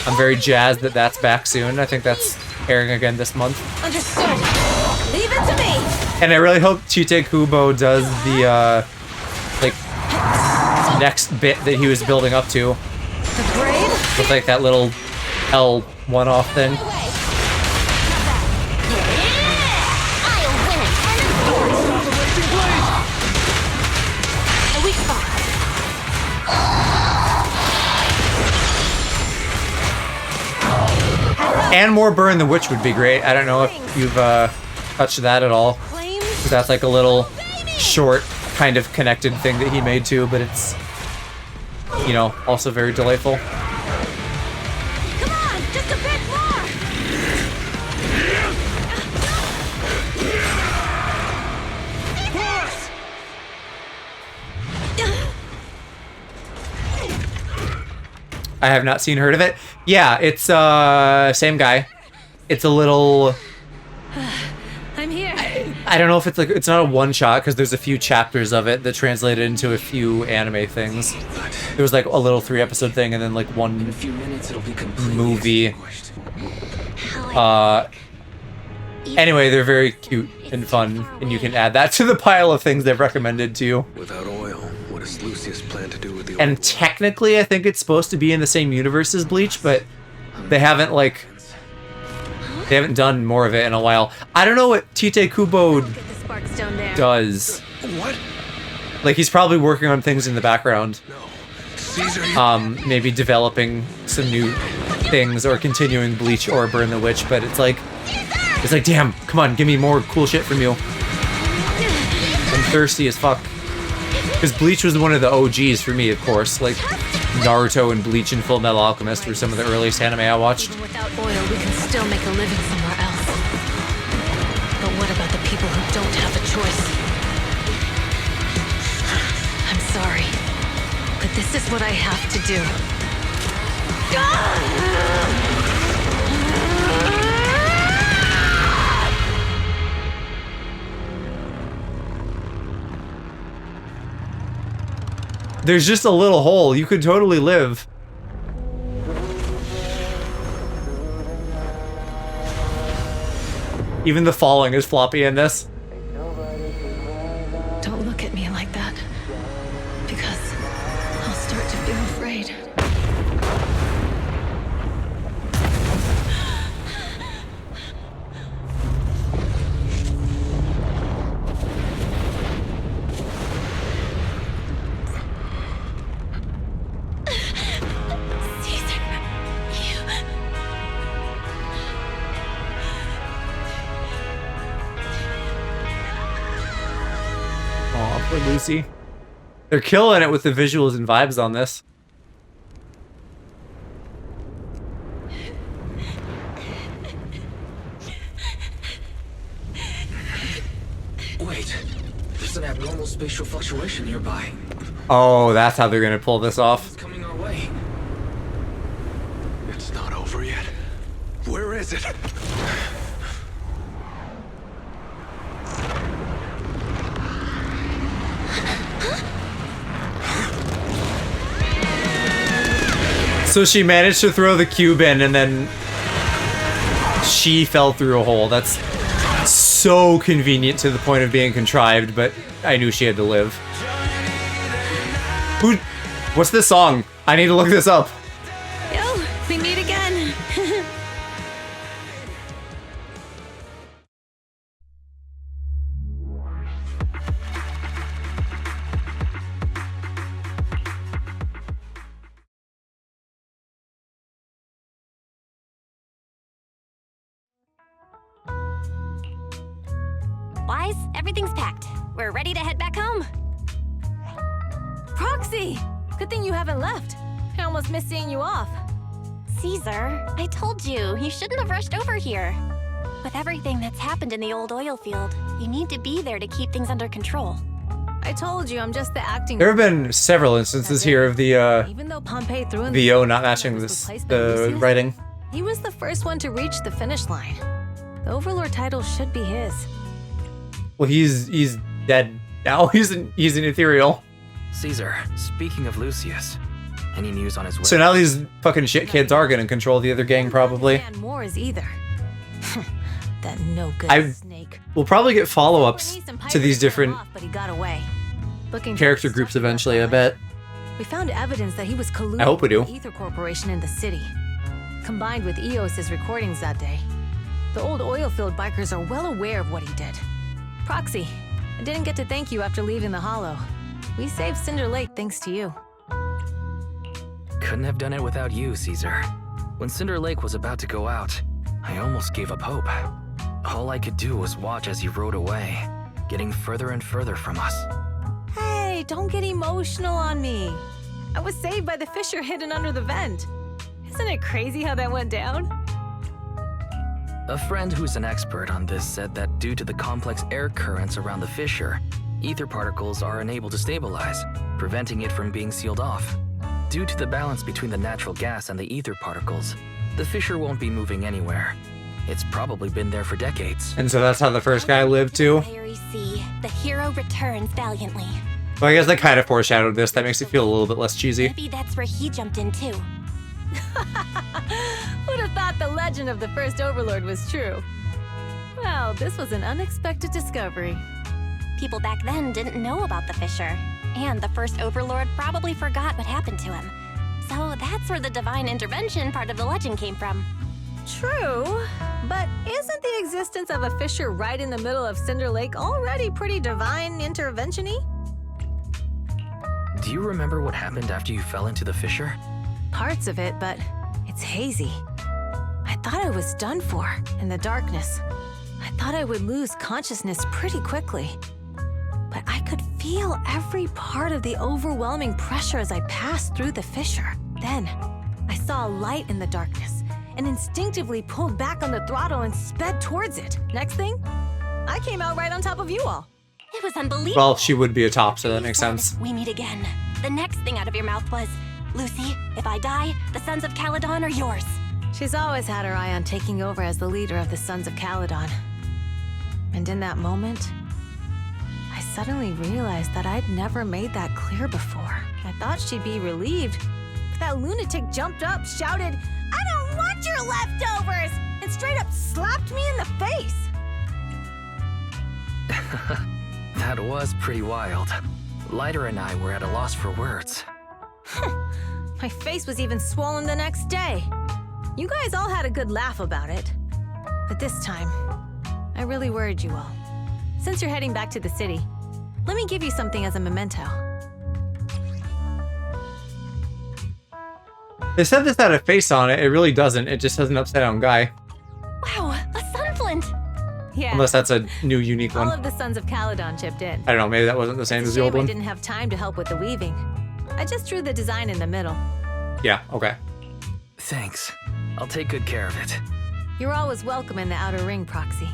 I'm very jazzed that that's back soon. I think that's airing again this month. Understood. Leave it to me. And I really hope Chite Kubo does the like next bit that he was building up to. With like that little L one-off thing. And more Burn the Witch would be great. I don't know if you've touched that at all. 'Cause that's like a little short kind of connected thing that he made too, but it's, you know, also very delightful. Come on, just a bit more. I have not seen heard of it. Yeah, it's same guy. It's a little I'm here. I don't know if it's like it's not a one shot because there's a few chapters of it that translated into a few anime things. There was like a little 3-episode thing and then like one movie. Anyway, they're very cute and fun, and you can add that to the pile of things they've recommended to you. Without oil, what does Lucius plan to do with the oil? And technically, I think it's supposed to be in the same universe as Bleach, but they haven't done more of it in a while. I don't know what Tite Kubo does. What? Like, he's probably working on things in the background. Maybe developing some new things or continuing Bleach or Burn the Witch, but it's like, damn, come on, give me more cool shit from you. I'm thirsty as fuck. Because Bleach was one of the OGs for me, of course. Like, Naruto and Bleach and Full Metal Alchemist were some of the earliest anime I watched. Even without oil, we can still make a living somewhere else. But what about the people who don't have a choice? I'm sorry, but this is what I have to do. There's just a little hole. You could totally live. Even the falling is floppy in this. Don't look at me like that, because I'll start to feel afraid. Aw, poor Lucy. They're killing it with the visuals and vibes on this. Wait, there's an abnormal spatial fluctuation nearby. Oh, that's how they're gonna pull this off. It's coming our way. It's not over yet. Where is it? So she managed to throw the cube in and then she fell through a hole. That's so convenient to the point of being contrived, but I knew she had to live. What's this song? I need to look this up. Yo, we meet again. Wise, everything's packed. We're ready to head back home. Proxy! Good thing you haven't left. I almost missed seeing you off. Caesar, I told you, you shouldn't have rushed over here. With everything that's happened in the old oil field, you need to be there to keep things under control. I told you, I'm just the acting. There have been several instances here of the Even though Pompey threw in VO not matching the writing. He was the first one to reach the finish line. The Overlord title should be his. Well, he's dead now. He's an ethereal. Caesar, speaking of Lucius, any news on his way? So now these fucking shit kids are gonna control the other gang, probably. And more is either. That no good snake. We'll probably get follow-ups to these different But he got away. Looking character groups eventually, I bet. We found evidence that he was colluding I hope we do. with the Ether Corporation in the city. Combined with EOS's recordings that day, the old oil field bikers are well aware of what he did. Proxy, I didn't get to thank you after leaving the Hollow. We saved Cinder Lake thanks to you. Couldn't have done it without you, Caesar. When Cinder Lake was about to go out, I almost gave up hope. All I could do was watch as he rode away, getting further and further from us. Hey, don't get emotional on me. I was saved by the fissure hidden under the vent. Isn't it crazy how that went down? A friend who's an expert on this said that due to the complex air currents around the fissure, ether particles are unable to stabilize, preventing it from being sealed off. Due to the balance between the natural gas and the ether particles, the fissure won't be moving anywhere. It's probably been there for decades. And so that's how the first guy lived too. Fiery sea, the hero returns valiantly. Well, I guess that kind of foreshadowed this. That makes it feel a little bit less cheesy. Maybe that's where he jumped in too. Who'd have thought the legend of the first Overlord was true? Well, this was an unexpected discovery. People back then didn't know about the fissure, and the first Overlord probably forgot what happened to him. So that's where the divine intervention part of the legend came from. True, but isn't the existence of a fissure right in the middle of Cinder Lake already pretty divine intervention-y? Do you remember what happened after you fell into the fissure? Parts of it, but it's hazy. I thought I was done for in the darkness. I thought I would lose consciousness pretty quickly. But I could feel every part of the overwhelming pressure as I passed through the fissure. Then, I saw a light in the darkness and instinctively pulled back on the throttle and sped towards it. Next thing, I came out right on top of you all. It was unbelievable. Well, she would be a top, so that makes sense. We meet again. The next thing out of your mouth was, Lucy, if I die, the Sons of Caledon are yours. She's always had her eye on taking over as the leader of the Sons of Caledon. And in that moment, I suddenly realized that I'd never made that clear before. I thought she'd be relieved, but that lunatic jumped up, shouted, "I don't want your leftovers!" and straight up slapped me in the face. That was pretty wild. Lighter and I were at a loss for words. My face was even swollen the next day. You guys all had a good laugh about it. But this time, I really worried you all. Since you're heading back to the city, let me give you something as a memento. They said this had a face on it. It really doesn't. It just has an upside-down guy. Wow, a sunflint! Yeah. Unless that's a new, unique one. All of the Sons of Caledon chipped in. I don't know. Maybe that wasn't the same as the old I one. didn't have time to help with the weaving. I just drew the design in the middle. Yeah, okay. Thanks. I'll take good care of it. You're always welcome in the Outer Ring, Proxy.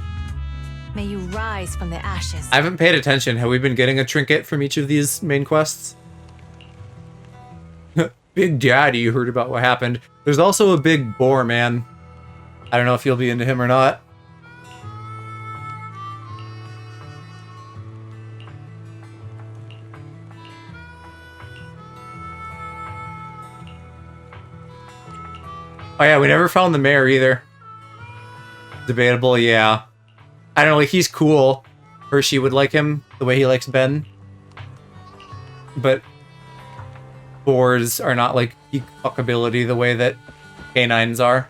May you rise from the ashes. I haven't paid attention. Have we been getting a trinket from each of these main quests? Big Daddy, you heard about what happened. There's also a big boar man. I don't know if you'll be into him or not. Oh yeah, we never found the mayor either. Debatable, yeah. I don't know, like, he's cool. Or she would like him the way he likes Ben. But boars are not like peak fuckability the way that canines are.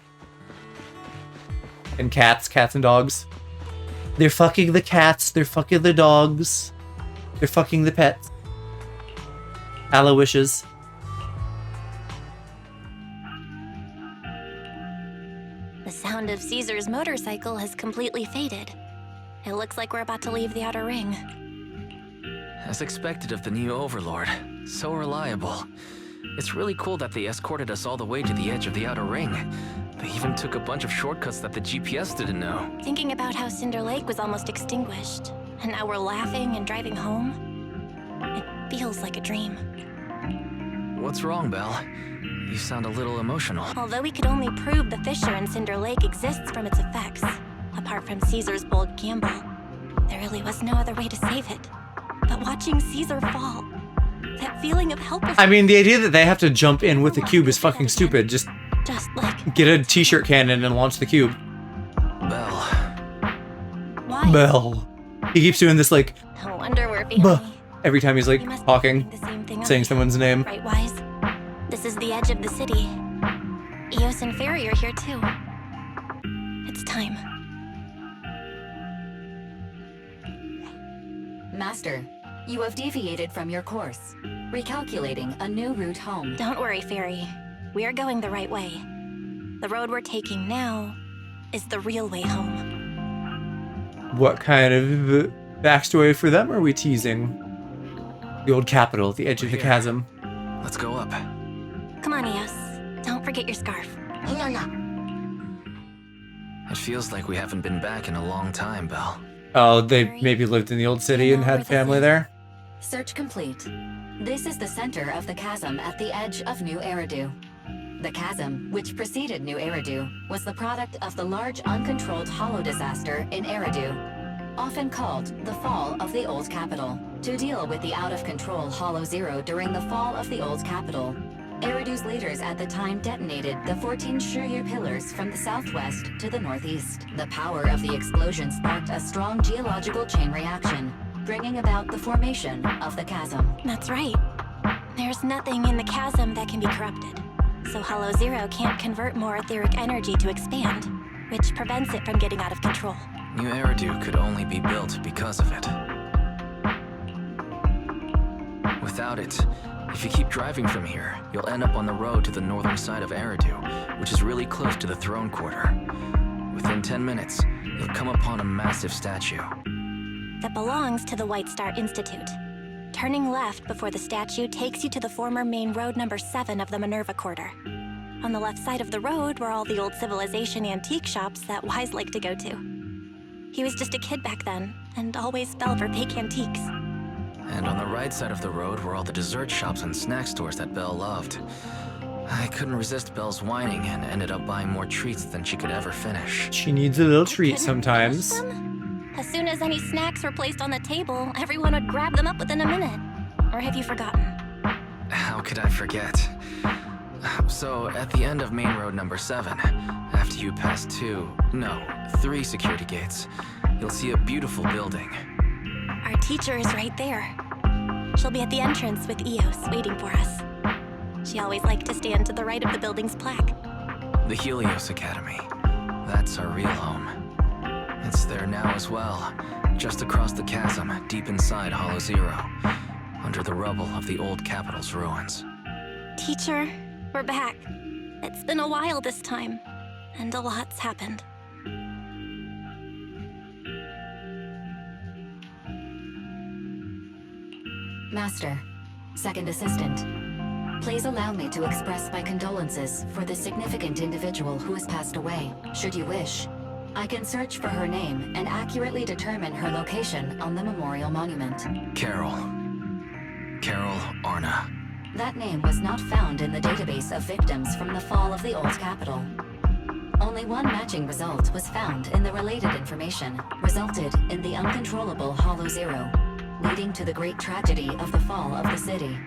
And cats and dogs. They're fucking the cats, they're fucking the dogs. They're fucking the pets. Aloysius. The sound of Caesar's motorcycle has completely faded. It looks like we're about to leave the Outer Ring. As expected of the new Overlord, So reliable. It's really cool that they escorted us all the way to the edge of the outer ring. They even took a bunch of shortcuts that the GPS didn't know. Thinking about how Cinder Lake was almost extinguished, and now we're laughing and driving home, it feels like a dream. What's wrong, Belle? You sound a little emotional. Although we could only prove the fissure in Cinder Lake exists from its effects, apart from Caesar's bold gamble, there really was no other way to save it. But watching Caesar fall, that feeling of helplessness... I mean, the idea that they have to jump in with the cube is fucking stupid. Just like... get a t-shirt cannon and launch the cube. Belle. Why? Belle. He keeps doing this, like... No wonder we're family. Every time he's, like, talking, saying someone's name. Right, Wise? This is the edge of the city. Eos and Fairy are here, too. It's time. Master, you have deviated from your course, recalculating a new route home. Don't worry, Fairy. We are going the right way. The road we're taking now is the real way home. What kind of backstory for them are we teasing? The old capital at the edge of the chasm. Let's go up. Come on, Eos. Don't forget your scarf. It feels like we haven't been back in a long time, Belle. Oh, they maybe lived in the old city and had family there? Search complete. This is the center of the chasm at the edge of New Eridu. The chasm, which preceded New Eridu, was the product of the large uncontrolled hollow disaster in Eridu, often called the Fall of the Old Capital. To deal with the out-of-control Hollow Zero during the fall of the Old Capital, Eridu's leaders at the time detonated the 14 Shuryu pillars from the southwest to the northeast. The power of the explosion sparked a strong geological chain reaction, bringing about the formation of the chasm. That's right. There's nothing in the chasm that can be corrupted, so Hollow Zero can't convert more etheric energy to expand, which prevents it from getting out of control. New Eridu could only be built because of it. Without it, if you keep driving from here, you'll end up on the road to the northern side of Eridu, which is really close to the throne quarter. Within 10 minutes, you'll come upon a massive statue that belongs to the White Star Institute. Turning left before the statue takes you to the former main road number 7 of the Minerva Quarter. On the left side of the road were all the old civilization antique shops that Wise liked to go to. He was just a kid back then, and always fell for fake antiques. And on the right side of the road were all the dessert shops and snack stores that Belle loved. I couldn't resist Belle's whining and ended up buying more treats than she could ever finish. She needs a little treat sometimes. As soon as any snacks were placed on the table, everyone would grab them up within a minute. Or have you forgotten? How could I forget? So, at the end of main road number 7, after you pass 3 security gates, you'll see a beautiful building. Our teacher is right there. She'll be at the entrance with Eos waiting for us. She always liked to stand to the right of the building's plaque. The Helios Academy. That's our real home. It's there now as well, just across the chasm, deep inside Hollow Zero, under the rubble of the old capital's ruins. Teacher, we're back. It's been a while this time, and a lot's happened. Master, second assistant, please allow me to express my condolences for the significant individual who has passed away. Should you wish, I can search for her name and accurately determine her location on the memorial monument. Carol Arna. That name was not found in the database of victims from the fall of the old capital. Only one matching result was found in the related information, resulted in the uncontrollable Hollow Zero, leading to the great tragedy of the fall of the city.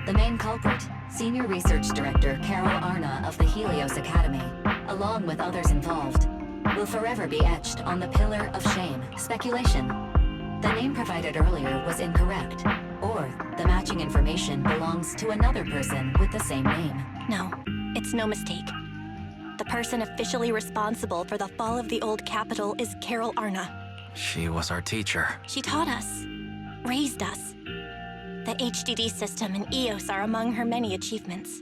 The main culprit, Senior Research Director Carol Arna of the Helios Academy, along with others involved, will forever be etched on the Pillar of Shame. Speculation. The name provided earlier was incorrect, or the matching information belongs to another person with the same name. No, it's no mistake. The person officially responsible for the fall of the old capital is Carol Arna. She was our teacher. She taught us, raised us. The HDD system and Eos are among her many achievements.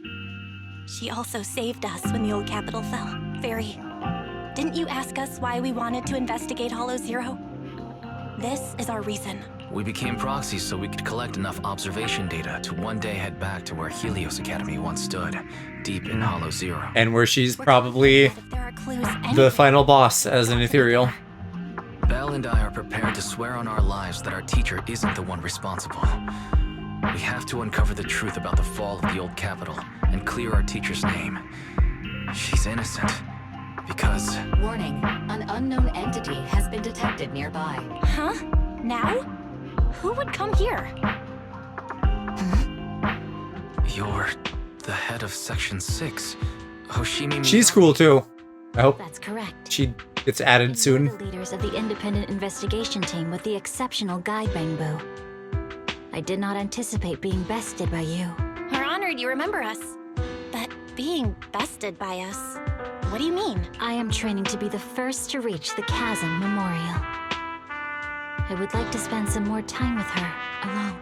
She also saved us when the old capital fell. Fairy, didn't you ask us why we wanted to investigate Hollow Zero? This is our reason. We became proxies so we could collect enough observation data to one day head back to where Helios Academy once stood, deep in Hollow Zero. And where she's probably the final boss as an ethereal. Belle and I are prepared to swear on our lives that our teacher isn't the one responsible. We have to uncover the truth about the fall of the old capital and clear our teacher's name. She's innocent. Because... Warning, an unknown entity has been detected nearby. Huh? Now? Who would come here? You're the head of Section 6. Hoshimi... She's cool too. I hope That's correct. she gets added soon. The leaders of the independent investigation team with the exceptional guide Bangbu. I did not anticipate being bested by you. We're honored you remember us. But being bested by us, what do you mean? I am training to be the first to reach the Chasm Memorial. I would like to spend some more time with her, alone.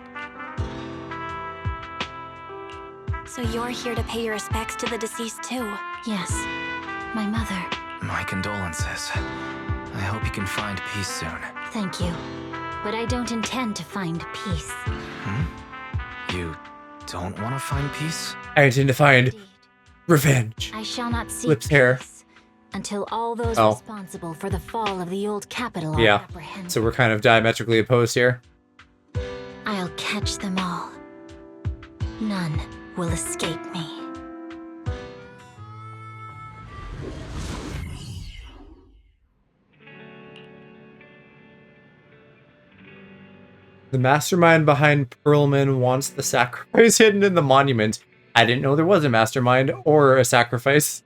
So you're here to pay your respects to the deceased too? Yes, my mother. My condolences. I hope you can find peace soon. Thank you. But I don't intend to find peace. You don't want to find peace? I intend to find revenge. I shall not seek Lips hair. peace until all those Oh. responsible for the fall of the old capital are Yeah. apprehended. So we're kind of diametrically opposed here. I'll catch them all. None will escape me. The mastermind behind Perlman wants the sacrifice hidden in the monument. I didn't know there was a mastermind or a sacrifice.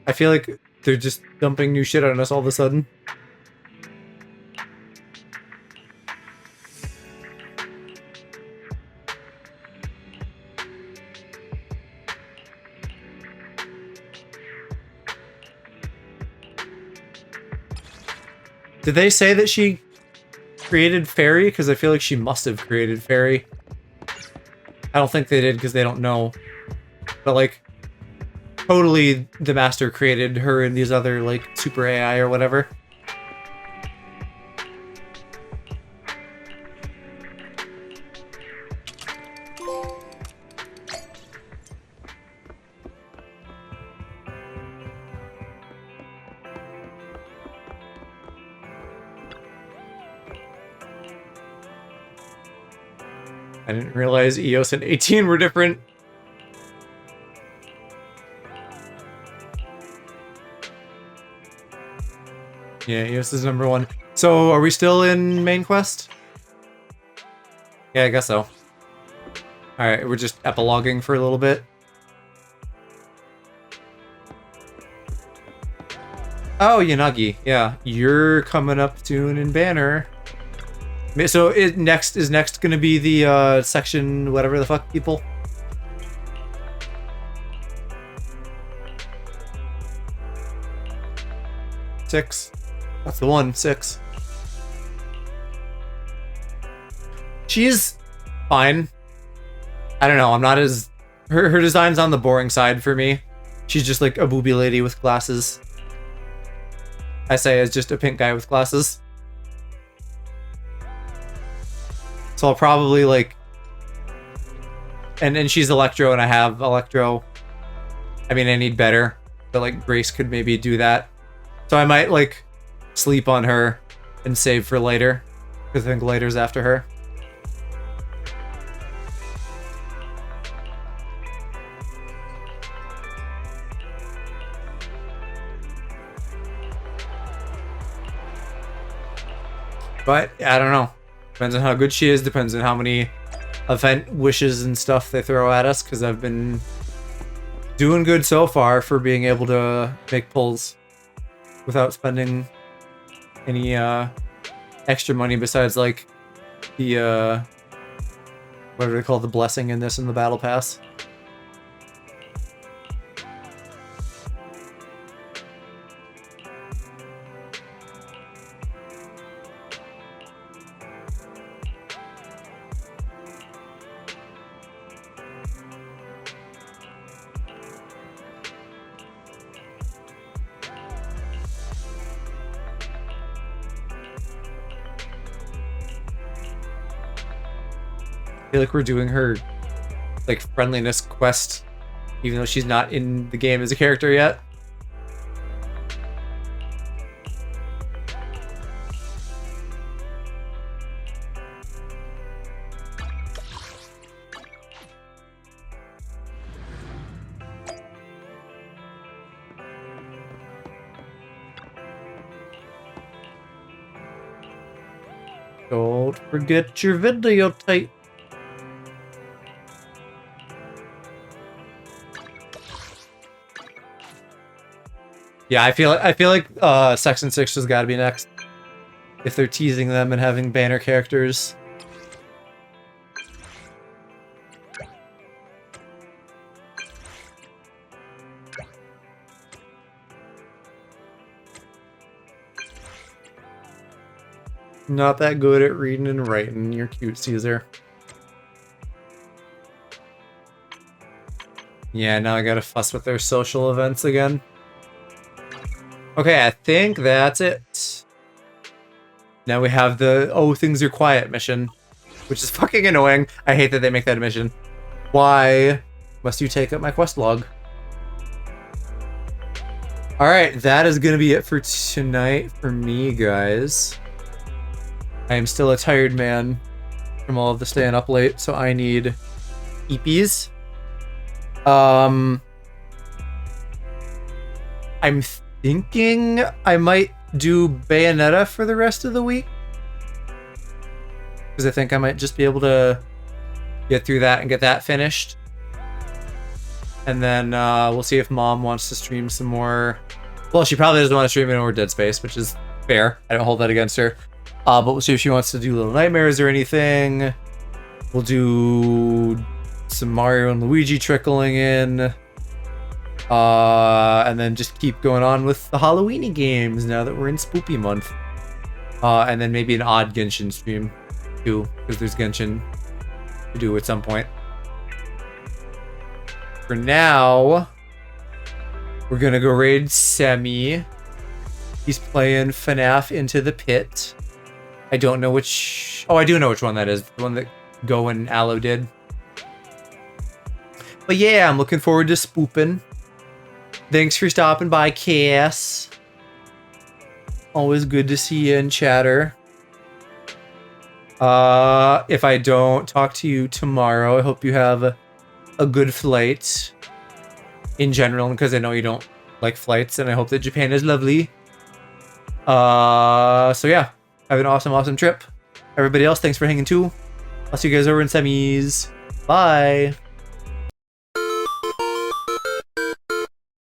I feel like they're just dumping new shit on us all of a sudden. Did they say that she created Fairy? Because I feel like she must have created Fairy. I don't think they did because they don't know. But like, totally the master created her and these other like super AI or whatever. I didn't realize EOS and 18 were different. Yeah, EOS is number 1. So, are we still in main quest? Yeah, I guess so. Alright, we're just epiloguing for a little bit. Oh, Yanagi. Yeah, you're coming up soon in Banner. So is next going to be the section whatever the fuck people? Six. That's the one. 6. She's fine. I don't know. I'm not as her design's on the boring side for me. She's just like a booby lady with glasses. I say as just a pink guy with glasses. So I'll probably like, and she's Electro and I have Electro. I mean, I need better, but like Grace could maybe do that. So I might like sleep on her and save for later, because I think later's after her. But I don't know. Depends on how good she is, depends on how many event wishes and stuff they throw at us, because I've been doing good so far for being able to make pulls without spending any extra money besides like the what do they call the blessing in this in the battle pass. I feel like we're doing her like friendliness quest, even though she's not in the game as a character yet. Don't forget your videotape. Yeah, I feel like Section 6 has got to be next. If they're teasing them and having banner characters. Not that good at reading and writing. You're cute, Caesar. Yeah, now I gotta fuss with their social events again. Okay, I think that's it. Now we have the "Oh, things are quiet" mission, which is fucking annoying. I hate that they make that a mission. Why must you take up my quest log? Alright, that is gonna be it for tonight for me, guys. I am still a tired man from all of the staying up late, so I need EPs. I'm thinking I might do Bayonetta for the rest of the week, because I think I might just be able to get through that and get that finished. And then we'll see if Mom wants to stream some more. Well, she probably doesn't want to stream any more Dead Space, which is fair. I don't hold that against her. But we'll see if she wants to do Little Nightmares or anything. We'll do some Mario and Luigi trickling in. And then just keep going on with the Halloweeny games now that we're in Spoopy month. And then maybe an odd Genshin stream too, because there's Genshin to do at some point. For now, we're gonna go raid Semi. He's playing FNAF Into the Pit. I don't know which... Oh, I do know which one that is. The one that Go and Aloe did. But yeah, I'm looking forward to spooping. Thanks for stopping by, Cass. Always good to see you in chatter. If I don't talk to you tomorrow, I hope you have a good flight. In general, because I know you don't like flights, and I hope that Japan is lovely. So yeah. Have an awesome trip. Everybody else, thanks for hanging too. I'll see you guys over in semis. Bye.